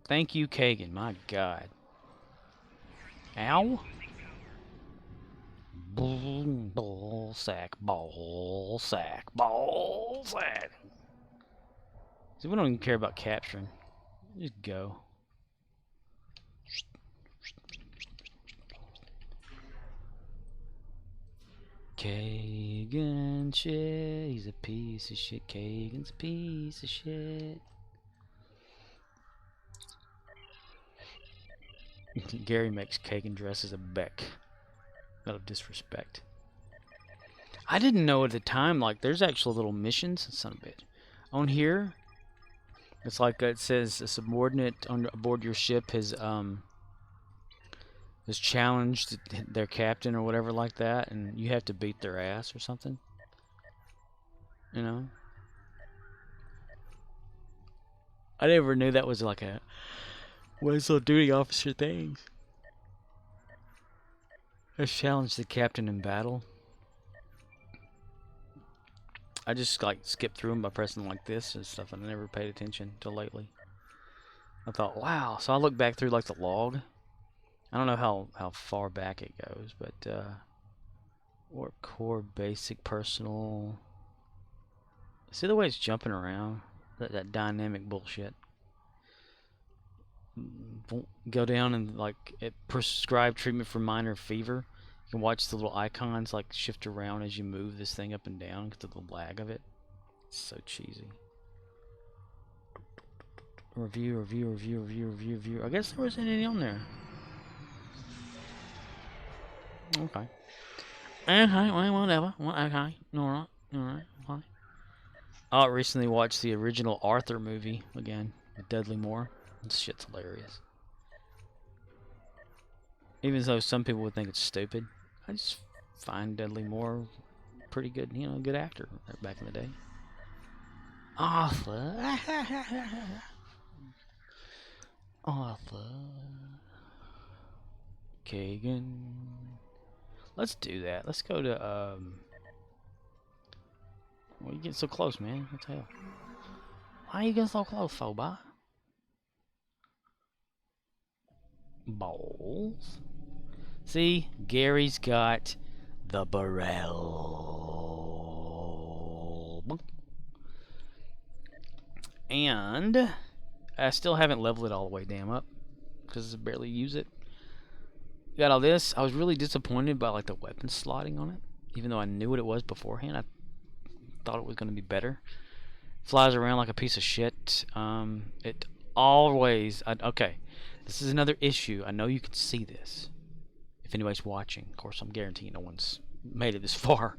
Thank you, Kagan. My God. Ow. Ball sack, ball sack, ball sack. See, we don't even care about capturing. Just go. Kagan shit. He's a piece of shit. Kagan's a piece of shit. Gary makes Kagan dress as a Beck. Out of disrespect. I didn't know at the time, like, there's actual little missions, son of a bitch. On here, it's like it says a subordinate on aboard your ship has challenged their captain or whatever like that, and you have to beat their ass or something. You know? I never knew that was like a whistle duty officer thing. Has challenged the captain in battle. I just like skipped through them by pressing like this and stuff, and I never paid attention till lately. I thought, wow. So I looked back through like the log. I don't know how far back it goes, but or core basic personal. See the way it's jumping around? That dynamic bullshit. Go down and like prescribe treatment for minor fever. You can watch the little icons like shift around as you move this thing up and down because of the lag of it. It's so cheesy. Review. I guess there wasn't any on there. Okay. Okay, well, whatever. Okay. Alright. Fine. I recently watched the original Arthur movie again with Dudley Moore. This shit's hilarious. Even though some people would think it's stupid, I just find Dudley Moore pretty good, good actor back in the day. Arthur. Arthur. Kagan. Let's do that. Let's go to, Why are you getting so close, man? What the hell? Why are you getting so close, Foba? Balls. See, Gary's got the barrel. And I still haven't leveled it all the way damn up because I barely use it. Got all this. I was really disappointed by like the weapon slotting on it, even though I knew what it was beforehand. I thought it was going to be better. Flies around like a piece of shit. It always. Okay, this is another issue. I know you can see this. If anybody's watching, of course, I'm guaranteeing no one's made it this far.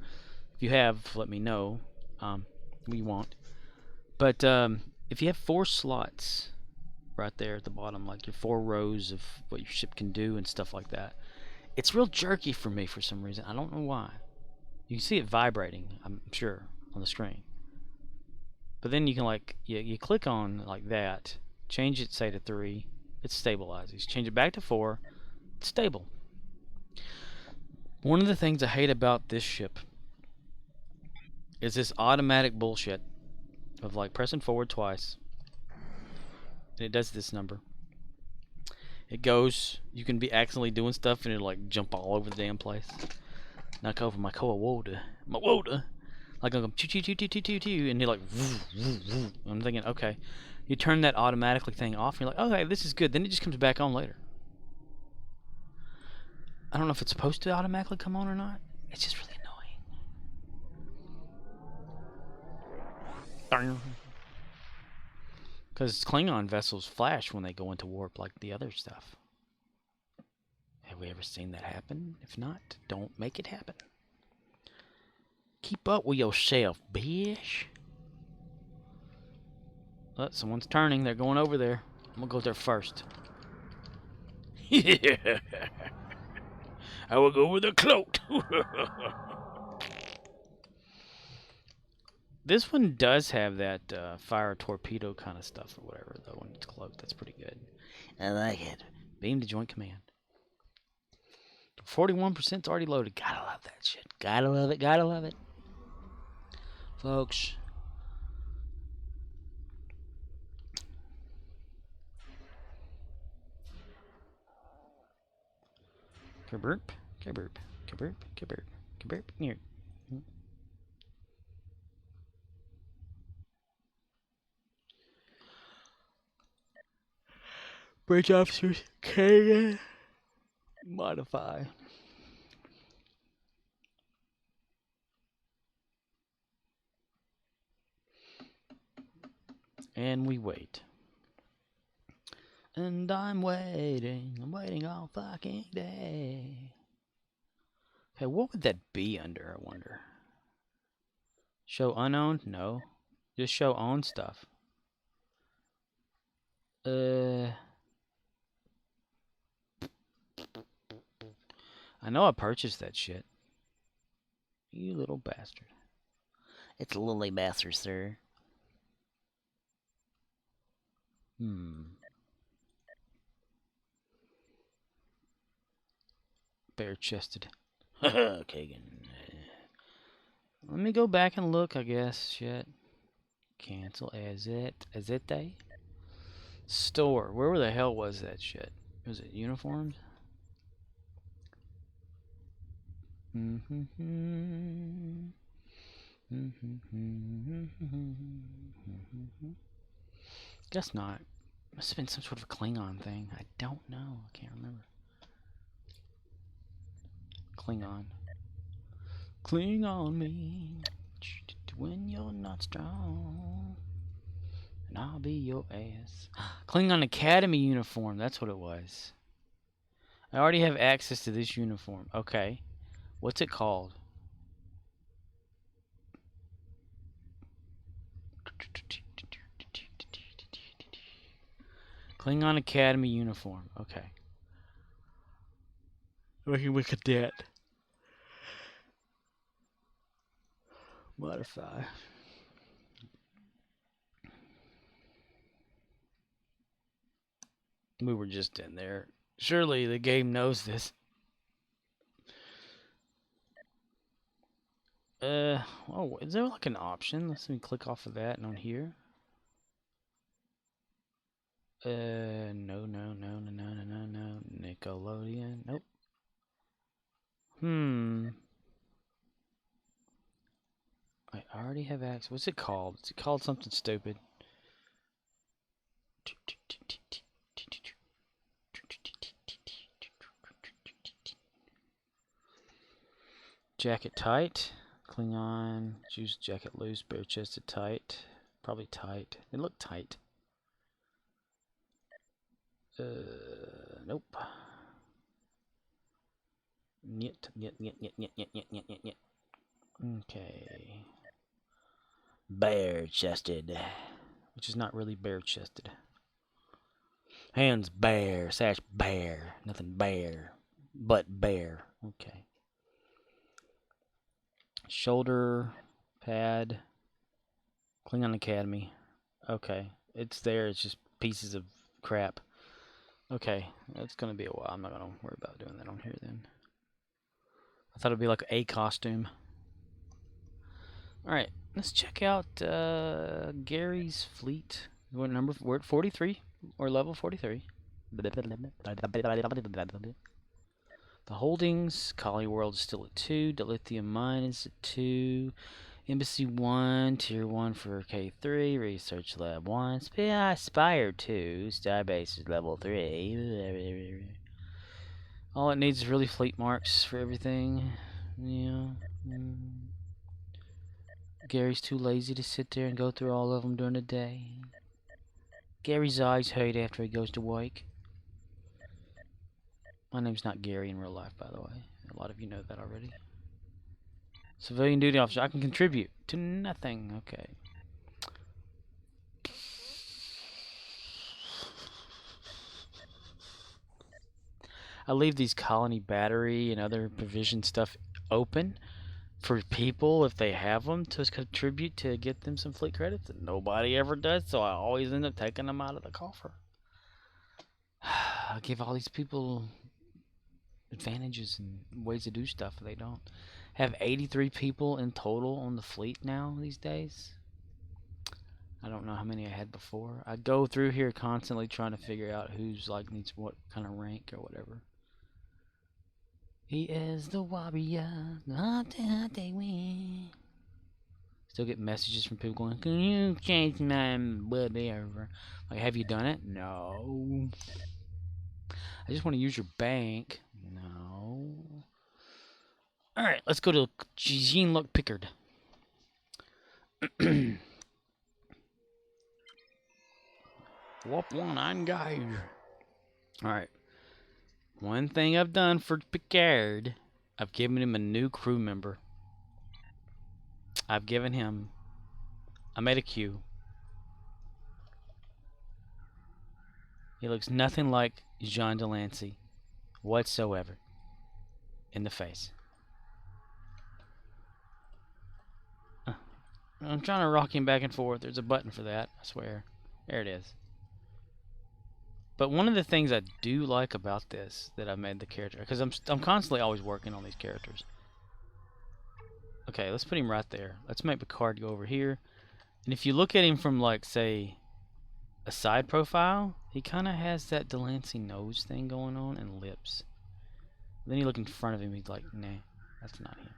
If you have, let me know. What you want. But if you have 4 slots right there at the bottom, like your 4 rows of what your ship can do and stuff like that, it's real jerky for me for some reason. I don't know why. You can see it vibrating, I'm sure, on the screen. But then you can like you click on like that, change it say to 3, it stabilizes. Change it back to 4, it's stable. One of the things I hate about this ship is this automatic bullshit of like pressing forward twice, and it does this number. It goes, you can be accidentally doing stuff and it'll like jump all over the damn place. Knock over my water. My water. Like I'm going choo choo choo choo choo choo choo, and you're like woo, woo, woo. I'm thinking, okay. You turn that automatically thing off and you're like, okay, this is good. Then it just comes back on later. I don't know if it's supposed to automatically come on or not. It's just really annoying. Because Klingon vessels flash when they go into warp like the other stuff. Have we ever seen that happen? If not, don't make it happen. Keep up with yourself, bitch. Oh, someone's turning. They're going over there. I'm gonna go there first. I will go with the cloak. This one does have that fire torpedo kind of stuff or whatever, though, when it's cloaked. That's pretty good. I like it. Beam to Joint Command. 41% already loaded. Gotta love that shit. Gotta love it. Gotta love it. Folks. Kaburp. Kaburp. Kaburp. Kaburp. Kaburp. Here. Bridge officers can modify. And we wait. And I'm waiting all fucking day. Okay, what would that be under, I wonder? Show unowned? No. Just show owned stuff. I know I purchased that shit. You little bastard. It's a lily bastard, sir. Bare-chested. Kagan. Let me go back and look, I guess. Shit. Cancel as it. Store. Where the hell was that shit? Was it uniforms? Guess not. Must have been some sort of a Klingon thing. I don't know. I can't remember. Klingon. Cling on me when you're not strong, and I'll be your ass. Klingon Academy uniform. That's what it was. I already have access to this uniform. Okay. What's it called? Klingon Academy uniform. Okay. Working with cadet. Modify. We were just in there. Surely the game knows this. Oh, is there like an option? Let's me click off of that and on here. No. Nickelodeon. Nope. I already have access. What's it called? Is it called something stupid? Jacket tight. Klingon. Choose jacket loose. Bare chested tight. Probably tight. They look tight. Nope. Nyet. Okay. Bare chested. which is not really bare-chested. Hands bare, sash bare, nothing bare, but bare. Okay. Shoulder pad, Klingon Academy. Okay, it's there. It's just pieces of crap. Okay, that's gonna be a while. I'm not gonna worry about doing that on here then. I thought it'd be like a costume. All right, let's check out Gary's fleet. What number? We're at 43 or level 43. The holdings, Kali World is still at 2. Dilithium Mine is at 2. Embassy 1, Tier 1 for K3. Research Lab 1. Spire 2. Starbase is level 3. All it needs is really fleet marks for everything. Yeah. Gary's too lazy to sit there and go through all of them during the day. Gary's eyes hurt after he goes to work. My name's not Gary in real life, by the way. A lot of you know that already. Civilian duty officer. I can contribute to nothing. Okay. I leave these colony battery and other provision stuff open for people if they have them to contribute to get them some fleet credits. And nobody ever does, so I always end up taking them out of the coffer. I give all these people advantages and ways to do stuff they don't. Have 83 people in total on the fleet now these days. I don't know how many I had before. I go through here constantly trying to figure out who's like needs what kind of rank or whatever. He is the warrior, not that they win. Still get messages from people going, "Can you change my whatever?" Like, have you done it? No. I just want to use your bank. No. Alright, let's go to Jean-Luc Picard. Warp 1, engage. Alright. One thing I've done for Picard, I've given him a new crew member. I've given him... I made a Q. He looks nothing like Jean Delancey whatsoever in the face. I'm trying to rock him back and forth. There's a button for that, I swear. There it is. But one of the things I do like about this, that I made the character, because I'm constantly always working on these characters. Okay, let's put him right there. Let's make Picard go over here. And if you look at him from, like, say, a side profile, he kind of has that Delancey nose thing going on and lips. Then you look in front of him, he's like, nah, that's not him.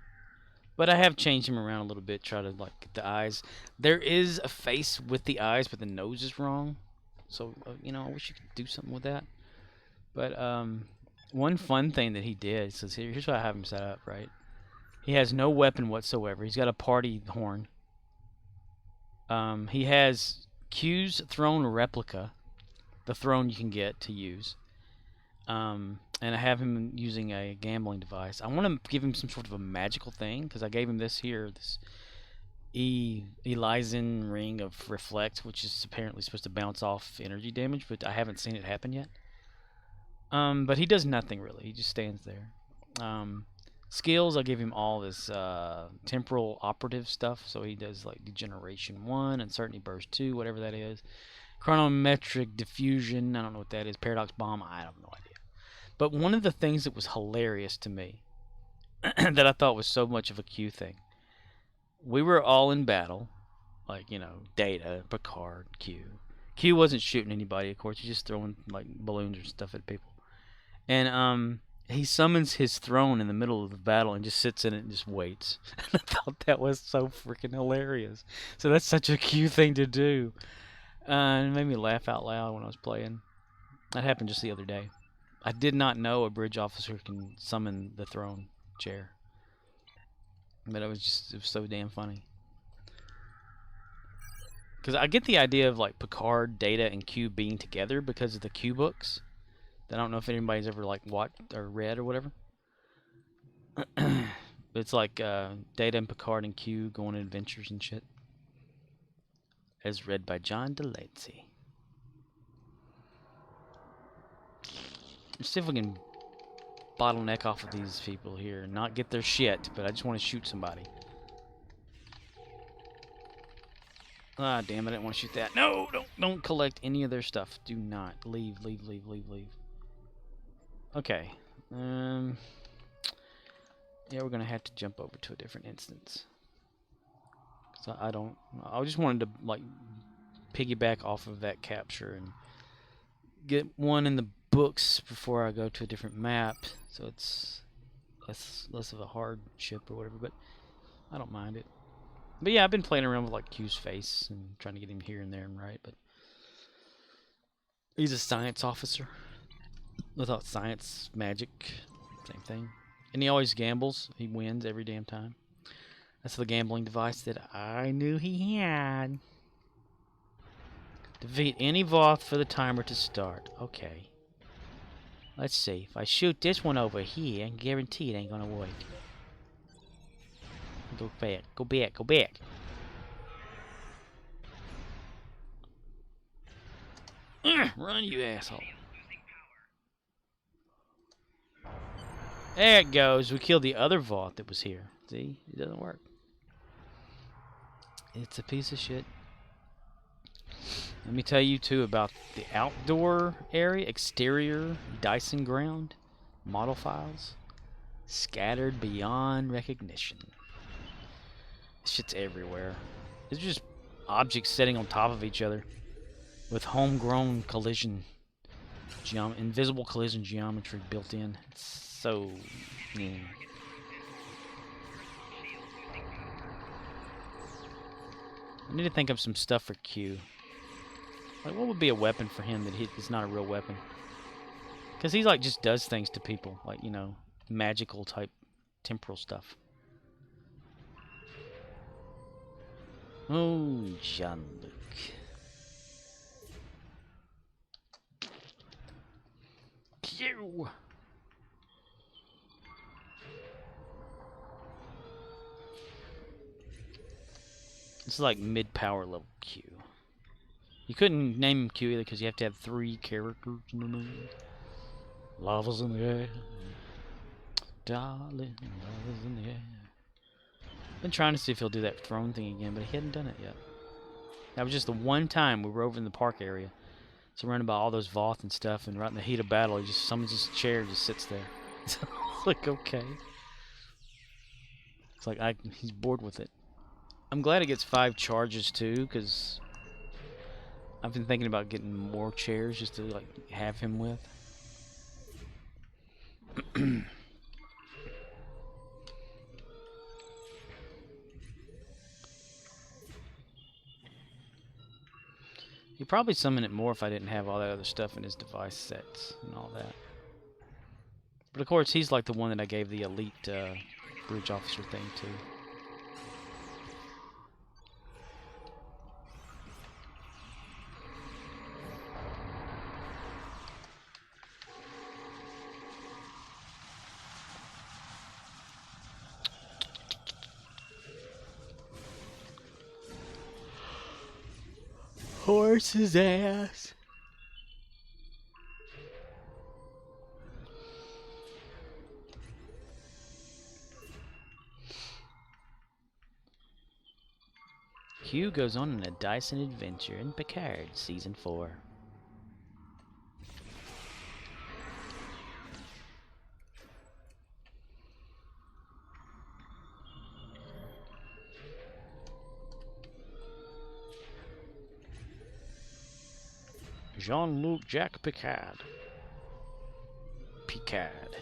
But I have changed him around a little bit, try to like get the eyes. There is a face with the eyes, but the nose is wrong. So, you know, I wish you could do something with that. But one fun thing that he did, says here's how I have him set up, right? He has no weapon whatsoever. He's got a party horn. He has Q's throne replica, the throne you can get to use. And I have him using a gambling device. I want to give him some sort of a magical thing, because I gave him this here, this Elysian ring of reflect, which is apparently supposed to bounce off energy damage, but I haven't seen it happen yet. But he does nothing really. He just stands there. Skills, I give him all this temporal operative stuff, so he does like Degeneration 1, Uncertainty Burst 2, whatever that is. Chronometric Diffusion, I don't know what that is. Paradox Bomb, I have no idea. But one of the things that was hilarious to me, that I thought was so much of a Q thing, we were all in battle, like, you know, Data, Picard, Q. Q wasn't shooting anybody, of course, he's just throwing, like, balloons or stuff at people. And, he summons his throne in the middle of the battle and just sits in it and just waits. I thought that was so freaking hilarious. So that's such a Q thing to do. It made me laugh out loud when I was playing. That happened just the other day. I did not know a bridge officer can summon the throne chair. But it was so damn funny. Because I get the idea of like Picard, Data, and Q being together because of the Q books. I don't know if anybody's ever like watched or read or whatever. It's like Data and Picard and Q going on adventures and shit. as read by John DeLancey. Let's see if we can bottleneck off of these people here and not get their shit, but I just want to shoot somebody. Ah, damn it, I didn't want to shoot that. No, don't collect any of their stuff. Do not. Leave. Okay. Yeah, we're gonna have to jump over to a different instance. So I just wanted to, like, piggyback off of that capture and get one in the books before I go to a different map, so it's less of a hardship or whatever, but I don't mind it. But yeah, I've been playing around with, like, Q's face and trying to get him here and there and right, but he's a science officer. Without science, magic, same thing. And he always gambles. He wins every damn time. That's the gambling device that I knew he had. Defeat any Voth for the timer to start. Okay. Let's see. If I shoot this one over here, I can guarantee it ain't gonna work. Go back. Go back. Go back. Run, you asshole. There it goes. We killed the other Voth that was here. See? It doesn't work. It's a piece of shit. Let me tell you, too, about the outdoor area, exterior, Dyson ground, model files, scattered beyond recognition. This shit's everywhere. It's just objects sitting on top of each other with homegrown collision, invisible collision geometry built in. It's so... yeah. I need to think of some stuff for Q. Like, what would be a weapon for him that is not a real weapon? Because he, like, just does things to people. Like, you know, magical type temporal stuff. Oh, Jean-Luc. Q! It's like mid-power level Q. You couldn't name him Q either because you have to have 3 characters in the name. Lava's in the air. Darling, lava's in the air. Been trying to see if he'll do that throne thing again, but he hadn't done it yet. That was just the one time we were over in the park area. Surrounded by all those Voth and stuff, and right in the heat of battle, someone's just chair just sits there. It's like, okay. It's like he's bored with it. I'm glad it gets 5 charges too, because I've been thinking about getting more chairs just to, like, have him with. He'd probably summon it more if I didn't have all that other stuff in his device sets and all that. But of course, he's like the one that I gave the elite bridge officer thing to. Horse's ass. Hugh goes on a Dyson adventure in Picard, Season 4. Jean-Luc Jacques Picard. Picard.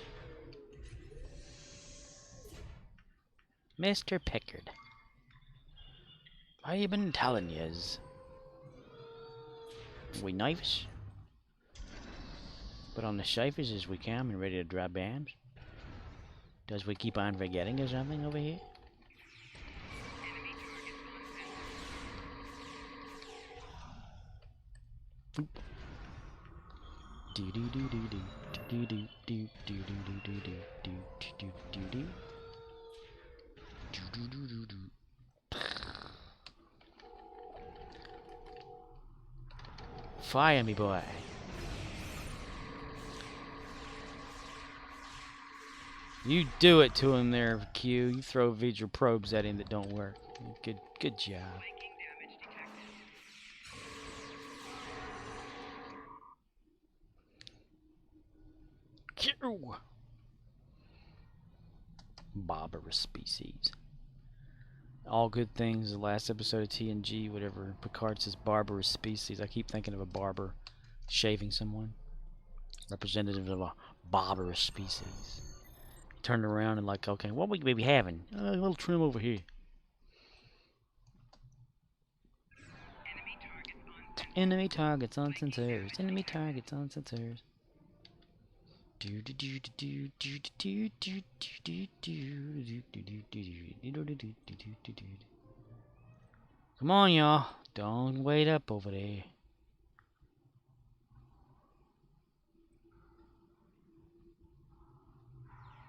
Mr. Pickard. I been telling yous. We nervous? But on the safest as we can and ready to drop bombs? Does we keep on forgetting or something over here? Do do do do do do do do do do do do do do do do do. Fire me, boy. You do it to him there, Q. You throw V'ger probes at him that don't work. Good job. Q. Barbarous species. All good things. The last episode of TNG, whatever. Picard says barbarous species. I keep thinking of a barber shaving someone. Representative of a barbarous species. Turned around and like, okay, what would we be having? A little trim over here. Enemy targets on sensors. Enemy targets on sensors. Come on, y'all. Don't wait up over there.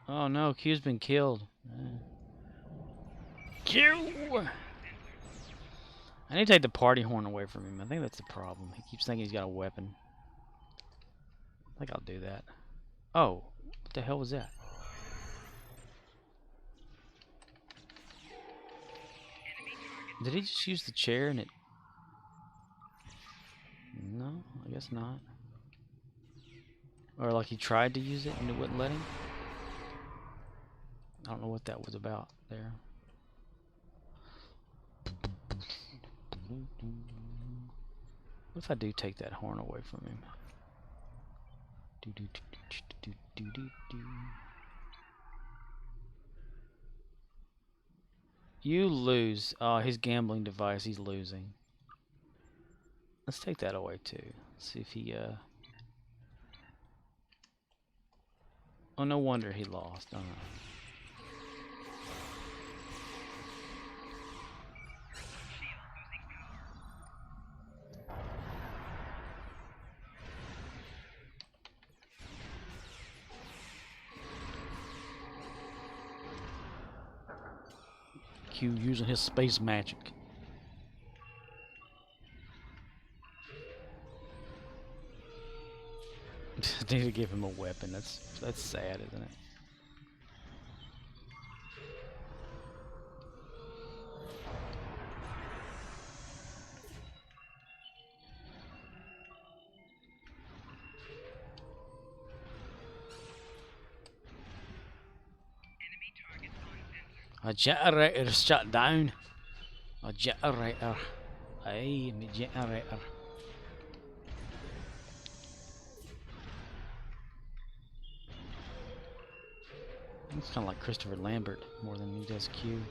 Oh no, Q's been killed. Q! I need to take the party horn away from him. I think that's the problem. He keeps thinking he's got a weapon. I think I'll do that. Oh, what the hell was that? Did he just use the chair and it... No, I guess not. Or like he tried to use it and it wouldn't let him? I don't know what that was about there. What if I do take that horn away from him? You lose. Oh, his gambling device, he's losing. Let's take that away too. See if he, Oh, no wonder he lost. Q using his space magic. Need to give him a weapon. That's sad, isn't it? A generator shut down. A generator. Aye, my generator. It's kind of like Christopher Lambert more than he does Q.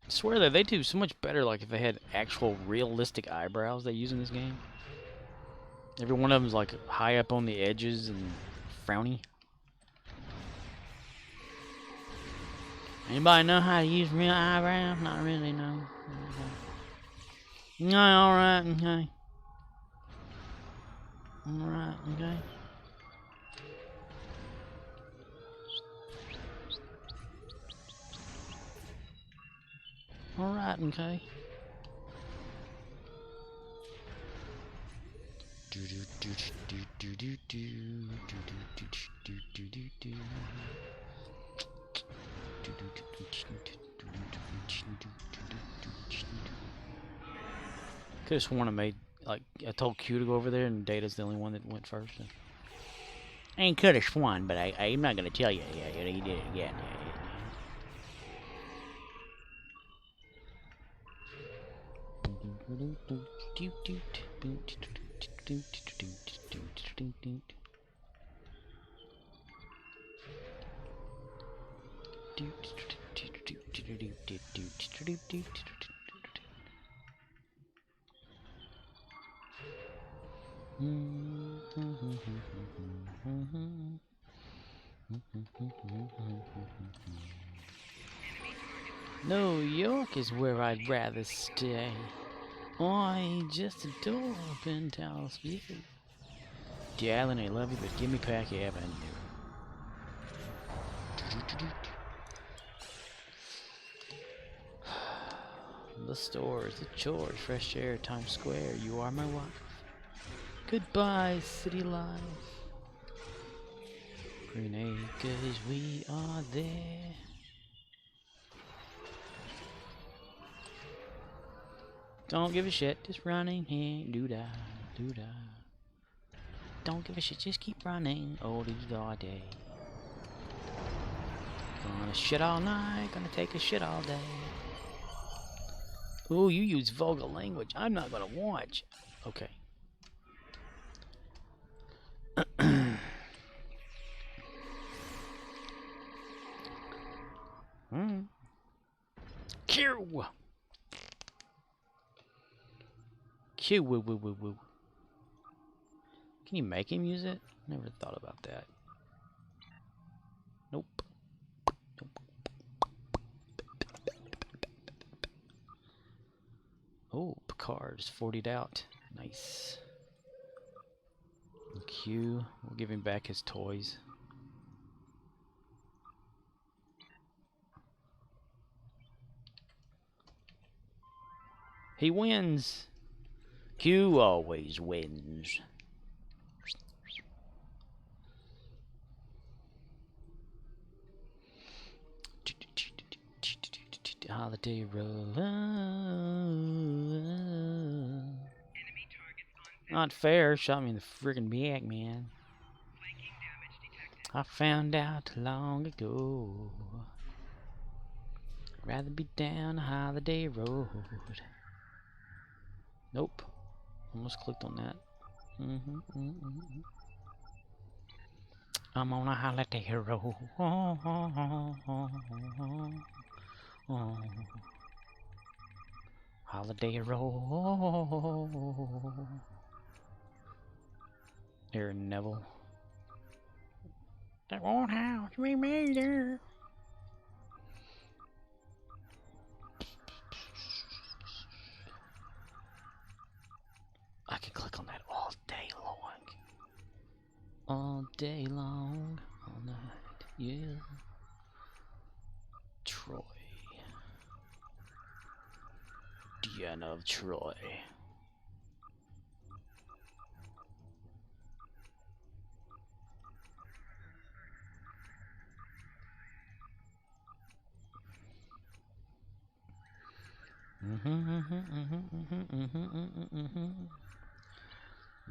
I swear that they do so much better. Like if they had actual realistic eyebrows they use in this game. Every one of them's like high up on the edges and frowny. Anybody know how to use real eyebrows? Not really, no. No, alright, okay. Alright, okay. Alright, okay. Could have sworn I made, like, I told Q to go over there and Data's the only one that went first. I ain't could have sworn, but I'm not gonna tell you. Yeah, he did it again. New York is where I'd rather stay. I just adore Penthouse View. Darling, I love you, but give me Pack Avenue. The stores, the chores, fresh air, Times Square. You are my wife. Goodbye, city life. Green Acres, we are there. Don't give a shit, just running here. Doo-da, doo-da. Don't give a shit, just keep running. All day. Gonna shit all night, gonna take a shit all day. Ooh, you use vulgar language. I'm not gonna watch. Okay. Q. Q. Woo woo woo woo. Can you make him use it? Never thought about that. Nope. Oh, Picard is 40'd out. Nice. And Q, we'll give him back his toys. He wins. Q always wins. Holiday roll. Not fair. Shot me in the friggin' back, man. I found out long ago. Rather be down a holiday road. Nope. Almost clicked on that. I'm on a holiday road. Holiday road. Aaron Neville. That won't house me either. I can click on that all day long. All day long, all night, yeah. Troy. Deanna of Troy.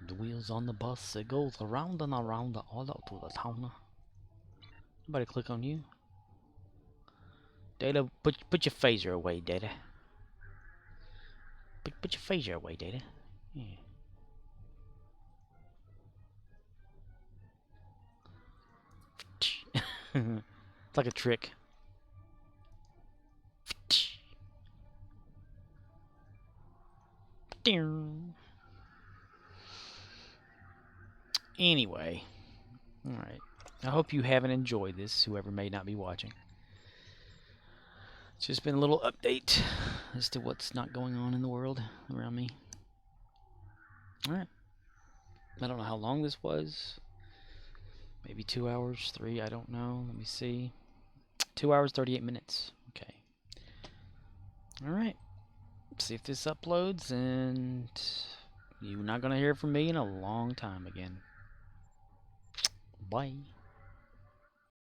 The wheels on the bus, it goes around and around all out to the town. Somebody click on you. Data, put your phaser away, Data. Put your phaser away, Data. Yeah. It's like a trick. Anyway, alright. I hope you haven't enjoyed this, whoever may not be watching. It's just been a little update as to what's not going on in the world around me. Alright. I don't know how long this was. Maybe 2 hours, 3, I don't know. Let me see. 2 hours, 38 minutes. Okay. Alright. See if this uploads, and you're not going to hear from me in a long time again. Bye.